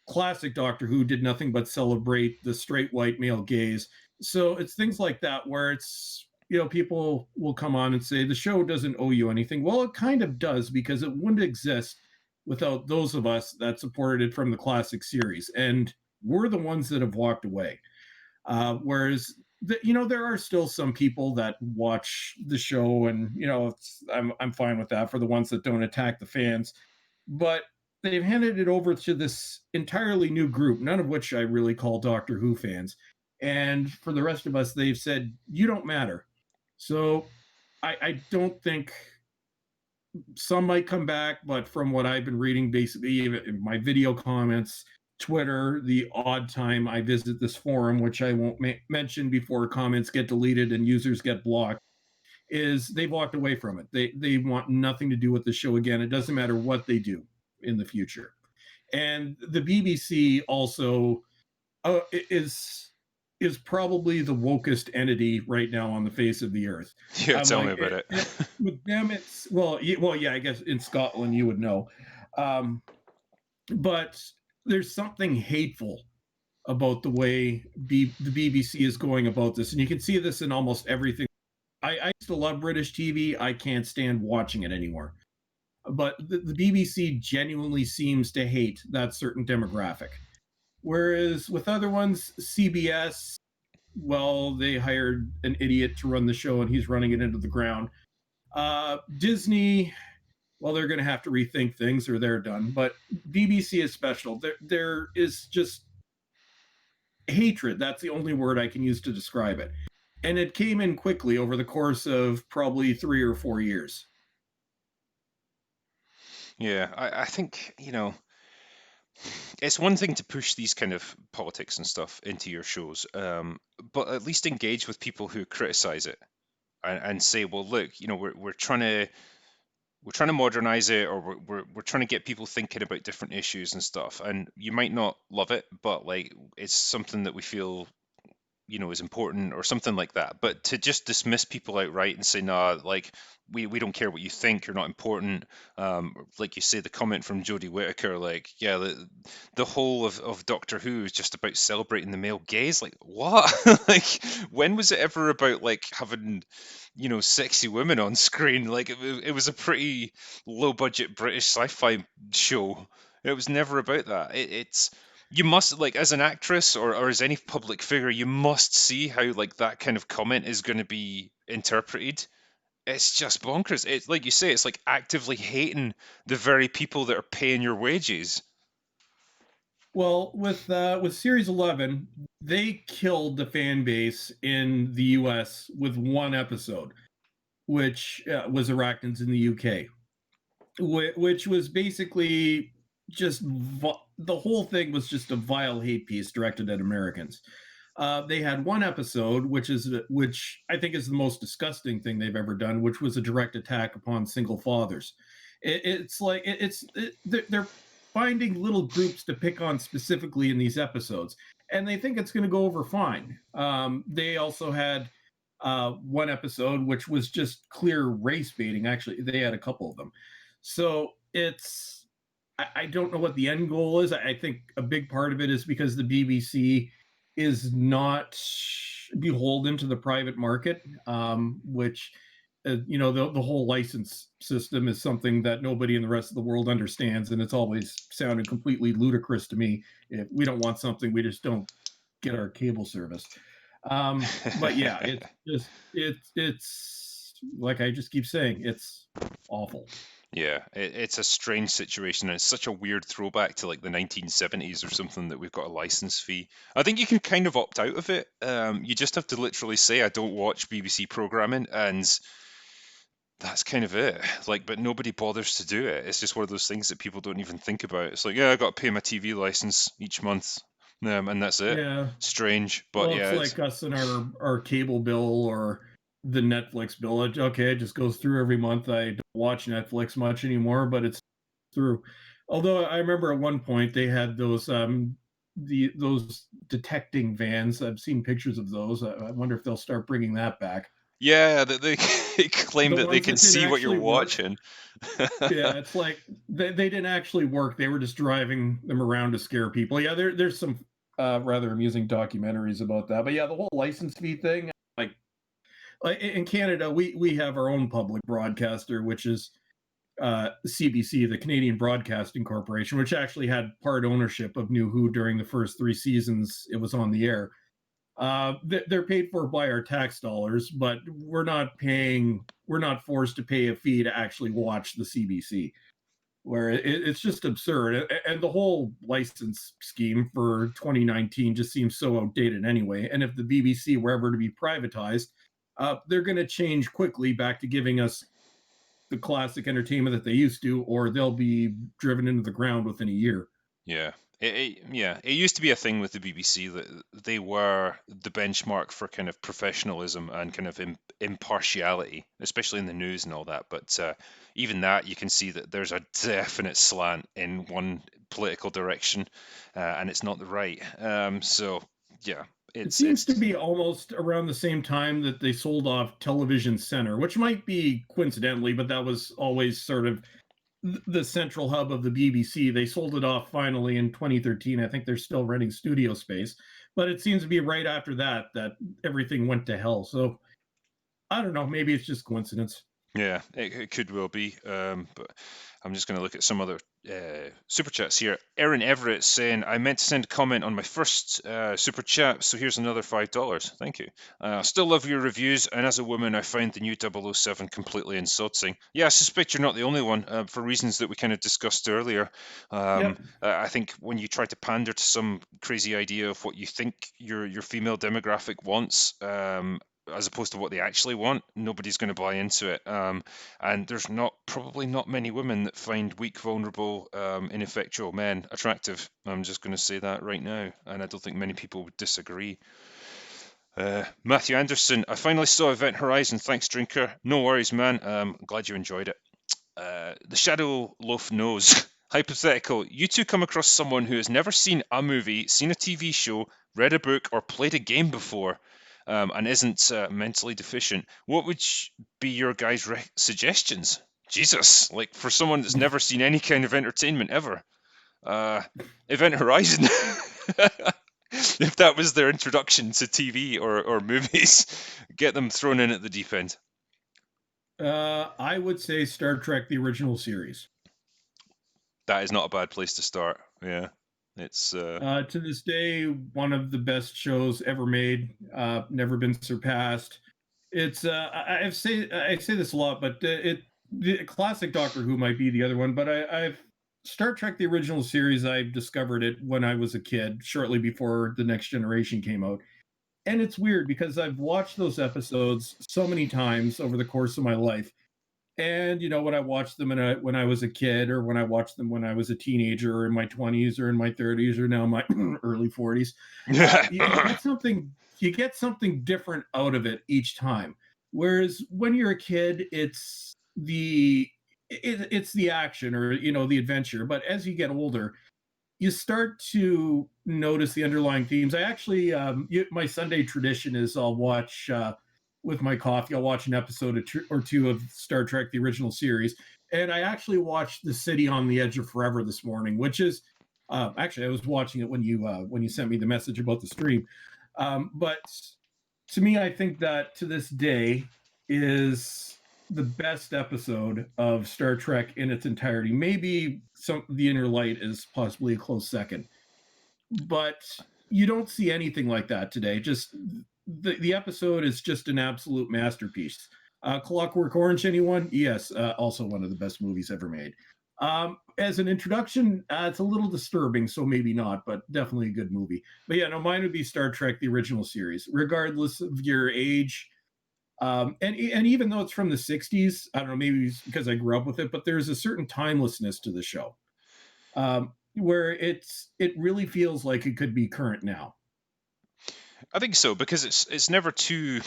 classic Doctor Who did nothing but celebrate the straight white male gaze. So it's things like that where it's, you know, people will come on and say the show doesn't owe you anything. Well, it kind of does because it wouldn't exist without those of us that supported it from the classic series. And we're the ones that have walked away. Whereas, you know, there are still some people that watch the show, and you know, I'm fine with that for the ones that don't attack the fans. But they've handed it over to this entirely new group, none of which I really call Doctor Who fans. And for the rest of us, they've said you don't matter. So I don't think some might come back, but from what I've been reading, basically in my video comments, Twitter, the odd time I visit this forum, which I won't mention before comments get deleted and users get blocked, is they've walked away from it. They want nothing to do with the show again. It doesn't matter what they do in the future. And the BBC also is probably the wokest entity right now on the face of the earth. Yeah, I'm tell me like, about it. with them, it's well, yeah, I guess in Scotland you would know, um, but there's something hateful about the way the BBC is going about this, and you can see this in almost everything. I used to love British TV. I can't stand watching it anymore. But the BBC genuinely seems to hate that certain demographic. Whereas with other ones, CBS, well, they hired an idiot to run the show and he's running it into the ground. Disney, well, they're going to have to rethink things or they're done. But BBC is special. There is just hatred. That's the only word I can use to describe it. And it came in quickly over the course of probably 3 or 4 years. Yeah, I think, you know, it's one thing to push these kind of politics and stuff into your shows, but at least engage with people who criticize it and say, well, look, you know, we're trying to modernize it, or we're trying to get people thinking about different issues and stuff. And you might not love it, but like it's something that we feel, you know, is important or something like that. But to just dismiss people outright and say, nah, like we don't care what you think, you're not important. Like you say, the comment from Jodie Whittaker, like, yeah, the whole of Doctor Who is just about celebrating the male gaze. Like, what? Like, when was it ever about like having, you know, sexy women on screen? Like, it was a pretty low budget British sci-fi show. It was never about that. It's you must, like, as an actress or as any public figure, you must see how like that kind of comment is going to be interpreted. It's just bonkers. It's like you say, it's like actively hating the very people that are paying your wages. Well, with Series 11, they killed the fan base in the US with one episode, which was Arachnids in the UK, which was basically just the whole thing was just a vile hate piece directed at Americans. They had one episode, which I think is the most disgusting thing they've ever done, which was a direct attack upon single fathers. It's like they're finding little groups to pick on specifically in these episodes, and they think it's going to go over fine. They also had one episode which was just clear race baiting. Actually, they had a couple of them. So I don't know what the end goal is. I think a big part of it is because the BBC is not beholden to the private market, which the whole license system is something that nobody in the rest of the world understands, and it's always sounded completely ludicrous to me. If we don't want something, we just don't get our cable service. But yeah, it's like I just keep saying, it's awful. Yeah, it's a strange situation, and it's such a weird throwback to like the 1970s or something that we've got a license fee. I think you can kind of opt out of it. You just have to literally say, I don't watch BBC programming, and that's kind of it. Like, but nobody bothers to do it. It's just one of those things that people don't even think about. It's like, yeah, I got to pay my TV license each month, and that's it. Yeah. Strange, but Well, yeah, it's it's like us and our cable bill or the Netflix bill. Okay, it just goes through every month. I don't watch Netflix much anymore, but it's through. Although I remember at one point they had those detecting vans. I've seen pictures of those. I wonder if they'll start bringing that back. yeah, that they claim The that they ones can that didn't see what you're actually work. watching. Yeah, it's like they didn't actually work. They were just driving them around to scare people. Yeah, there's some rather amusing documentaries about that. But yeah, the whole license fee thing, like in Canada, we have our own public broadcaster, which is CBC, the Canadian Broadcasting Corporation, which actually had part ownership of New Who during the first 3 seasons it was on the air. They're paid for by our tax dollars, but we're not forced to pay a fee to actually watch the CBC, where it's just absurd. And the whole license scheme for 2019 just seems so outdated anyway. And if the BBC were ever to be privatized, they're going to change quickly back to giving us the classic entertainment that they used to, or they'll be driven into the ground within a year. Yeah. It used to be a thing with the BBC that they were the benchmark for kind of professionalism and kind of impartiality, especially in the news and all that. But even that, you can see that there's a definite slant in one political direction, and it's not the right. So yeah, It it's seems to it's be almost around the same time that they sold off Television Center, which might be coincidentally, but that was always sort of the central hub of the BBC. They sold it off finally in 2013. I think they're still renting studio space, but it seems to be right after that that everything went to hell. So I don't know. Maybe it's just coincidence. Yeah, it could well be. But I'm just going to look at some other super chats here. Erin Everett saying, I meant to send a comment on my first super chat, so here's another $5. Thank you. Still love your reviews, and as a woman, I find the new 007 completely insulting. Yeah, I suspect you're not the only one, for reasons that we kind of discussed earlier. Yep. I think when you try to pander to some crazy idea of what you think your female demographic wants, as opposed to what they actually want, nobody's going to buy into it. And there's probably not many women that find weak, vulnerable, ineffectual men attractive. I'm just going to say that right now, and I don't think many people would disagree. Matthew Anderson, I finally saw Event Horizon. Thanks, Drinker. No worries, man. Glad you enjoyed it. The Shadow Loaf knows. Hypothetical. You two come across someone who has never seen a movie, seen a TV show, read a book, or played a game before, and isn't mentally deficient. What would be your guys' suggestions? Jesus, like for someone that's never seen any kind of entertainment ever. Event Horizon. If that was their introduction to TV or movies, get them thrown in at the deep end. I would say Star Trek: The Original Series. That is not a bad place to start. Yeah, it's To this day, one of the best shows ever made. Never been surpassed. It's I say this a lot, but the classic Doctor Who might be the other one. But I've Star Trek: The Original Series. I discovered it when I was a kid, shortly before the Next Generation came out. And it's weird because I've watched those episodes so many times over the course of my life, And when I watched them when I was a kid, or when I watched them when I was a teenager, or in my 20s, or in my 30s, or now my early 40s, you get something different out of it each time. Whereas when you're a kid, it's the action, or the adventure. But as you get older, you start to notice the underlying themes. I actually, my Sunday tradition is I'll watch, with my coffee, I'll watch an episode or two of Star Trek, the original series. And I actually watched The City on the Edge of Forever this morning, which is, actually, I was watching it when you sent me the message about the stream. But to me, I think that to this day is the best episode of Star Trek in its entirety. Maybe The Inner Light is possibly a close second, but you don't see anything like that today. Just the episode is just an absolute masterpiece. Clockwork Orange, anyone? Yes, also one of the best movies ever made. As an introduction, it's a little disturbing, so maybe not, but definitely a good movie. But yeah, no, mine would be Star Trek, the original series, regardless of your age. And even though it's from the 60s, I don't know, maybe it's because I grew up with it, but there's a certain timelessness to the show, where it really feels like it could be current now. I think so, because it's never too.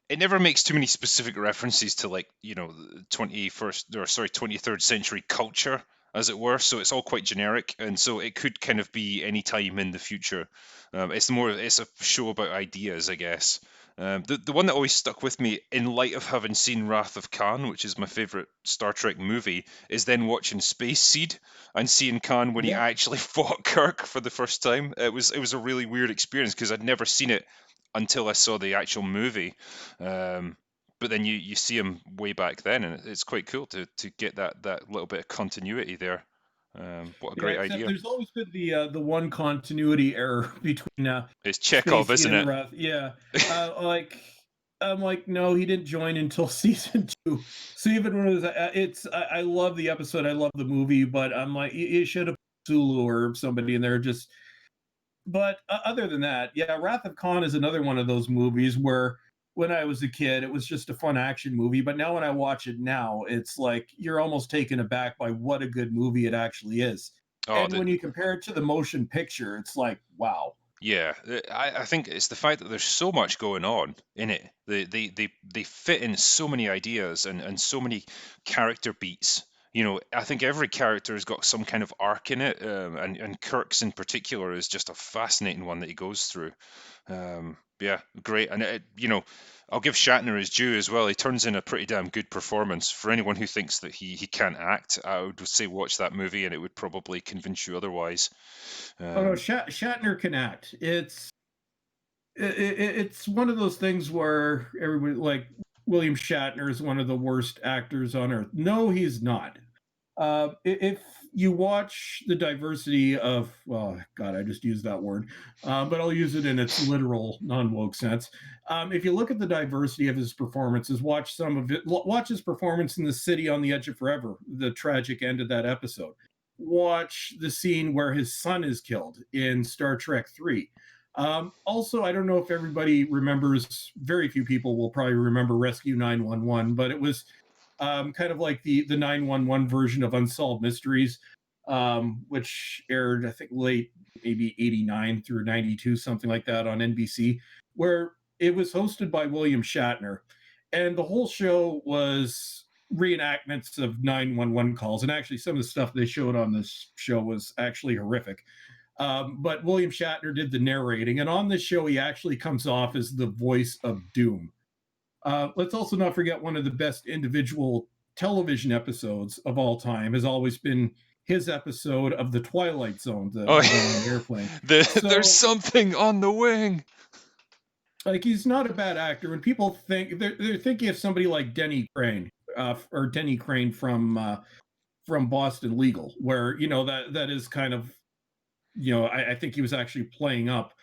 It never makes too many specific references to, like, 23rd century culture, as it were. So it's all quite generic, and so it could kind of be any time in the future. It's a show about ideas, I guess. The one that always stuck with me, in light of having seen Wrath of Khan, which is my favorite Star Trek movie, is then watching Space Seed and seeing Khan when he Yeah. actually fought Kirk for the first time. It was a really weird experience, because I'd never seen it until I saw the actual movie. But then you see him way back then, and it's quite cool to get that little bit of continuity there. What a Yeah, great except idea! there's always been the one continuity error between It's Chekhov, Spacey isn't and it? Wrath. Yeah, like I'm like, no, he didn't join until season two. So even when it was, I love the episode, I love the movie, but I'm like, you should have put Sulu or somebody in there. Just, but other than that, yeah, Wrath of Khan is another one of those movies where when I was a kid, it was just a fun action movie. But now when I watch it now, it's like you're almost taken aback by what a good movie it actually is. Oh, And when you compare it to the motion picture, it's like, wow. yeah, I think it's the fact that there's so much going on in it. They fit in so many ideas, and so many character beats. I think every character has got some kind of arc in it, and Kirk's in particular is just a fascinating one that he goes through. Yeah, great. And I'll give Shatner his due as well. He turns in a pretty damn good performance. For anyone who thinks that he can't act, I would say watch that movie, and it would probably convince you otherwise. Oh no, Um, Shatner can act. It's one of those things where everybody like William Shatner is one of the worst actors on earth. No, he's not. If you watch the diversity of, well, God, I just used that word, but I'll use it in its literal non-woke sense. If you look at the diversity of his performances, watch some of it. Watch his performance in The City on the Edge of Forever, the tragic end of that episode. Watch the scene where his son is killed in Star Trek 3. Also, I don't know if everybody remembers, very few people will probably remember Rescue 911, but it was kind of like the 911 version of Unsolved Mysteries, which aired, I think, late, maybe 89 through 92, something like that on NBC, where it was hosted by William Shatner. And the whole show was reenactments of 911 calls. And actually, some of the stuff they showed on this show was actually horrific. But William Shatner did the narrating. And on this show, he actually comes off as the voice of Doom. Let's also not forget one of the best individual television episodes of all time has always been his episode of the Twilight Zone, oh, the one on the airplane. there's So, something on the wing. like, he's not a bad actor. When people think they're thinking of somebody like Denny Crane, or Denny Crane from Boston Legal, where that is kind of I think he was actually playing up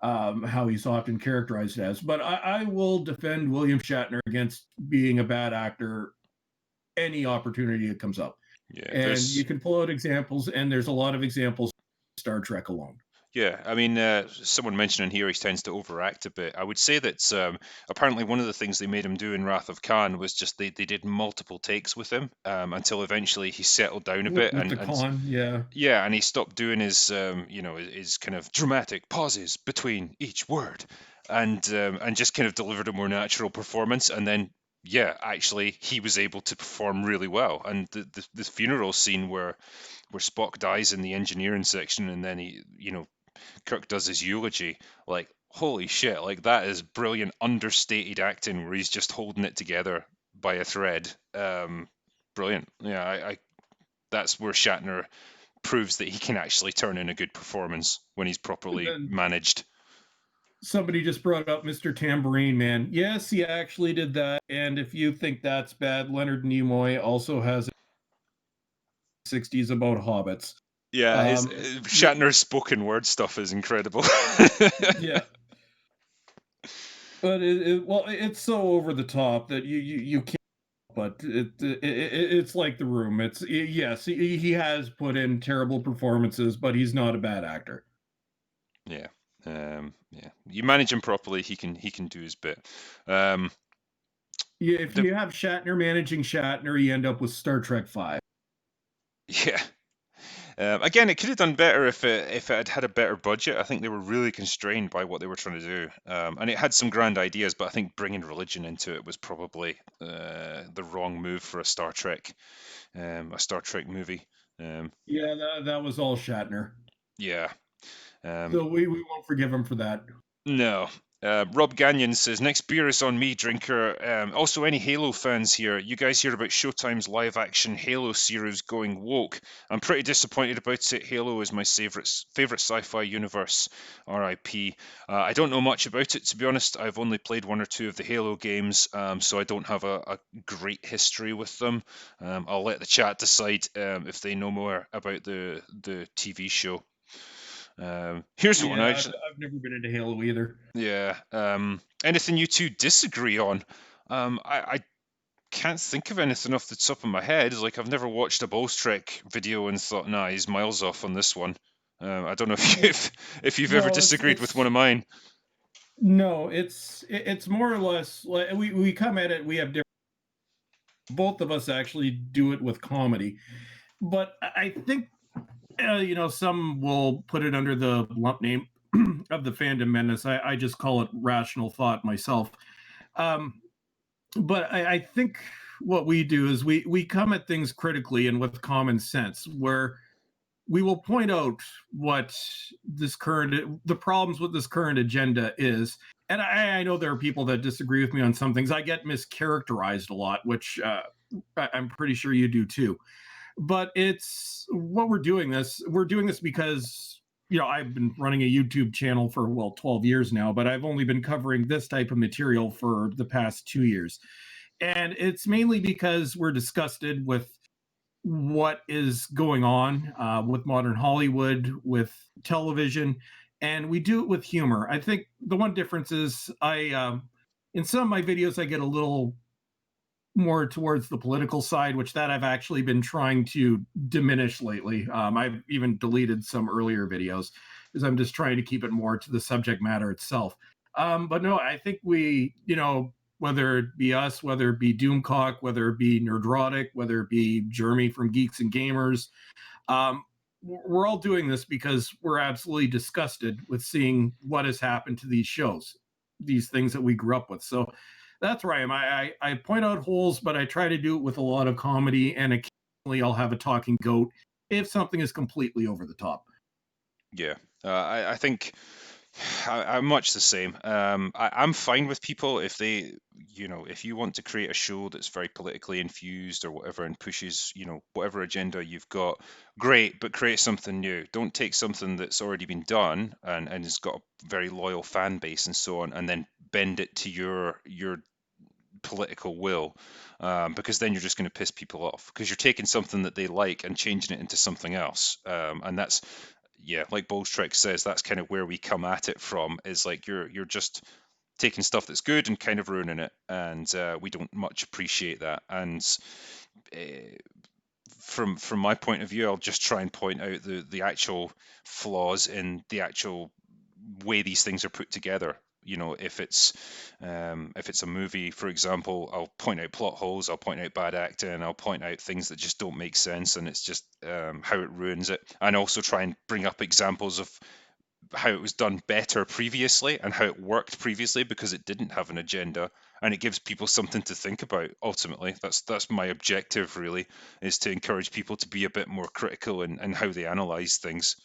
how he's often characterized as. But I will defend William Shatner against being a bad actor any opportunity that comes up. Yeah, And you there's can pull out examples, and there's a lot of examples in Star Trek alone. Yeah, I mean, someone mentioned in here he tends to overact a bit. I would say that apparently one of the things they made him do in Wrath of Khan was just they did multiple takes with him until eventually he settled down a bit With the con, yeah. yeah, and he stopped doing his his kind of dramatic pauses between each word, and just kind of delivered a more natural performance. And then yeah, actually he was able to perform really well. And the funeral scene where Spock dies in the engineering section, and then Kirk does his eulogy, like holy shit, like that is brilliant understated acting where he's just holding it together by a thread. Brilliant. Yeah, I that's where Shatner proves that he can actually turn in a good performance when he's And properly then managed. somebody just brought up Mr. Tambourine Man. Yes, he actually did that. And if you think that's bad, Leonard Nimoy also has 60s about hobbits. Yeah, his Yeah, Shatner's spoken word stuff is incredible. yeah. But well, it's so over the top that you can't. But it's like The Room. Yes, he has put in terrible performances, but he's not a bad actor. Yeah, yeah. You manage him properly, he can do his bit. Um, Yeah, if the you have Shatner managing Shatner, you end up with Star Trek Five. yeah. Again, it could have done better if it had had a better budget. I think they were really constrained by what they were trying to do, and it had some grand ideas. But I think bringing religion into it was probably the wrong move for a Star Trek movie. Um, Yeah, that was all Shatner. yeah. Um, So we won't forgive him for that. No. Rob Gagnon says, next beer is on me, drinker. Also, any Halo fans here? You guys hear about Showtime's live action Halo series going woke? I'm pretty disappointed about it. Halo is my favorite sci-fi universe. RIP. I don't know much about it, to be honest. I've only played one or two of the Halo games, so I don't have a great history with them. I'll let the chat decide if they know more about the TV show. Here's one. Yeah, I've never been into Halo either. Yeah. Anything you two disagree on? I can't think of anything off the top of my head. Like I've never watched a Bowlestrek video and thought, nah, he's miles off on this one. I don't know if Well, if you've ever no, disagreed with one of mine. no, it's more or less like we come at it. We have different. Both of us actually do it with comedy, but I think some will put it under the lump name of the fandom menace. I just call it rational thought myself. Um, but I think what we do is we come at things critically and with common sense, where we will point out what the problems with this current agenda is. And I know there are people that disagree with me on some things. I get mischaracterized a lot, which I'm pretty sure you do too. But it's what we're doing this because I've been running a YouTube channel for 12 years now, but I've only been covering this type of material for the past 2 years. And it's mainly because we're disgusted with what is going on with modern Hollywood, with television, and we do it with humor. I think the one difference is in some of my videos, I get a little more towards the political side, which that I've actually been trying to diminish lately. I've even deleted some earlier videos because I'm just trying to keep it more to the subject matter itself. But no, I think whether it be us, whether it be Doomcock, whether it be Nerdrotic, whether it be Jeremy from Geeks and Gamers, we're all doing this because we're absolutely disgusted with seeing what has happened to these shows, these things that we grew up with. So that's where I am. I point out holes, but I try to do it with a lot of comedy, and occasionally I'll have a talking goat if something is completely over the top. Yeah. I think I'm much the same. I'm fine with people if if you want to create a show that's very politically infused or whatever and pushes, whatever agenda you've got, great, but create something new. Don't take something that's already been done and has got a very loyal fan base and so on, and then bend it to your political will, because then you're just going to piss people off because you're taking something that they like and changing it into something else. And that's yeah, like Bolstrek says, that's kind of where we come at it from. Is like you're just taking stuff that's good and kind of ruining it, and we don't much appreciate that. And uh, from my point of view, I'll just try and point out the actual flaws in the actual way these things are put together. You know, if it's a movie, for example, I'll point out plot holes, I'll point out bad acting, I'll point out things that just don't make sense, and it's just how it ruins it. And also try and bring up examples of how it was done better previously and how it worked previously because it didn't have an agenda, and it gives people something to think about. Ultimately, that's my objective, really, is to encourage people to be a bit more critical in how they analyze things.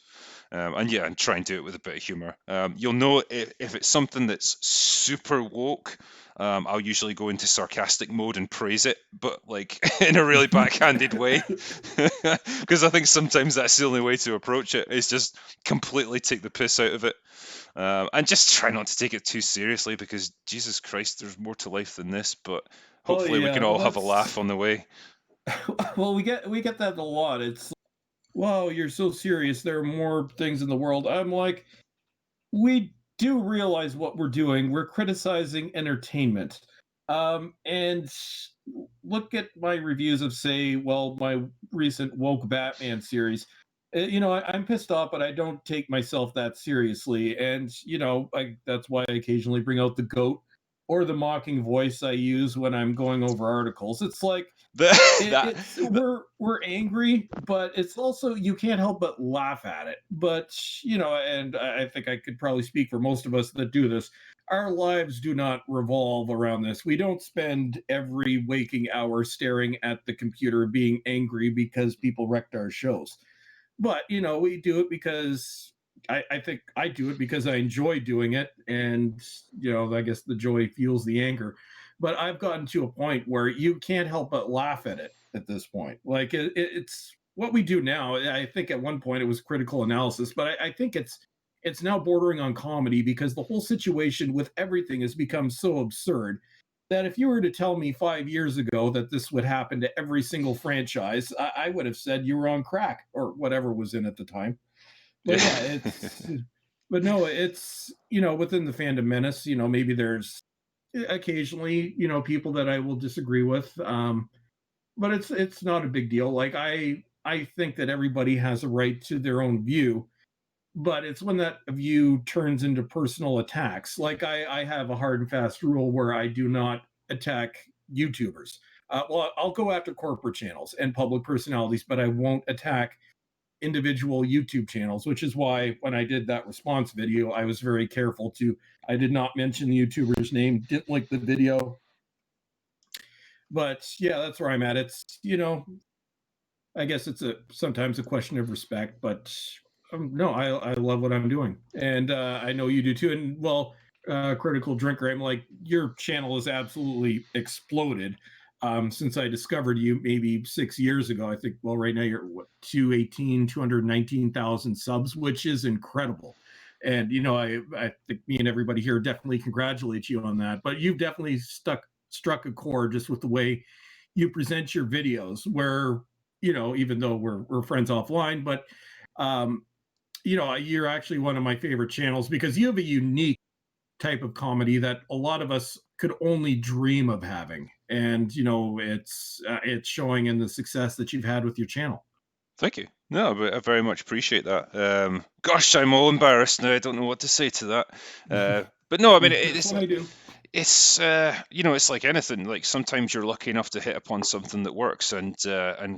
And yeah, and try and do it with a bit of humor. You'll know if it's something that's super woke. I'll usually go into sarcastic mode and praise it, but like in a really backhanded way, because I think sometimes that's the only way to approach it. Is just completely take the piss out of it, and just try not to take it too seriously. Because Jesus Christ, there's more to life than this. But Oh hopefully, we yeah, can well all have a that's laugh on the way. well we get that a lot. It's wow, you're so serious. There are more things in the world. I'm like, we do realize what we're doing. We're criticizing entertainment. And look at my reviews of, say, well, my recent woke Batman series. I'm pissed off, but I don't take myself that seriously. And that's why I occasionally bring out the goat or the mocking voice I use when I'm going over articles. It's like The, it, that, it's we're angry, but it's also you can't help but laugh at it. But and I think I could probably speak for most of us that do this. Our lives do not revolve around this. We don't spend every waking hour staring at the computer being angry because people wrecked our shows. But we do it because I think I do it because I enjoy doing it, and I guess the joy fuels the anger. But I've gotten to a point where you can't help but laugh at it at this point. Like it's what we do now. I think at one point it was critical analysis, but I think it's now bordering on comedy because the whole situation with everything has become so absurd that if you were to tell me 5 years ago that this would happen to every single franchise, I would have said you were on crack or whatever was in at the time. But yeah, but no, it's, within the fandom menace, maybe there's occasionally, people that I will disagree with. But it's not a big deal. Like I think that everybody has a right to their own view, but it's when that view turns into personal attacks. Like I have a hard and fast rule where I do not attack YouTubers. Well, I'll go after corporate channels and public personalities, but I won't attack individual YouTube channels, which is why when I did that response video, I was very careful to. I did not mention the YouTuber's name, didn't like the video, but yeah, that's where I'm at. It's I guess it's sometimes a question of respect, but no, I love what I'm doing, and I know you do too. And well, critical drinker, I'm like your channel has absolutely exploded since I discovered you maybe 6 years ago. I think well, right now you're what 219,000 subs, which is incredible. And I think me and everybody here definitely congratulate you on that. But you've definitely struck a chord just with the way you present your videos, where even though we're friends offline, but um, you're actually one of my favorite channels because you have a unique type of comedy that a lot of us could only dream of having, and it's showing in the success that you've had with your channel. Thank you. No, but I very much appreciate that. Gosh, I'm all embarrassed now. I don't know what to say to that. But no, I mean, That's what I do. it's it's like anything. Like sometimes you're lucky enough to hit upon something that works, and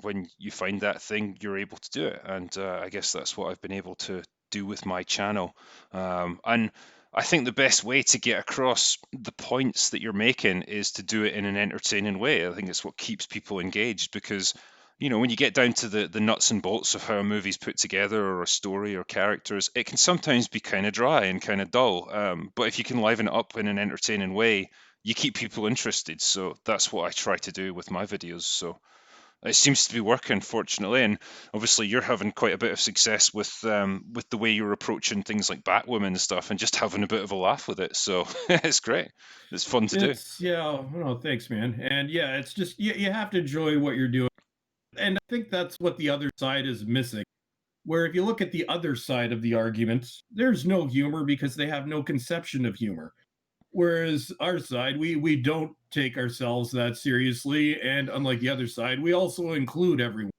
when you find that thing, you're able to do it. And I guess that's what I've been able to do with my channel. And I think the best way to get across the points that you're making is to do it in an entertaining way. I think it's what keeps people engaged because when you get down to the nuts and bolts of how a movie's put together or a story or characters, it can sometimes be kind of dry and kind of dull. But if you can liven it up in an entertaining way, you keep people interested. So that's what I try to do with my videos. So it seems to be working, fortunately, and obviously you're having quite a bit of success with the way you're approaching things like Batwoman and stuff, and just having a bit of a laugh with it. So it's great. It's fun to do. It's yeah, no, thanks, man. And yeah, it's just you have to enjoy what you're doing, and I think that's what the other side is missing. Where if you look at the other side of the argument, there's no humor because they have no conception of humor. Whereas our side, we don't take ourselves that seriously, and unlike the other side, we also include everyone.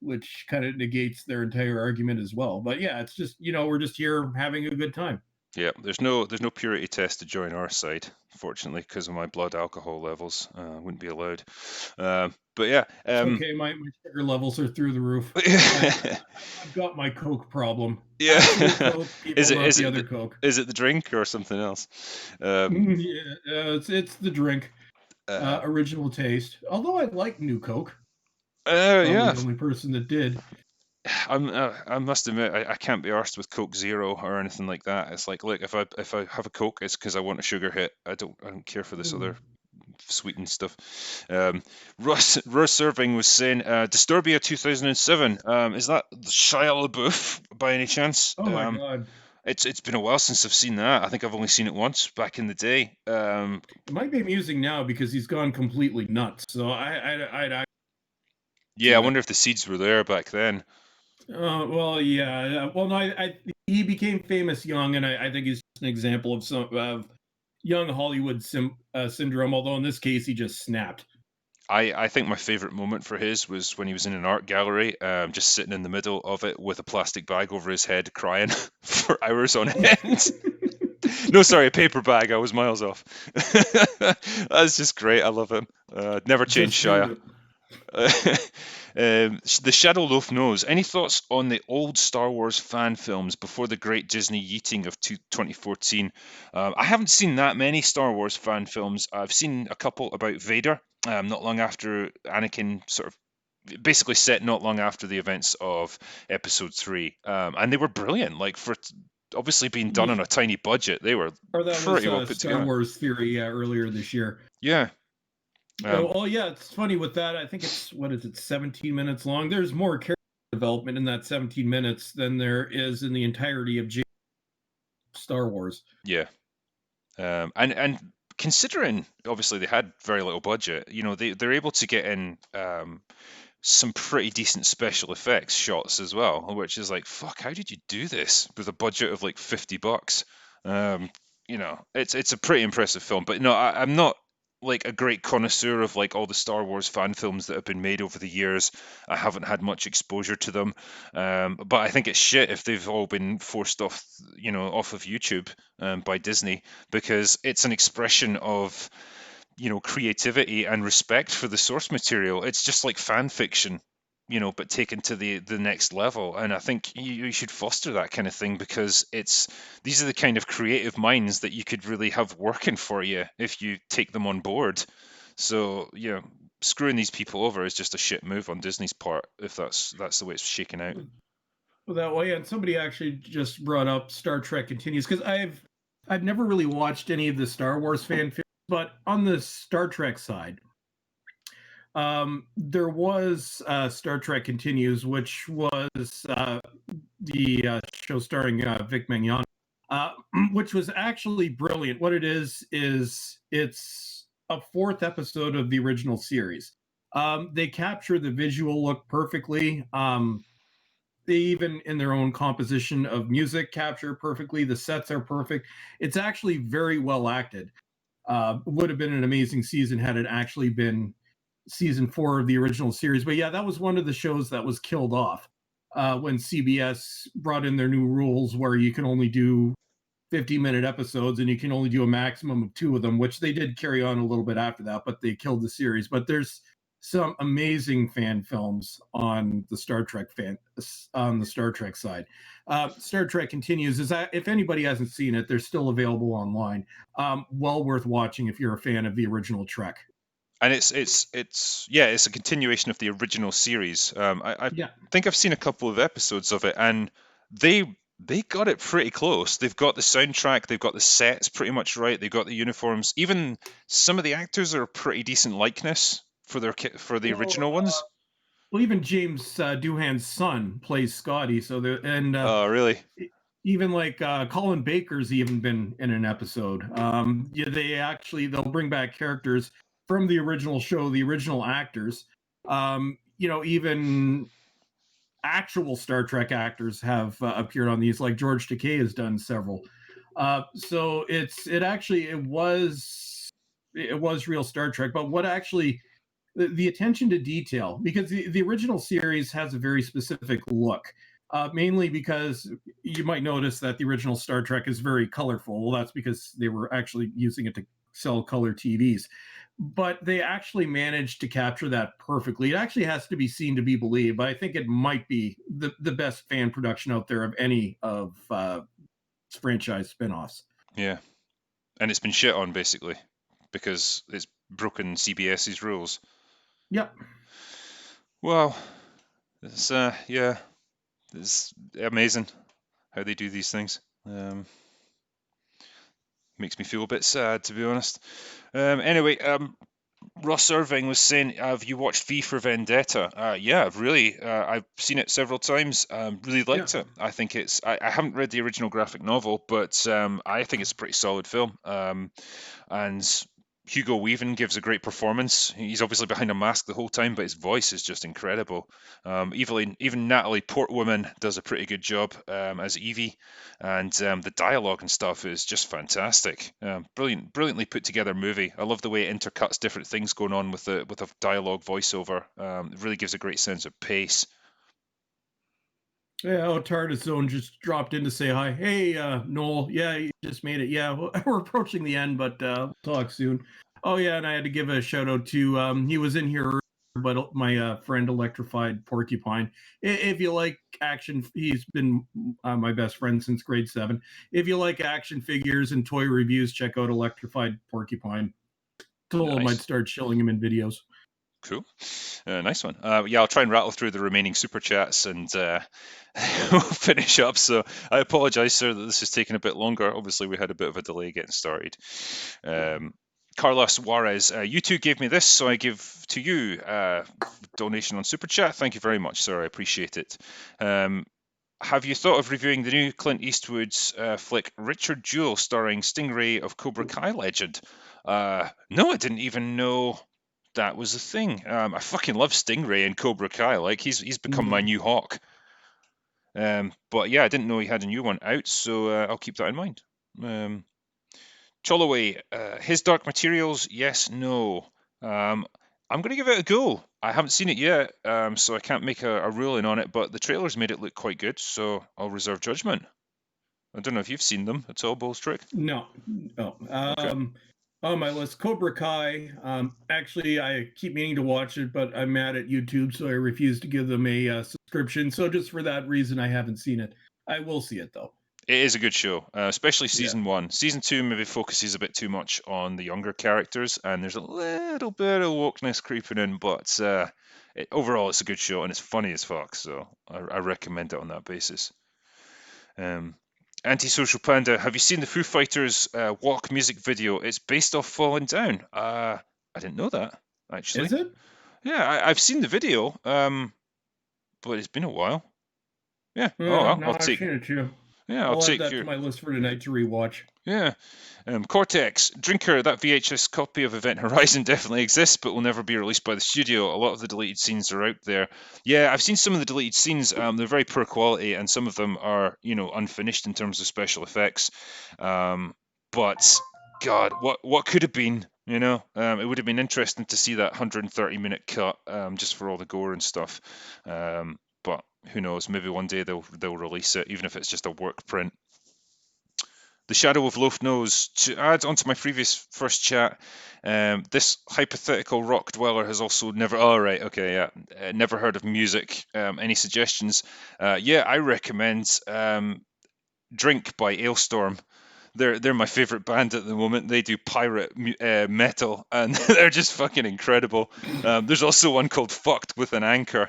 which kind of negates their entire argument as well. But yeah, it's just, we're just here having a good time. Yeah, there's no purity test to join our side, fortunately, because of my blood alcohol levels. Wouldn't be allowed. But yeah, It's okay. My sugar levels are through the roof. I've got my Coke problem. yeah. Actual Coke, Is people, it not is the it other Coke. is it the drink or something else? Yeah, it's the drink. Uh, Original taste. Although I like New Coke. Probably yeah. the only person that did. I must admit, I can't be arsed with Coke Zero or anything like that. It's like, look, if I have a Coke, it's because I want a sugar hit. I don't care for this other sweetened stuff. Russ Serving was saying, Disturbia 2007. Is that Shia LaBeouf by any chance? Oh my god. It's been a while since I've seen that. I think I've only seen it once back in the day. It might be amusing now because he's gone completely nuts. So I'd Yeah, I wonder if the seeds were there back then. well, yeah. Well, no, he became famous young, and I think he's an example of some of young Hollywood syndrome. Although in this case, he just snapped. I think my favorite moment for his was when he was in an art gallery, just sitting in the middle of it with a plastic bag over his head, crying for hours on end. No, sorry, a paper bag. I was miles off. That's just great. I love him. Never change Just do Shia. it. The Shadow Loaf knows. Any thoughts on the old Star Wars fan films before the great Disney yeeting of 2014? I haven't seen that many Star Wars fan films. I've seen a couple about Vader, not long after Anakin sort of basically set not long after the events of Episode 3. And they were brilliant. Like, for obviously being done on a tiny budget, they were Or that was pretty well put Star together. Wars Theory earlier this year. Yeah. Oh, yeah, it's funny with that. I think it's, what is it, 17 minutes long? There's more character development in that 17 minutes than there is in the entirety of Star Wars. Yeah. And considering obviously they had very little budget, they're able to get in some pretty decent special effects shots as well, which is like, fuck, how did you do this with a budget of like $50? It's a pretty impressive film. But no, I'm not like a great connoisseur of like all the Star Wars fan films that have been made over the years. I haven't had much exposure to them, but I think it's shit if they've all been forced off of YouTube by Disney, because it's an expression of creativity and respect for the source material. It's just like fan fiction, but taken to the next level. And I think you should foster that kind of thing, because these are the kind of creative minds that you could really have working for you if you take them on board. So screwing these people over is just a shit move on Disney's part, if that's the way it's shaking out. Well, that way, and somebody actually just brought up Star Trek Continues, because I've never really watched any of the Star Wars fan films, but on the Star Trek side, there was Star Trek Continues, which was the show starring Vic Mignogna, which was actually brilliant. What it is it's a fourth episode of the original series. They capture the visual look perfectly. They even, in their own composition of music, capture perfectly. The sets are perfect. It's actually very well acted. Would have been an amazing season had it actually been season 4 of the original series. But yeah, that was one of the shows that was killed off when CBS brought in their new rules where you can only do 50-minute episodes and you can only do a maximum of 2 of them, which they did carry on a little bit after that, but they killed the series. But there's some amazing fan films on the Star Trek side. Star Trek Continues is that, if anybody hasn't seen it, they're still available online. Well worth watching if you're a fan of the original Trek. And it's a continuation of the original series. I Yeah. think I've seen a couple of episodes of it, and they got it pretty close. They've got the soundtrack, they've got the sets pretty much right, they've got the uniforms. Even some of the actors are a pretty decent likeness for the original ones. Well, even James Doohan's son plays Scotty. So Oh, really? even like Colin Baker's even been in an episode. Yeah, they'll bring back characters from the original show, the original actors. Even actual Star Trek actors have appeared on these, like George Takei has done several. So it was real Star Trek. But what actually the attention to detail, because the original series has a very specific look. Mainly because you might notice that the original Star Trek is very colorful. Well, that's because they were actually using it to sell color TVs. But they actually managed to capture that perfectly. It actually has to be seen to be believed. But I think it might be the best fan production out there of any of franchise spinoffs. Yeah, and it's been shit on basically because it's broken CBS's rules. Yep. Well, it's yeah, it's amazing how they do these things. Makes me feel a bit sad, to be honest. Anyway, Ross Irving was saying, "Have you watched V for Vendetta?" Yeah, I've really. I've seen it several times. Really Yeah. liked it. I think it's. I haven't read the original graphic novel, but I think it's a pretty solid film. And Hugo Weaving gives a great performance. He's obviously behind a mask the whole time, but his voice is just incredible. Even Natalie Portwoman does a pretty good job as Evie, and the dialogue and stuff is just fantastic. Brilliantly put together movie. I love the way it intercuts different things going on with a dialogue voiceover. It really gives a great sense of pace. Yeah, oh, TARDIS Zone just dropped in to say hi. Hey, Noel. Yeah, you just made it. Yeah, well, we're approaching the end, but we'll talk soon. Oh, yeah, and I had to give a shout out to, he was in here earlier, but my friend Electrified Porcupine. If you like action, he's been my best friend since grade 7. If you like action figures and toy reviews, check out Electrified Porcupine. Told him I'd Nice. start shilling him in videos. Cool. Nice one. Yeah, I'll try and rattle through the remaining super chats and we'll finish up. So I apologize, sir, that this has taken a bit longer. Obviously, we had a bit of a delay getting started. Carlos Juarez, you two gave me this, so I give to you donation on super chat. Thank you very much, sir. I appreciate it. Have you thought of reviewing the new Clint Eastwood's flick Richard Jewell starring Stingray of Cobra Kai legend? No, I didn't even know that was a thing. I fucking love Stingray and Cobra Kai. Like he's become my new Hawk. But yeah, I didn't know he had a new one out, so I'll keep that in mind. Cholaway, his Dark Materials, yes, no. I'm going to give it a go. I haven't seen it yet, so I can't make a ruling on it, but the trailers made it look quite good, so I'll reserve judgment. I don't know if you've seen them at all, Bowlestrek. No, no. Okay. On my list, Cobra Kai. Actually, I keep meaning to watch it, but I'm mad at YouTube, so I refuse to give them a subscription. So just for that reason, I haven't seen it. I will see it though. It is a good show, especially Yeah. season 1. Season 2 maybe focuses a bit too much on the younger characters, and there's a little bit of wokeness creeping in, but overall it's a good show and it's funny as fuck, so I recommend it on that basis. Antisocial Panda, have you seen the Foo Fighters Walk music video? It's based off Falling Down. I didn't know that, actually. Is it? Yeah, I've seen the video, but it's been a while. Yeah. Oh well, No, I've seen it too. I'll I'll add take that to your my list for tonight to rewatch. yeah. Cortex, Drinker, that VHS copy of Event Horizon definitely exists, but will never be released by the studio. A lot of the deleted scenes are out there. Yeah, I've seen some of the deleted scenes. They're very poor quality, and some of them are, unfinished in terms of special effects. But God, what could have been? It would have been interesting to see that 130-minute cut, just for all the gore and stuff. But who knows? Maybe one day they'll release it, even if it's just a work print. The Shadow of Loaf Nose. To add on to my previous first chat, this hypothetical rock dweller has also never. Oh, right, okay, yeah. Never heard of music. Any suggestions? Yeah, I recommend Drink by Ailstorm. They're my favorite band at the moment. They do pirate metal, and they're just fucking incredible. There's also one called Fucked with an Anchor,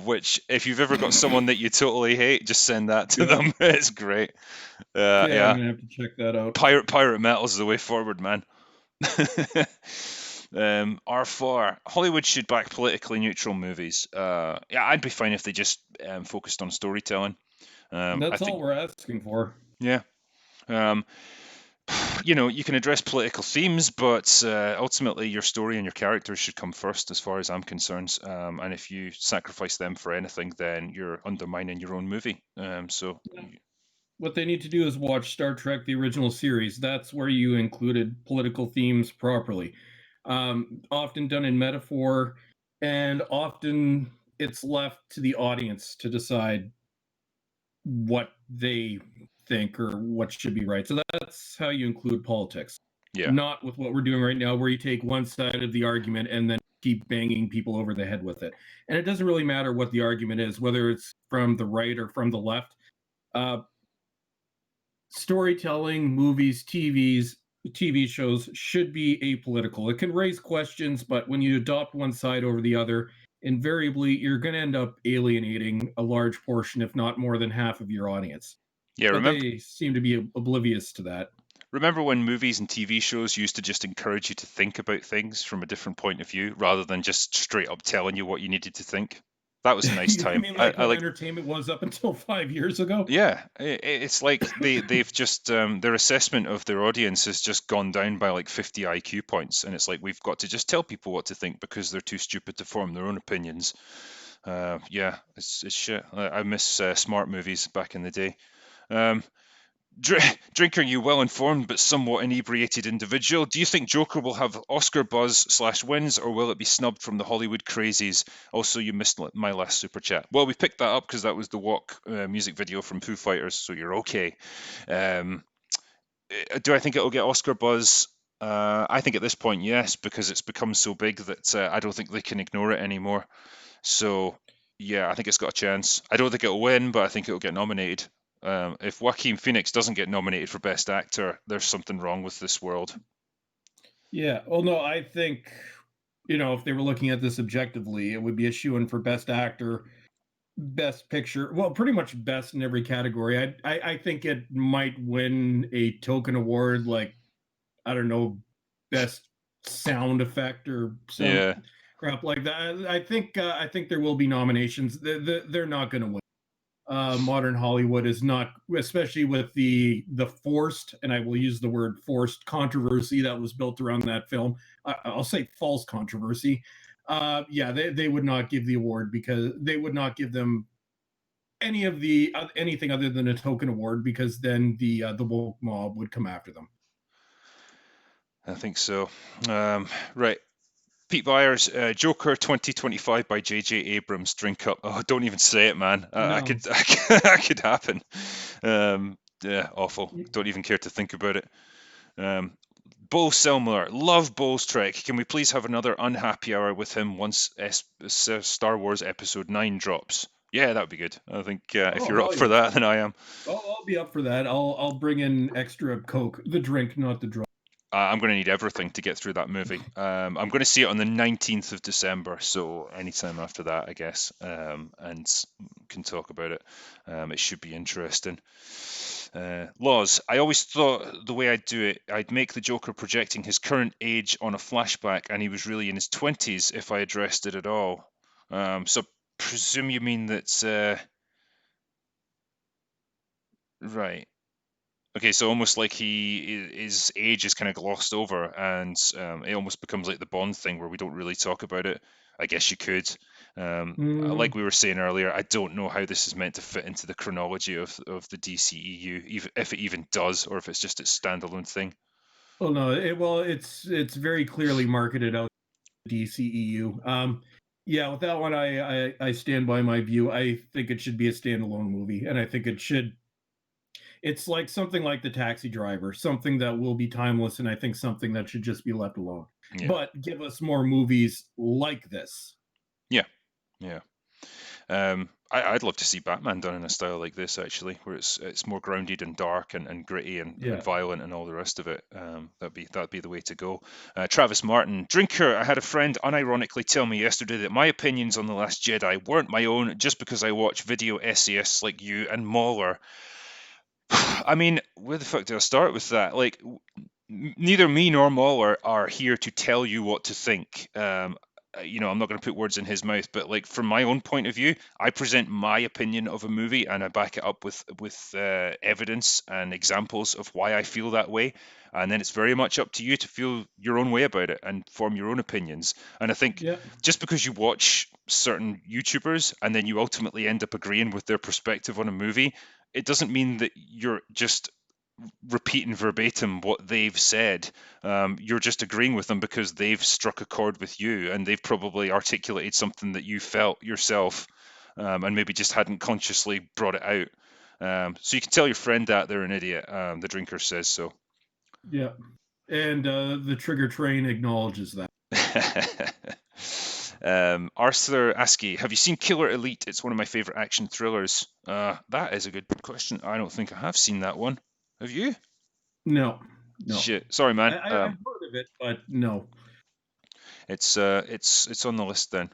which if you've ever got someone that you totally hate, just send that to Yeah. them. It's great. Okay, I'm Yeah, gonna have to check that out. pirate metal is the way forward, man. R4, Hollywood should back politically neutral movies. Yeah, I'd be fine if they just focused on storytelling. I That's all think, we're asking for. yeah. Um, you can address political themes, but ultimately your story and your characters should come first, as far as I'm concerned. And if you sacrifice them for anything, then you're undermining your own movie. So, What they need to do is watch Star Trek: The Original Series. That's where you included political themes properly. often done in metaphor, and often it's left to the audience to decide what they think or what should be right. So that's how you include politics, Yeah. not with what we're doing right now, where you take one side of the argument and then keep banging people over the head with it. And it doesn't really matter what the argument is, whether it's from the right or from the left. Uh, Storytelling, movies, TV shows should be apolitical. It can raise questions, but when you adopt one side over the other, invariably you're going to end up alienating a large portion, if not more than half of your audience. Yeah, But remember they seem to be oblivious to that. remember when movies and TV shows used to just encourage you to think about things from a different point of view rather than just straight up telling you what you needed to think? That was a nice You time. mean I, like I what like entertainment was up until 5 years ago? Yeah, it's like they've just their assessment of their audience has just gone down by like 50 IQ points, and it's like we've got to just tell people what to think because they're too stupid to form their own opinions. Yeah, it's shit. I miss smart movies back in the day. Um, Drinker, you well informed but somewhat inebriated individual. Do you think Joker will have Oscar buzz/wins, or will it be snubbed from the Hollywood crazies? Also, you missed my last super chat. Well, we picked that up because that was the Walk music video from Foo Fighters, so you're okay. Um, do I think it'll get Oscar buzz? I think at this point, yes, because it's become so big that I don't think they can ignore it anymore. So, yeah, I think it's got a chance. I don't think it'll win, but I think it'll get nominated. If Joaquin Phoenix doesn't get nominated for Best Actor, there's something wrong with this world. Yeah. Well, no, I think, if they were looking at this objectively, it would be a shoe in for best actor, best picture. Well, pretty much best in every category. I think it might win a token award, like, I don't know, best sound effect or some Yeah, crap like that. I think there will be nominations. They're not going to win. Modern Hollywood is not, especially with the forced, and I will use the word forced controversy that was built around that film. I'll say false controversy. Yeah, they would not give the award because they would not give them anything other than a token award, because then the woke mob would come after them. I think so. Right. Pete Byers, Joker 2025 by J.J. Abrams. Drink up. Oh, don't even say it, man. I No. could, that could happen. Yeah, awful. Don't even care to think about it. Um, Bo Selmler, love Bowlestrek. Can we please have another unhappy hour with him once Star Wars Episode 9 drops? Yeah, that would be good. I think if Oh you're up hell for yeah. that, then I am. I'll be up for that. I'll bring in extra Coke, the drink, not the drug. I'm going to need everything to get through that movie. I'm going to see it on the 19th of December, so anytime after that, I guess, and can talk about it. It should be interesting. Laws. I always thought the way I'd do it, I'd make the Joker projecting his current age on a flashback, and he was really in his 20s if I addressed it at all. So presume you mean that, right. Okay, so almost like his age is kind of glossed over, and it almost becomes like the Bond thing where we don't really talk about it. I guess you could. Like Mm, we were saying earlier, I don't know how this is meant to fit into the chronology of the DCEU, even if it even does, or if it's just its standalone thing. well, no, it's very clearly marketed out DCEU. Yeah, with that one, I stand by my view. I think it should be a standalone movie, and I think it should. It's like something like The Taxi Driver, something that will be timeless, and I think something that should just be left alone. Yeah, But give us more movies like this. yeah, yeah. I'd love to see Batman done in a style like this, actually, where it's more grounded and dark and gritty and Yeah. violent and all the rest of it. That'd be the way to go. Travis Martin, drinker. I had a friend unironically tell me yesterday that my opinions on The Last Jedi weren't my own just because I watch video essayists like you and Mauler. I mean, where the fuck do I start with that? Like, neither me nor Mauler are here to tell you what to think. I'm not going to put words in his mouth, but like from my own point of view, I present my opinion of a movie and I back it up with evidence and examples of why I feel that way. And then it's very much up to you to feel your own way about it and form your own opinions. And I think Yeah. just because you watch certain YouTubers and then you ultimately end up agreeing with their perspective on a movie, it doesn't mean that you're just repeating verbatim what they've said. You're just agreeing with them because they've struck a chord with you, and they've probably articulated something that you felt yourself, and maybe just hadn't consciously brought it out. So you can tell your friend that they're an idiot. The drinker says so. Yeah. And the Trigger Train acknowledges that. Arthur Askey, have you seen Killer Elite? It's one of my favorite action thrillers. That is a good question. I don't think I have seen that one. Have you? No. Shit. Sorry, man. I've heard of it, but no. It's on the list then.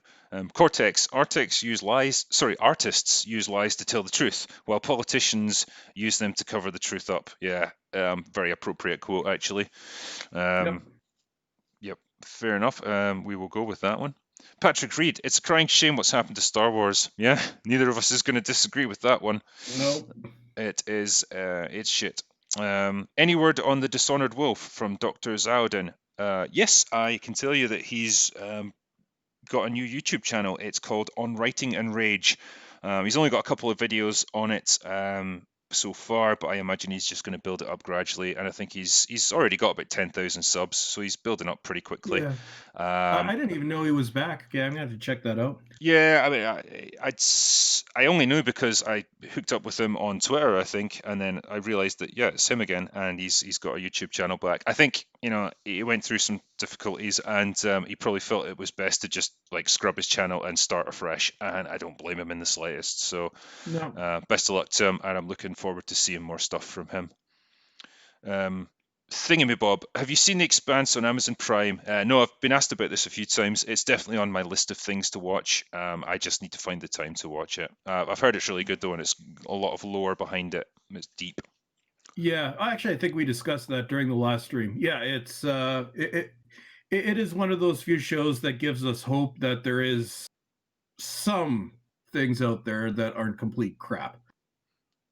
Cortex. Artists use lies to tell the truth, while politicians use them to cover the truth up. Yeah, very appropriate quote actually. Yep. Yep, fair enough. We will go with that one. Patrick Reed. It's a crying shame what's happened to Star Wars. Yeah, neither of us is going to disagree with that one. Nope. It is. It's shit. Any word on the Dishonored Wolf from Dr. Zowden? Yes, I can tell you that he's got a new YouTube channel. It's called On Writing and Rage. He's only got a couple of videos on it so far, but I imagine he's just going to build it up gradually. And I think he's already got about 10,000 subs, so he's building up pretty quickly. Yeah. Um, I didn't even know he was back. Okay, I'm gonna have to check that out. yeah, I mean, I only knew because I hooked up with him on Twitter, I think, and then I realized that yeah, it's him again, and he's got a YouTube channel back. I think he went through some difficulties, and he probably felt it was best to just like scrub his channel and start afresh, and I don't blame him in the slightest. So No. best of luck to him, and I'm looking forward to seeing more stuff from him. Thingamabob, have you seen The Expanse on Amazon Prime? No, I've been asked about this a few times. It's definitely on my list of things to watch. I just need to find the time to watch it. I've heard it's really good though, and it's a lot of lore behind it. It's deep. Yeah, actually, I think we discussed that during the last stream. Yeah, it is one of those few shows that gives us hope that there is some things out there that aren't complete crap.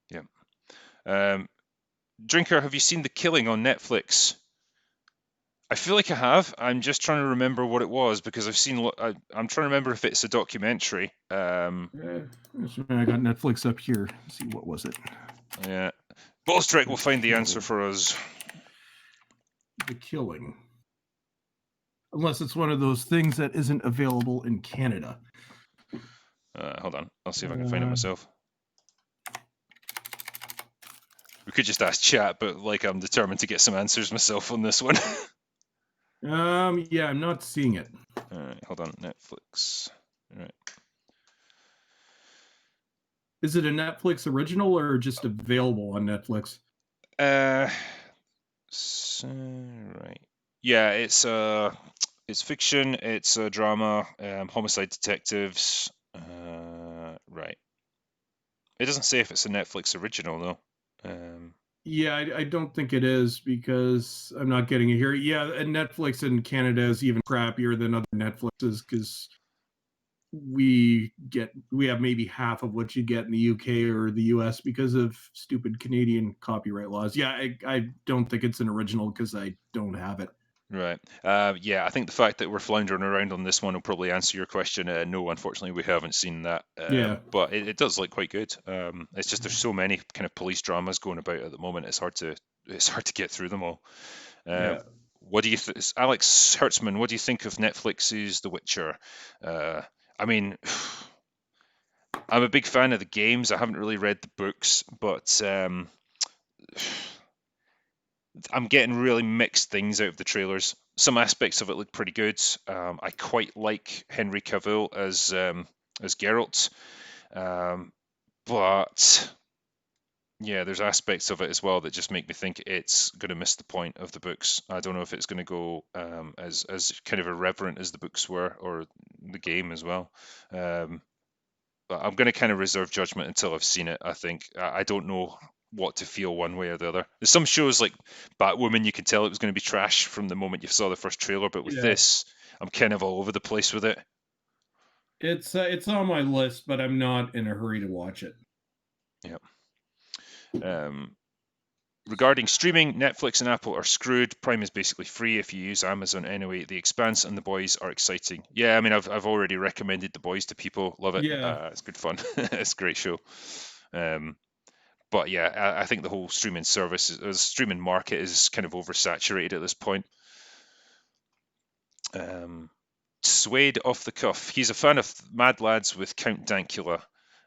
Yeah. Drinker, have you seen The Killing on Netflix? I feel like I have. I'm just trying to remember what it was because I've seen. I'm trying to remember if it's a documentary. I got Netflix up here. Let's see, what was it? Yeah. Bowlestrek will find the answer for us. The Killing. Unless it's one of those things that isn't available in Canada. Hold on. I'll see if I can find it myself. We could just ask chat, but like I'm determined to get some answers myself on this one. Yeah, I'm not seeing it. All right, hold on. Netflix. All right. Is it a Netflix original or just available on Netflix? Right. Yeah, it's fiction. It's a drama. Homicide detectives. Right. It doesn't say if it's a Netflix original though. Yeah, I don't think it is because I'm not getting it here. Yeah, and Netflix in Canada is even crappier than other Netflixes because we have maybe half of what you get in the UK or the US because of stupid Canadian copyright laws. Yeah, I don't think it's an original because I don't have it. Right. Yeah, I think the fact that we're floundering around on this one will probably answer your question. No, unfortunately, we haven't seen that. Yeah. But it does look quite good. It's just there's so many kind of police dramas going about at the moment. It's hard to get through them all. Yeah. What do you Alex Hertzman? What do you think of Netflix's The Witcher? I mean, I'm a big fan of the games. I haven't really read the books, but I'm getting really mixed things out of the trailers. Some aspects of it look pretty good. I quite like Henry Cavill as Geralt, but yeah, there's aspects of it as well that just make me think it's going to miss the point of the books. I don't know if it's going to go as kind of irreverent as the books were, or the game as well. But I'm going to kind of reserve judgment until I've seen it. I think I don't know what to feel one way or the other. There's some shows like Batwoman, you can tell it was going to be trash from the moment you saw the first trailer, but with this, I'm kind of all over the place with it. It's on my list, but I'm not in a hurry to watch it. Yeah. Regarding streaming, Netflix and Apple are screwed. Prime is basically free if you use Amazon anyway. The Expanse and The Boys are exciting. Yeah, I mean, I've already recommended The Boys to people. Love it. Yeah. It's good fun. It's a great show. But yeah, I think the whole streaming streaming market is kind of oversaturated at this point. Suede off the cuff. He's a fan of Mad Lads with Count Dankula.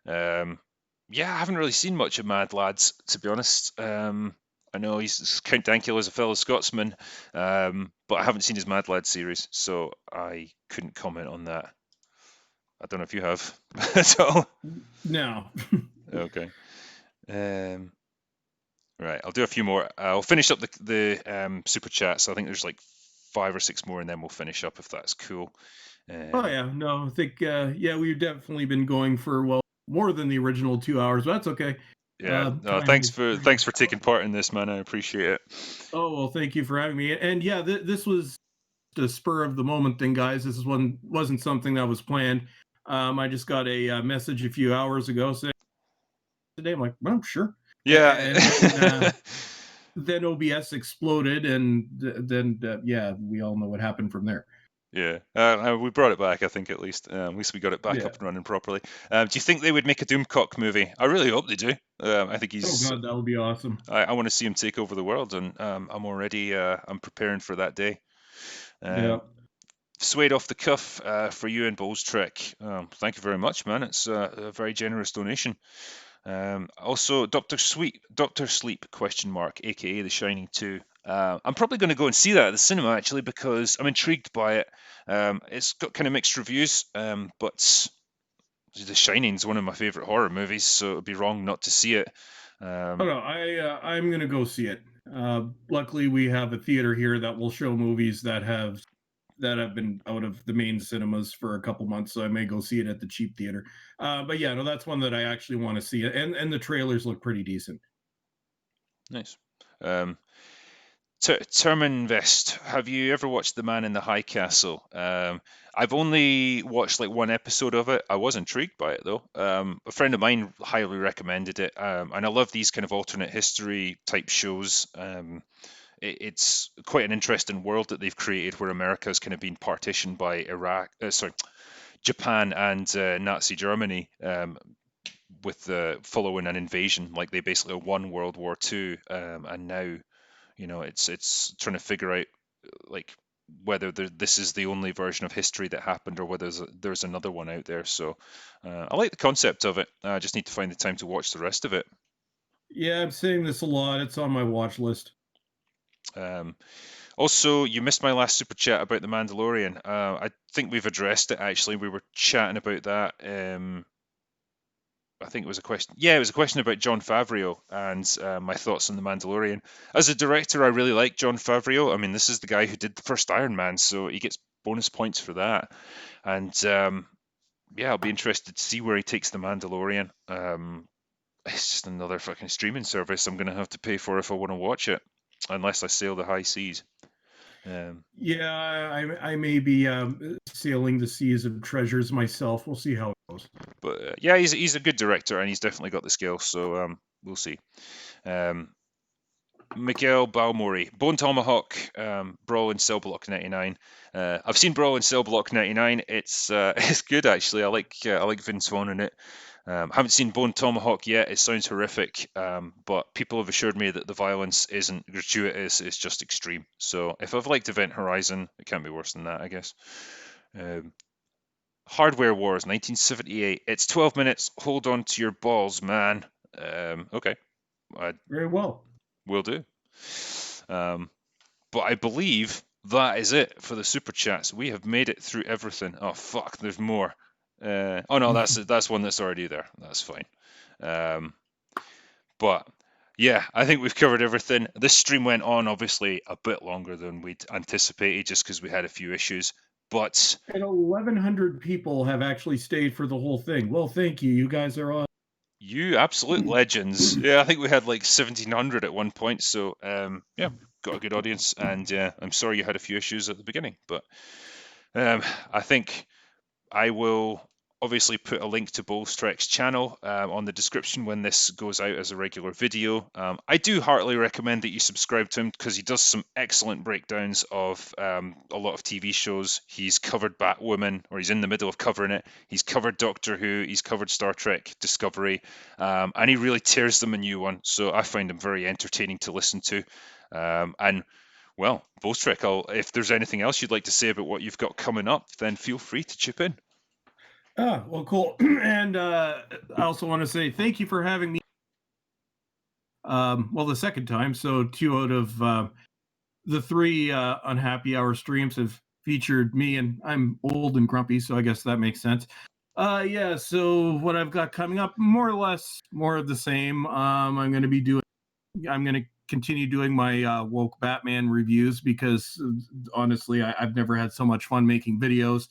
Yeah, I haven't really seen much of Mad Lads, to be honest. I know Count Dankula is a fellow Scotsman, but I haven't seen his Mad Lads series, so I couldn't comment on that. I don't know if you have at all. No. Okay. Right, I'll do a few more. I'll finish up the super chats. I think there's like 5 or 6 more, and then we'll finish up if that's cool. Oh yeah, no, I think yeah, we've definitely been going for more than the original 2 hours, but that's okay. Yeah, no, Time thanks is for pretty much. taking part in this, man. I appreciate it. Oh well, thank you for having me. And yeah, this was the spur of the moment thing, guys. This wasn't something that was planned. I just got a message a few hours ago saying today. I'm like, well, sure. Yeah. And then OBS exploded, and then yeah, we all know what happened from there. Yeah, we brought it back, I think, at least we got it back Yeah. up and running properly. Do you think they would make a Doomcock movie? I really hope they do. I think Oh he's. God, that would be awesome. I want to see him take over the world, and I'm preparing for that day. Yeah. Suede off the cuff for you and Bowlestrek. Thank you very much, man. It's a very generous donation. Also, Doctor Sleep question mark, aka The Shining 2. I'm probably going to go and see that at the cinema actually because I'm intrigued by it. It's got kind of mixed reviews, but The Shining is one of my favorite horror movies, so it'd be wrong not to see it. Oh no, I'm gonna go see it. Luckily, we have a theater here that will show movies that have been out of the main cinemas for a couple months, so I may go see it at the cheap theater. But yeah, no, that's one that I actually want to see, and the trailers look pretty decent. Nice. Terminvest, have you ever watched The Man in the High Castle? I've only watched like one episode of it. I was intrigued by it though. A friend of mine highly recommended it, and I love these kind of alternate history type shows. It's quite an interesting world that they've created where America has kind of been partitioned by Japan and Nazi Germany, with following an invasion. Like they basically won World War II, and now it's trying to figure out like whether this is the only version of history that happened or whether there's another one out there. So I like the concept of it. I just need to find the time to watch the rest of it. Yeah, I'm saying this a lot. It's on my watch list. Also, you missed my last super chat about the Mandalorian. I think we've addressed it actually. We were chatting about that. I think it was a question. Yeah, it was a question about Jon Favreau and my thoughts on the Mandalorian. As a director, I really like Jon Favreau. I mean, this is the guy who did the first Iron Man, so he gets bonus points for that. And yeah, I'll be interested to see where he takes the Mandalorian. It's just another fucking streaming service I'm gonna have to pay for if I want to watch it, unless I sail the high seas. Yeah, I may be sailing the seas of treasures myself. We'll see how it goes. But yeah, he's a good director and he's definitely got the skill. So we'll see. Miguel Balmori, Bone Tomahawk, Brawl in Cell Block 99. I've seen Brawl in Cell Block 99. It's it's good actually. I like Vince Vaughn in it. Haven't seen Bone Tomahawk yet. It sounds horrific, but people have assured me that the violence isn't gratuitous. It's just extreme. So if I've liked Event Horizon, it can't be worse than that, I guess. Hardware Wars 1978. It's 12 minutes. Hold on to your balls, man. Okay. Very well. Will do. But I believe that is it for the super chats. We have made it through everything. Oh fuck, there's more. Oh no, that's one that's already there. That's fine. But yeah, I think we've covered everything. This stream went on obviously a bit longer than we'd anticipated, just because we had a few issues. But and 1,100 people have actually stayed for the whole thing. Well, thank you. You guys are on. You absolute legends. Yeah, I think we had like 1,700 at one point. So yeah, got a good audience, and I'm sorry you had a few issues at the beginning, but I think I will obviously put a link to Bowlestrek's channel on the description when this goes out as a regular video. I do heartily recommend that you subscribe to him because he does some excellent breakdowns of a lot of TV shows. He's covered Batwoman, or he's in the middle of covering it. He's covered Doctor Who, he's covered Star Trek Discovery, and he really tears them a new one. So I find him very entertaining to listen to. And well, Bowlestrek, if there's anything else you'd like to say about what you've got coming up, then feel free to chip in. Oh, well, cool. And I also want to say thank you for having me. Well, the second time. So 2 out of the 3 unhappy hour streams have featured me, and I'm old and grumpy, so I guess that makes sense. Yeah. So what I've got coming up, more or less, more of the same. I'm going to continue doing my woke Batman reviews because honestly, I've never had so much fun making videos.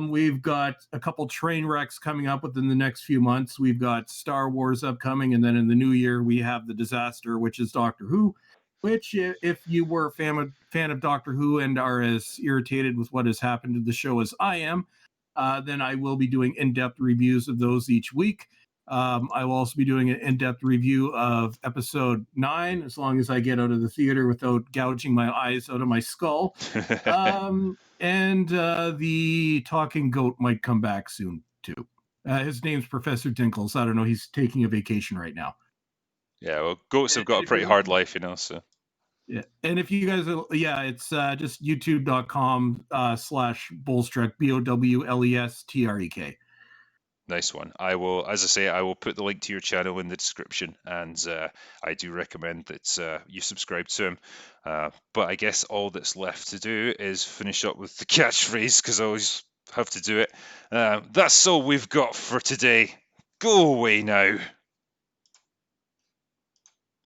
We've got a couple train wrecks coming up within the next few months. We've got Star Wars upcoming, and then in the new year we have the disaster, which is Doctor Who. Which, if you were a fan of Doctor Who and are as irritated with what has happened to the show as I am, then I will be doing in-depth reviews of those each week. I will also be doing an in-depth review of episode 9, as long as I get out of the theater without gouging my eyes out of my skull. And the talking goat might come back soon too. His name's Professor Dinkles. I don't know. He's taking a vacation right now. Yeah, well, goats have got a pretty hard life, so. Yeah, and if you guys, it's just youtube.com/Bowlestrek, Bowlestrek. Nice one. I will, as I say, I will put the link to your channel in the description, and I do recommend that you subscribe to him. But I guess all that's left to do is finish up with the catchphrase, because I always have to do it. That's all we've got for today. Go away now.